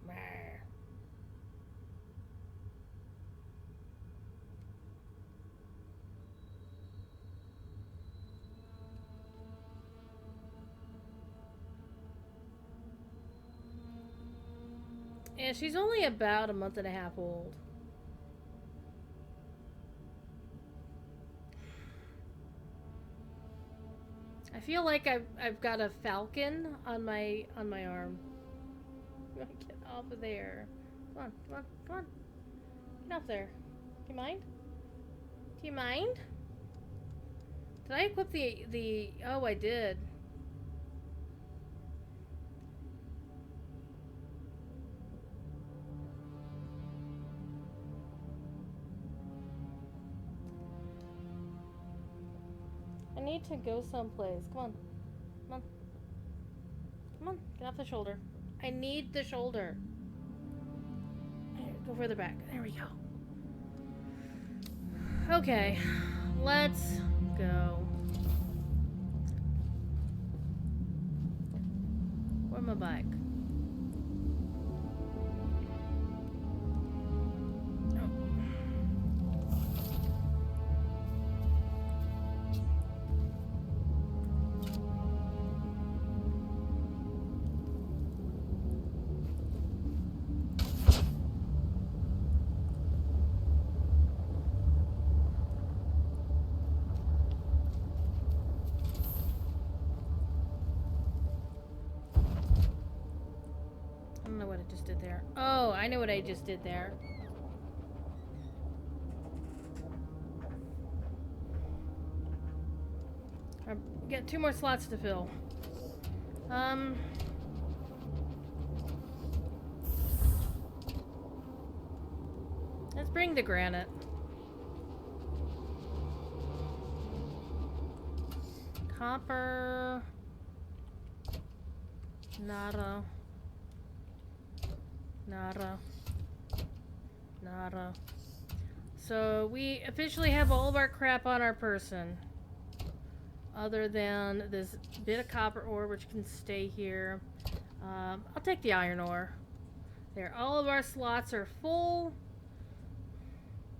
Rawr. Yeah, she's only about a month and a half old. I feel like I've got a falcon on my arm. Get off of there. Come on, come on, come on. Get off there. Do you mind? Do you mind? Did I equip the oh, I did. I need to go someplace. Come on. Come on. Come on. Get off the shoulder. I need the shoulder. Here, go further back. There we go. Okay. Let's go. Where's my bike? I don't know what I just did there. Oh, I know what I just did there. I've got 2 more slots to fill. Let's bring the granite. Copper. Nada. Nada. Nada. So we officially have all of our crap on our person. Other than this bit of copper ore, which can stay here. I'll take the iron ore. There, all of our slots are full.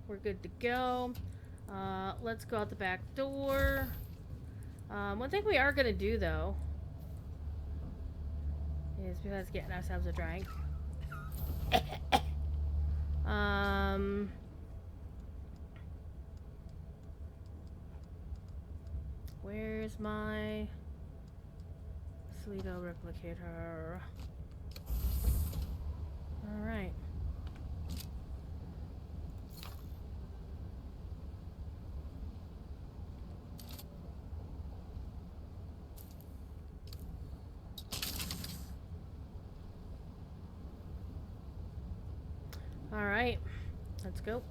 We're good to go. Let's go out the back door. One thing we are going to do, though, is because getting ourselves a drink. Where's my Sleeto replicator? Alright. Alright. Let's go.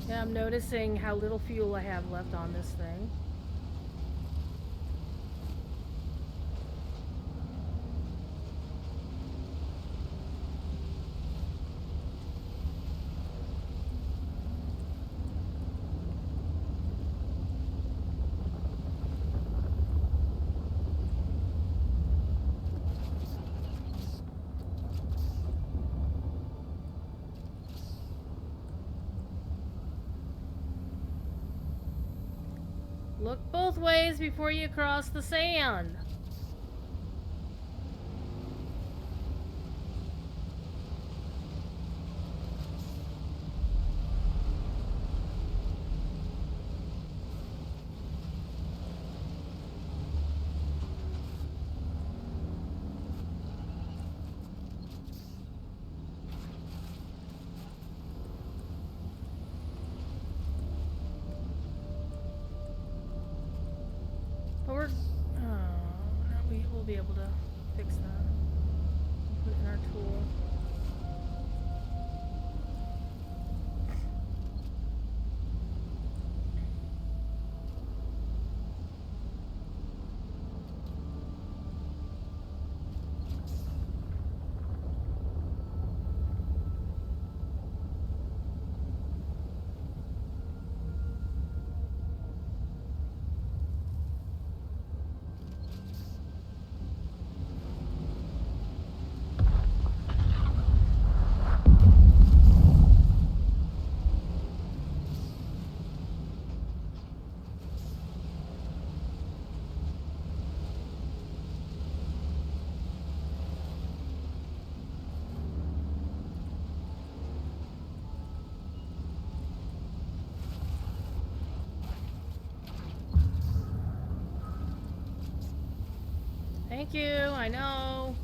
Yeah, I'm noticing how little fuel I have left on this thing. Look both ways before you cross the sand. But we're... Oh, we'll be able to fix that. Put it in our tool. Thank you, I know.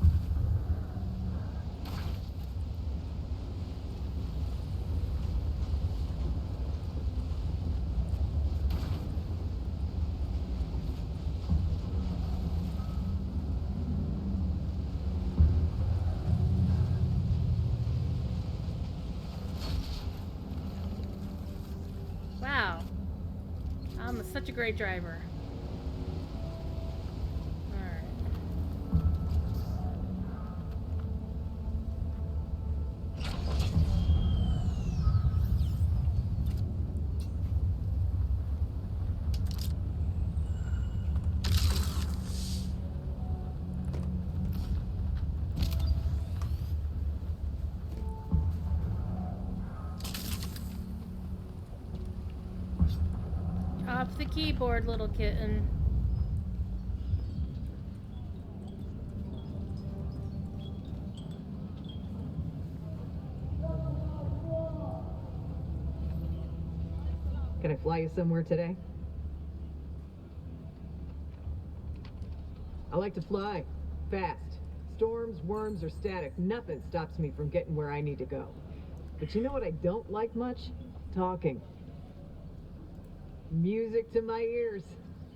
Wow. I'm such a great driver. Off the keyboard, little kitten. Can I fly you somewhere today? I like to fly. Fast. Storms, worms, or static. Nothing stops me from getting where I need to go. But you know what I don't like much? Talking. Music to my ears.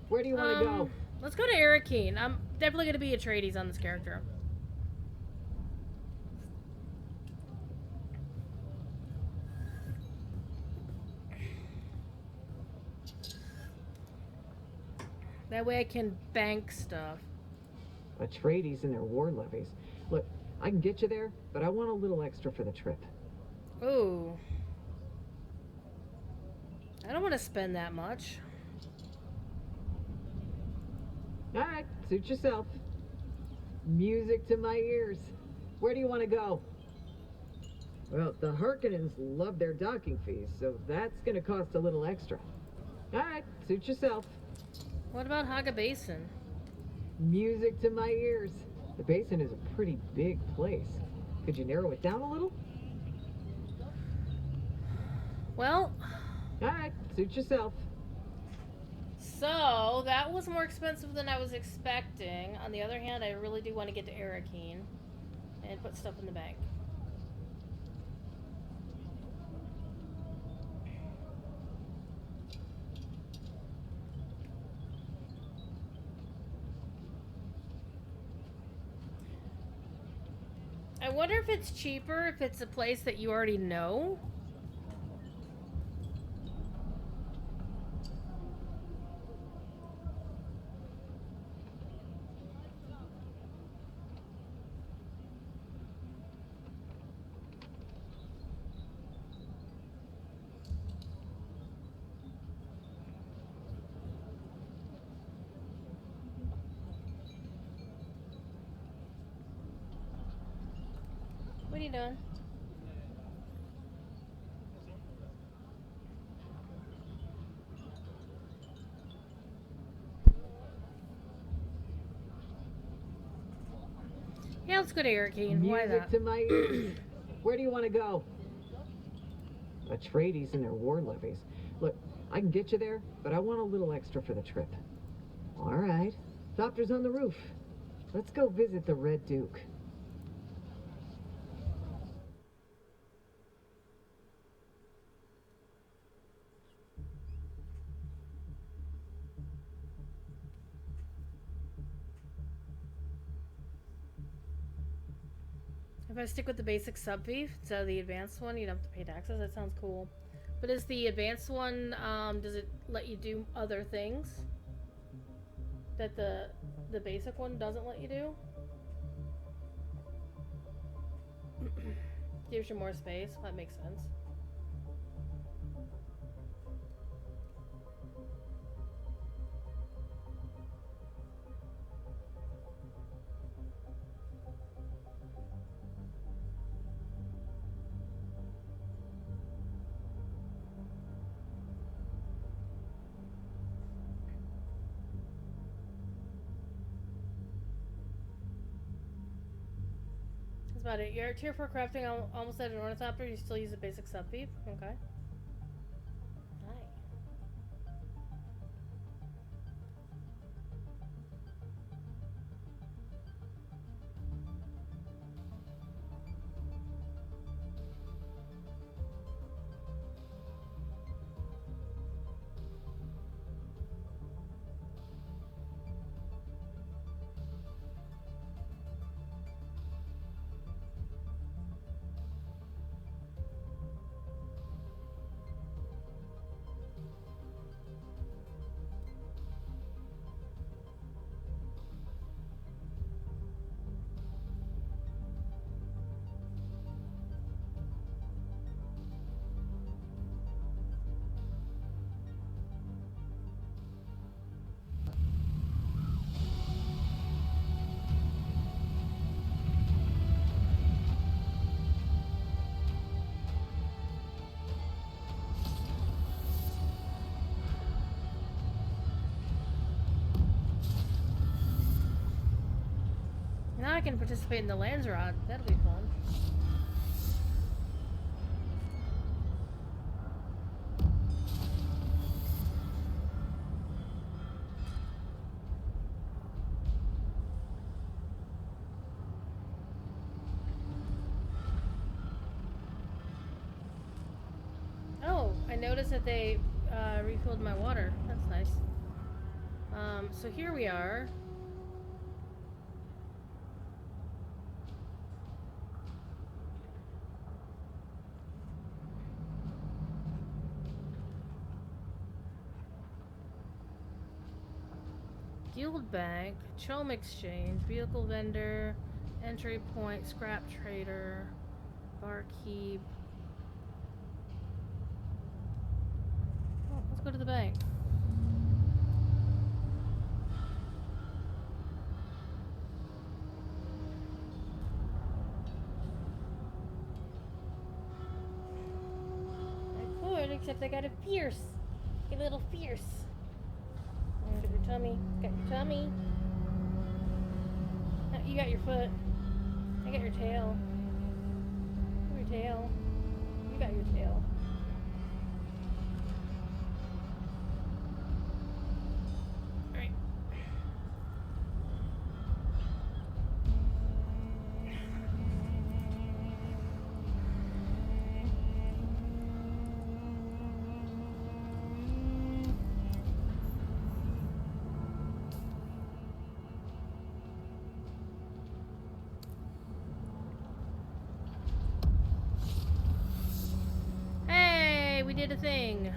Where do you want to go? Let's go to Arakeen. I'm definitely going to be Atreides on this character. That way I can bank stuff. Atreides and their war levies. Look, I can get you there, but I want a little extra for the trip. Ooh. I don't want to spend that much. Alright, suit yourself. Music to my ears. Where do you want to go? Well, the Harkonnens love their docking fees, so that's gonna cost a little extra. Alright, suit yourself. What about Haga Basin? Music to my ears. The basin is a pretty big place. Could you narrow it down a little? Well... Alright, suit yourself. So, that was more expensive than I was expecting. On the other hand, I really do want to get to Arakeen and put stuff in the bank. I wonder if it's cheaper if it's a place that you already know. What are you doing? Yeah, let's go to Hurricane. Why Music not? to my ears. Where do you want to go? Atreides and their war levies. Look, I can get you there, but I want a little extra for the trip. All right. Doctor's on the roof. Let's go visit the Red Duke. If I stick with the basic sub fee instead of the advanced one, you don't have to pay taxes. That sounds cool. But is the advanced one, does it let you do other things that the basic one doesn't let you do? Gives you more space. That makes sense. That's about it. You're at tier 4 crafting almost at an ornithopter. You still use a basic sub fee. Okay. Now I can participate in the Landsrod. That'll be fun. Oh, I noticed that they refilled my water. That's nice. So here we are. Guild Bank, Chom Exchange, Vehicle Vendor, Entry Point, Scrap Trader, Barkeep. Oh, let's go to the bank. I could, except I got a fierce. A little fierce. Got your tummy. Got your tummy. Oh, you got your foot. I got your tail. Your tail. You got your tail. Alright. We did a thing.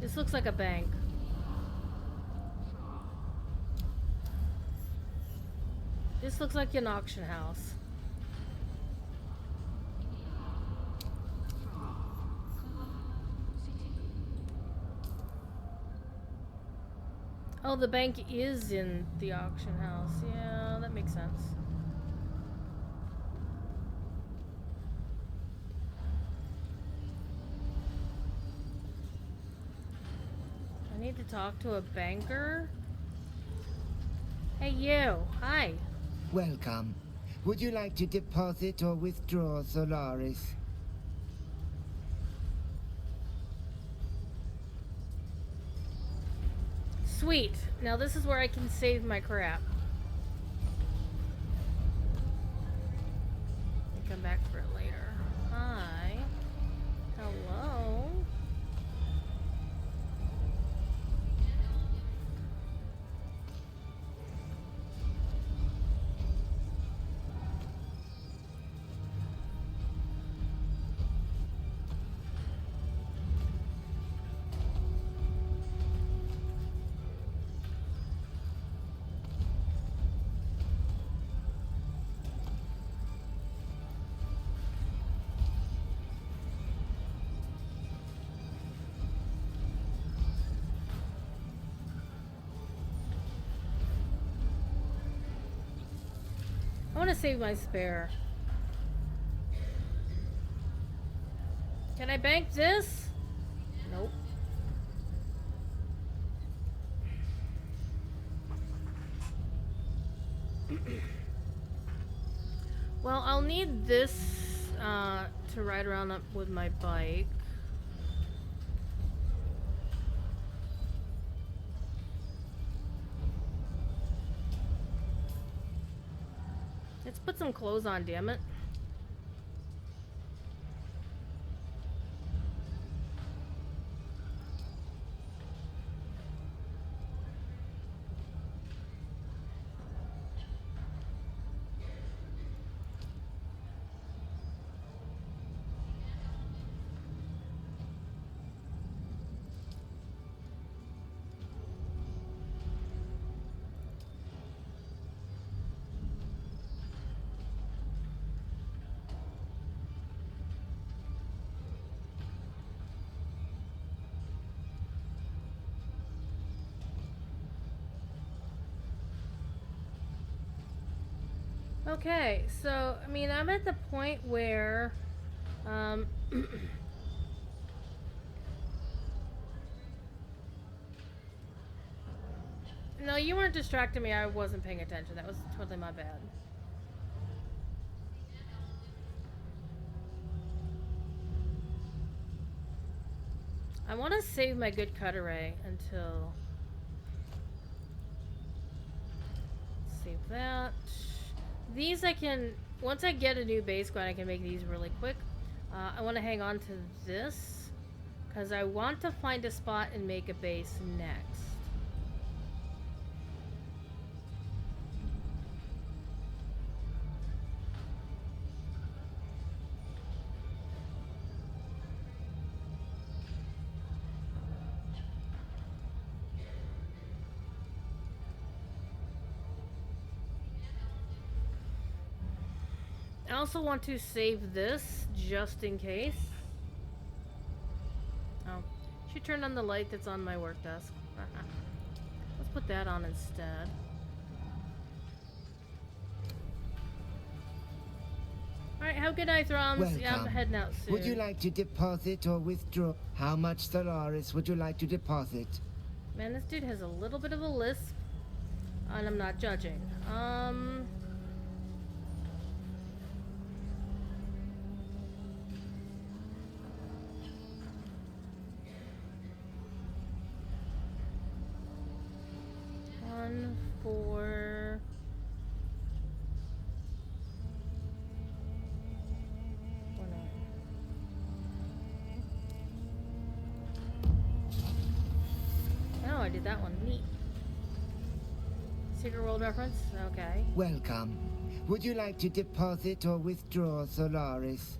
This looks like a bank. This looks like an auction house. Oh, the bank is in the auction house. Yeah, that makes sense. need to talk to a banker. Hey, you. Hi. Welcome. Would you like to deposit or withdraw Solaris? Sweet. Now this is where I can save my crap. I'll come back for it later. Hi. Hello. I want to save my spare. Can I bank this? Nope. Well, I'll need this to ride around up with my bike. Let's put some clothes on, damn it. Okay, so, I mean, I'm at the point where, no, you weren't distracting me. I wasn't paying attention. That was totally my bad. I want to save my good cut array until... Save that. These I can... Once I get a new base going, I can make these really quick. I want to hang on to this, because I want to find a spot and make a base next. I also want to save this just in case. Oh, should turn on the light that's on my work desk. Let's put that on instead. Alright, have a good night, Throms. Welcome. Yeah, I'm heading out soon. Would you like to deposit or withdraw? How much Solaris would you like to deposit? Man, this dude has a little bit of a lisp, and I'm not judging. 1, 4... Oh, I did that one. Neat. Secret World reference? Okay. Welcome. Would you like to deposit or withdraw Solaris?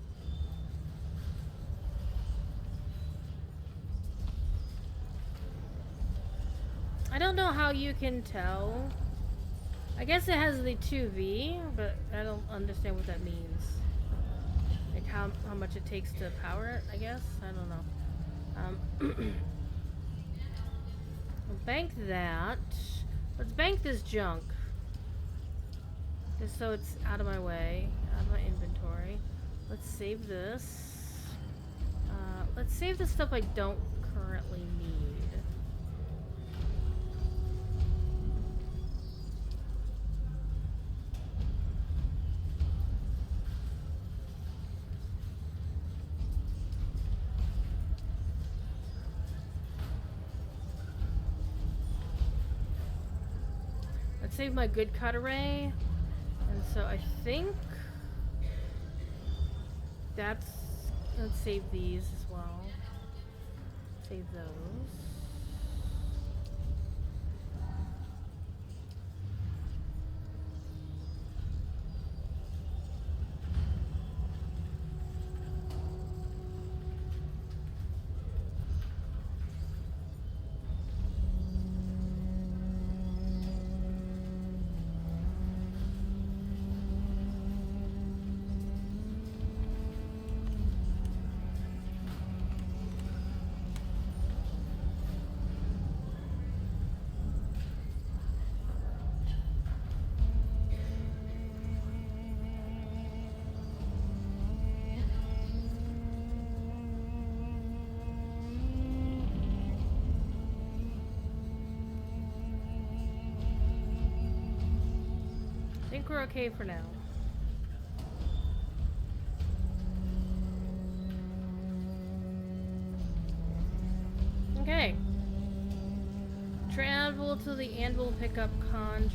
I don't know how you can tell. I guess it has the 2V, but I don't understand what that means. Like how much it takes to power it, I guess? I don't know. We'll bank that. Let's bank this junk. Just so it's out of my way, out of my inventory. Let's save this. Let's save the stuff I don't currently need. save my good cut array, and so I think that's. Let's save these as well. Save those. I think we're okay for now. Okay. Travel to the Anvil, pick up contracts.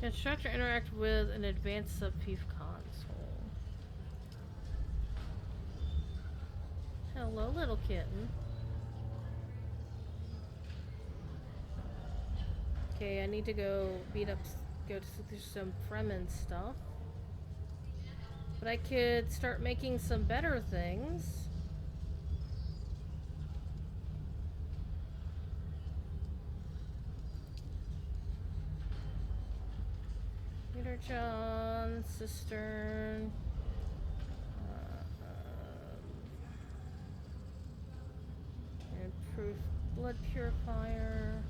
Construct or interact with an advanced sub-piece console. Hello, little kitten. Okay, I need to go go to some Fremen stuff. But I could start making some better things. John, cistern, improved blood purifier.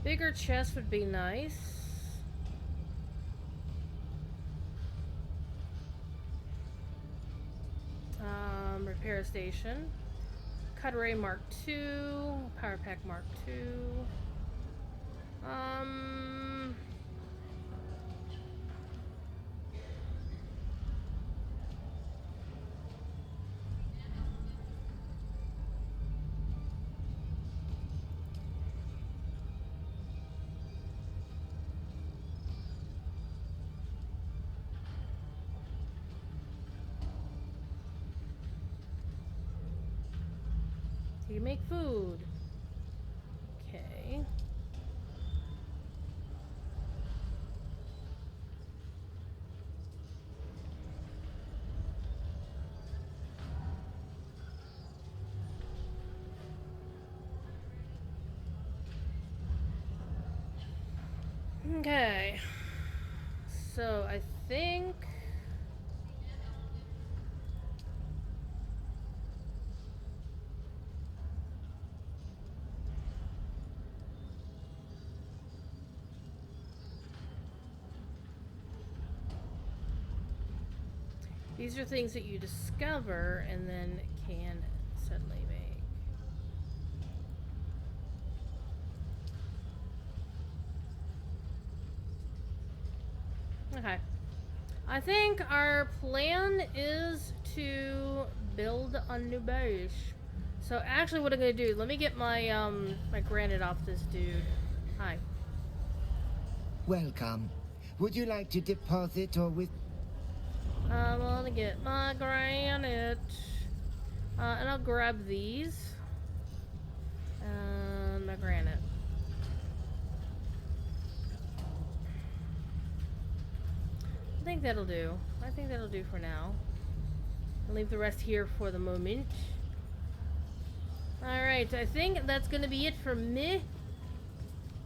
Bigger chest would be nice. Repair station. Cut array Mark II. Power pack Mark II. You make food. Okay. Okay. So I think these are things that you discover and then can suddenly make. Okay. I think our plan is to build a new base. So actually what I'm gonna do, let me get my my granite off this dude. Hi. Welcome. Would you like to deposit or with... I'm gonna get my granite. And I'll grab these. And my granite. I think that'll do. I think that'll do for now. I'll leave the rest here for the moment. Alright, I think that's gonna be it for me.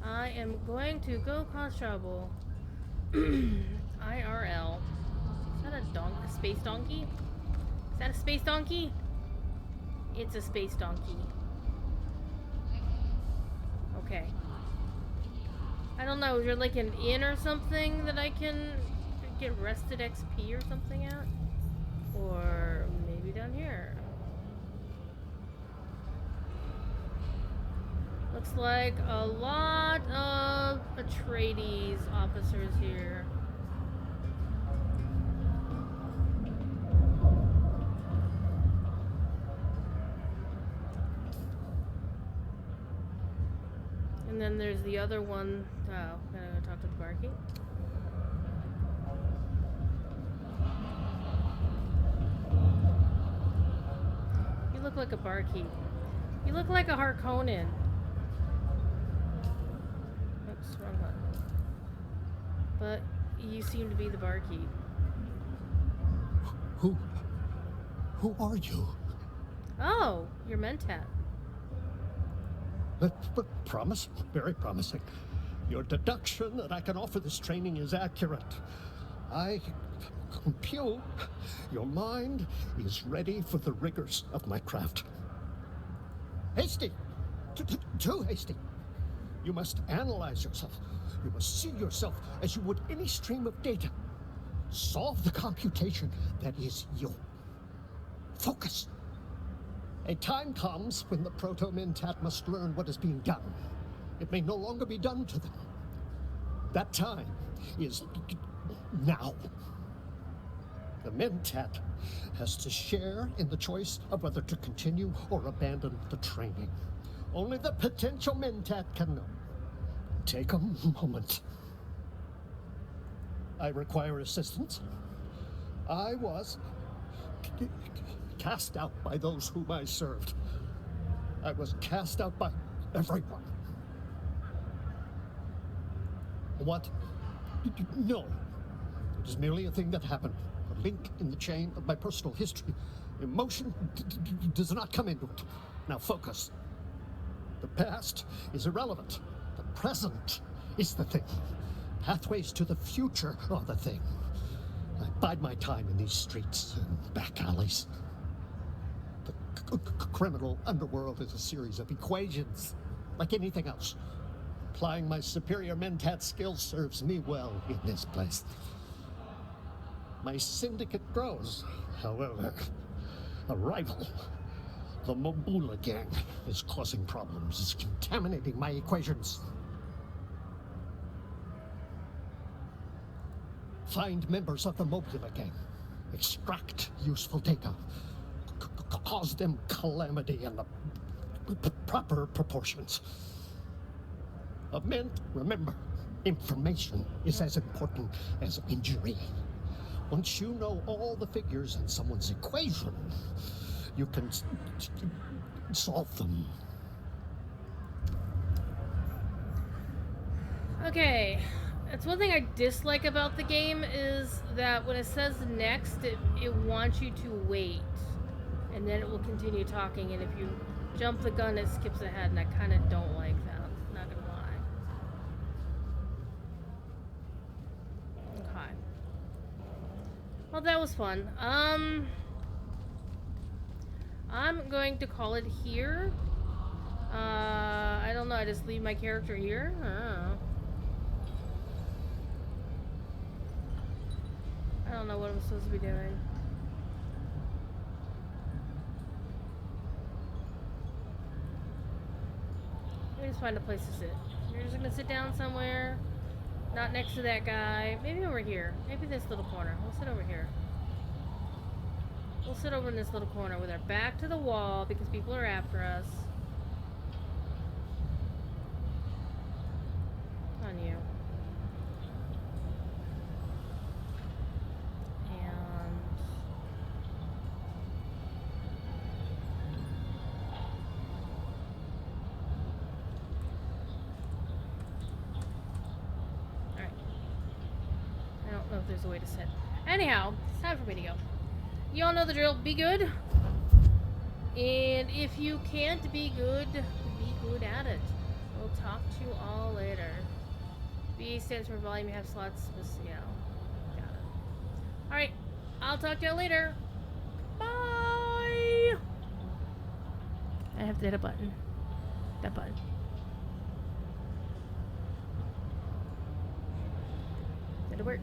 I am going to go cause trouble. IRL. Is that a space donkey? Is that a space donkey? It's a space donkey. Okay. I don't know, is there like an inn or something that I can get rested XP or something at? Or maybe down here. Looks like a lot of Atreides officers here. And then there's the other one. Oh, gotta go talk to the barkeep. You look like a barkeep. You look like a Harkonnen. Oops, wrong one. But you seem to be the barkeep. Who are you? Oh, you're Mentat. But very promising. Your deduction that I can offer this training is accurate. I compute your mind is ready for the rigors of my craft. Hasty! Too hasty. You must analyze yourself. You must see yourself as you would any stream of data. Solve the computation that is you. Focus. A time comes when the Proto-Mentat must learn what is being done. It may no longer be done to them. That time is now. The Mentat has to share in the choice of whether to continue or abandon the training. Only the potential Mentat can know. Take a moment. I require assistance. I was cast out by those whom I served. I was cast out by everyone. What? No. It is merely a thing that happened. A link in the chain of my personal history. Emotion does not come into it. Now focus. The past is irrelevant. The present is the thing. Pathways to the future are the thing. I bide my time in these streets and back alleys. The criminal underworld is a series of equations, like anything else. Applying my superior Mentat skills serves me well in this place. My syndicate grows, however. A rival, the Mobula gang, is causing problems. It's contaminating my equations. Find members of the Mobula gang. Extract useful data. Cause them calamity in the proper proportions. Remember, information is as important as injury. Once you know all the figures in someone's equation, you can solve them. Okay. That's one thing I dislike about the game is that when it says next, it wants you to wait. And then it will continue talking, and if you jump the gun, it skips ahead, and I kind of don't like that. Not gonna lie. Okay. Well, that was fun. I'm going to call it here. I don't know, I just leave my character here? I don't know. I don't know what I'm supposed to be doing. Let me just find a place to sit. You're just gonna sit down somewhere. Not next to that guy. Maybe over here. Maybe this little corner. We'll sit over here. We'll sit over in this little corner with our back to the wall because people are after us. On you. And alright. I don't know if there's a way to sit. Anyhow, it's time for me to go. You all know the drill. Be good. And if you can't be good at it. We'll talk to you all later. B stands for volume. You have slots. Yeah. Got it. Alright. I'll talk to you later. Bye. I have to hit a button. That button. Did it work?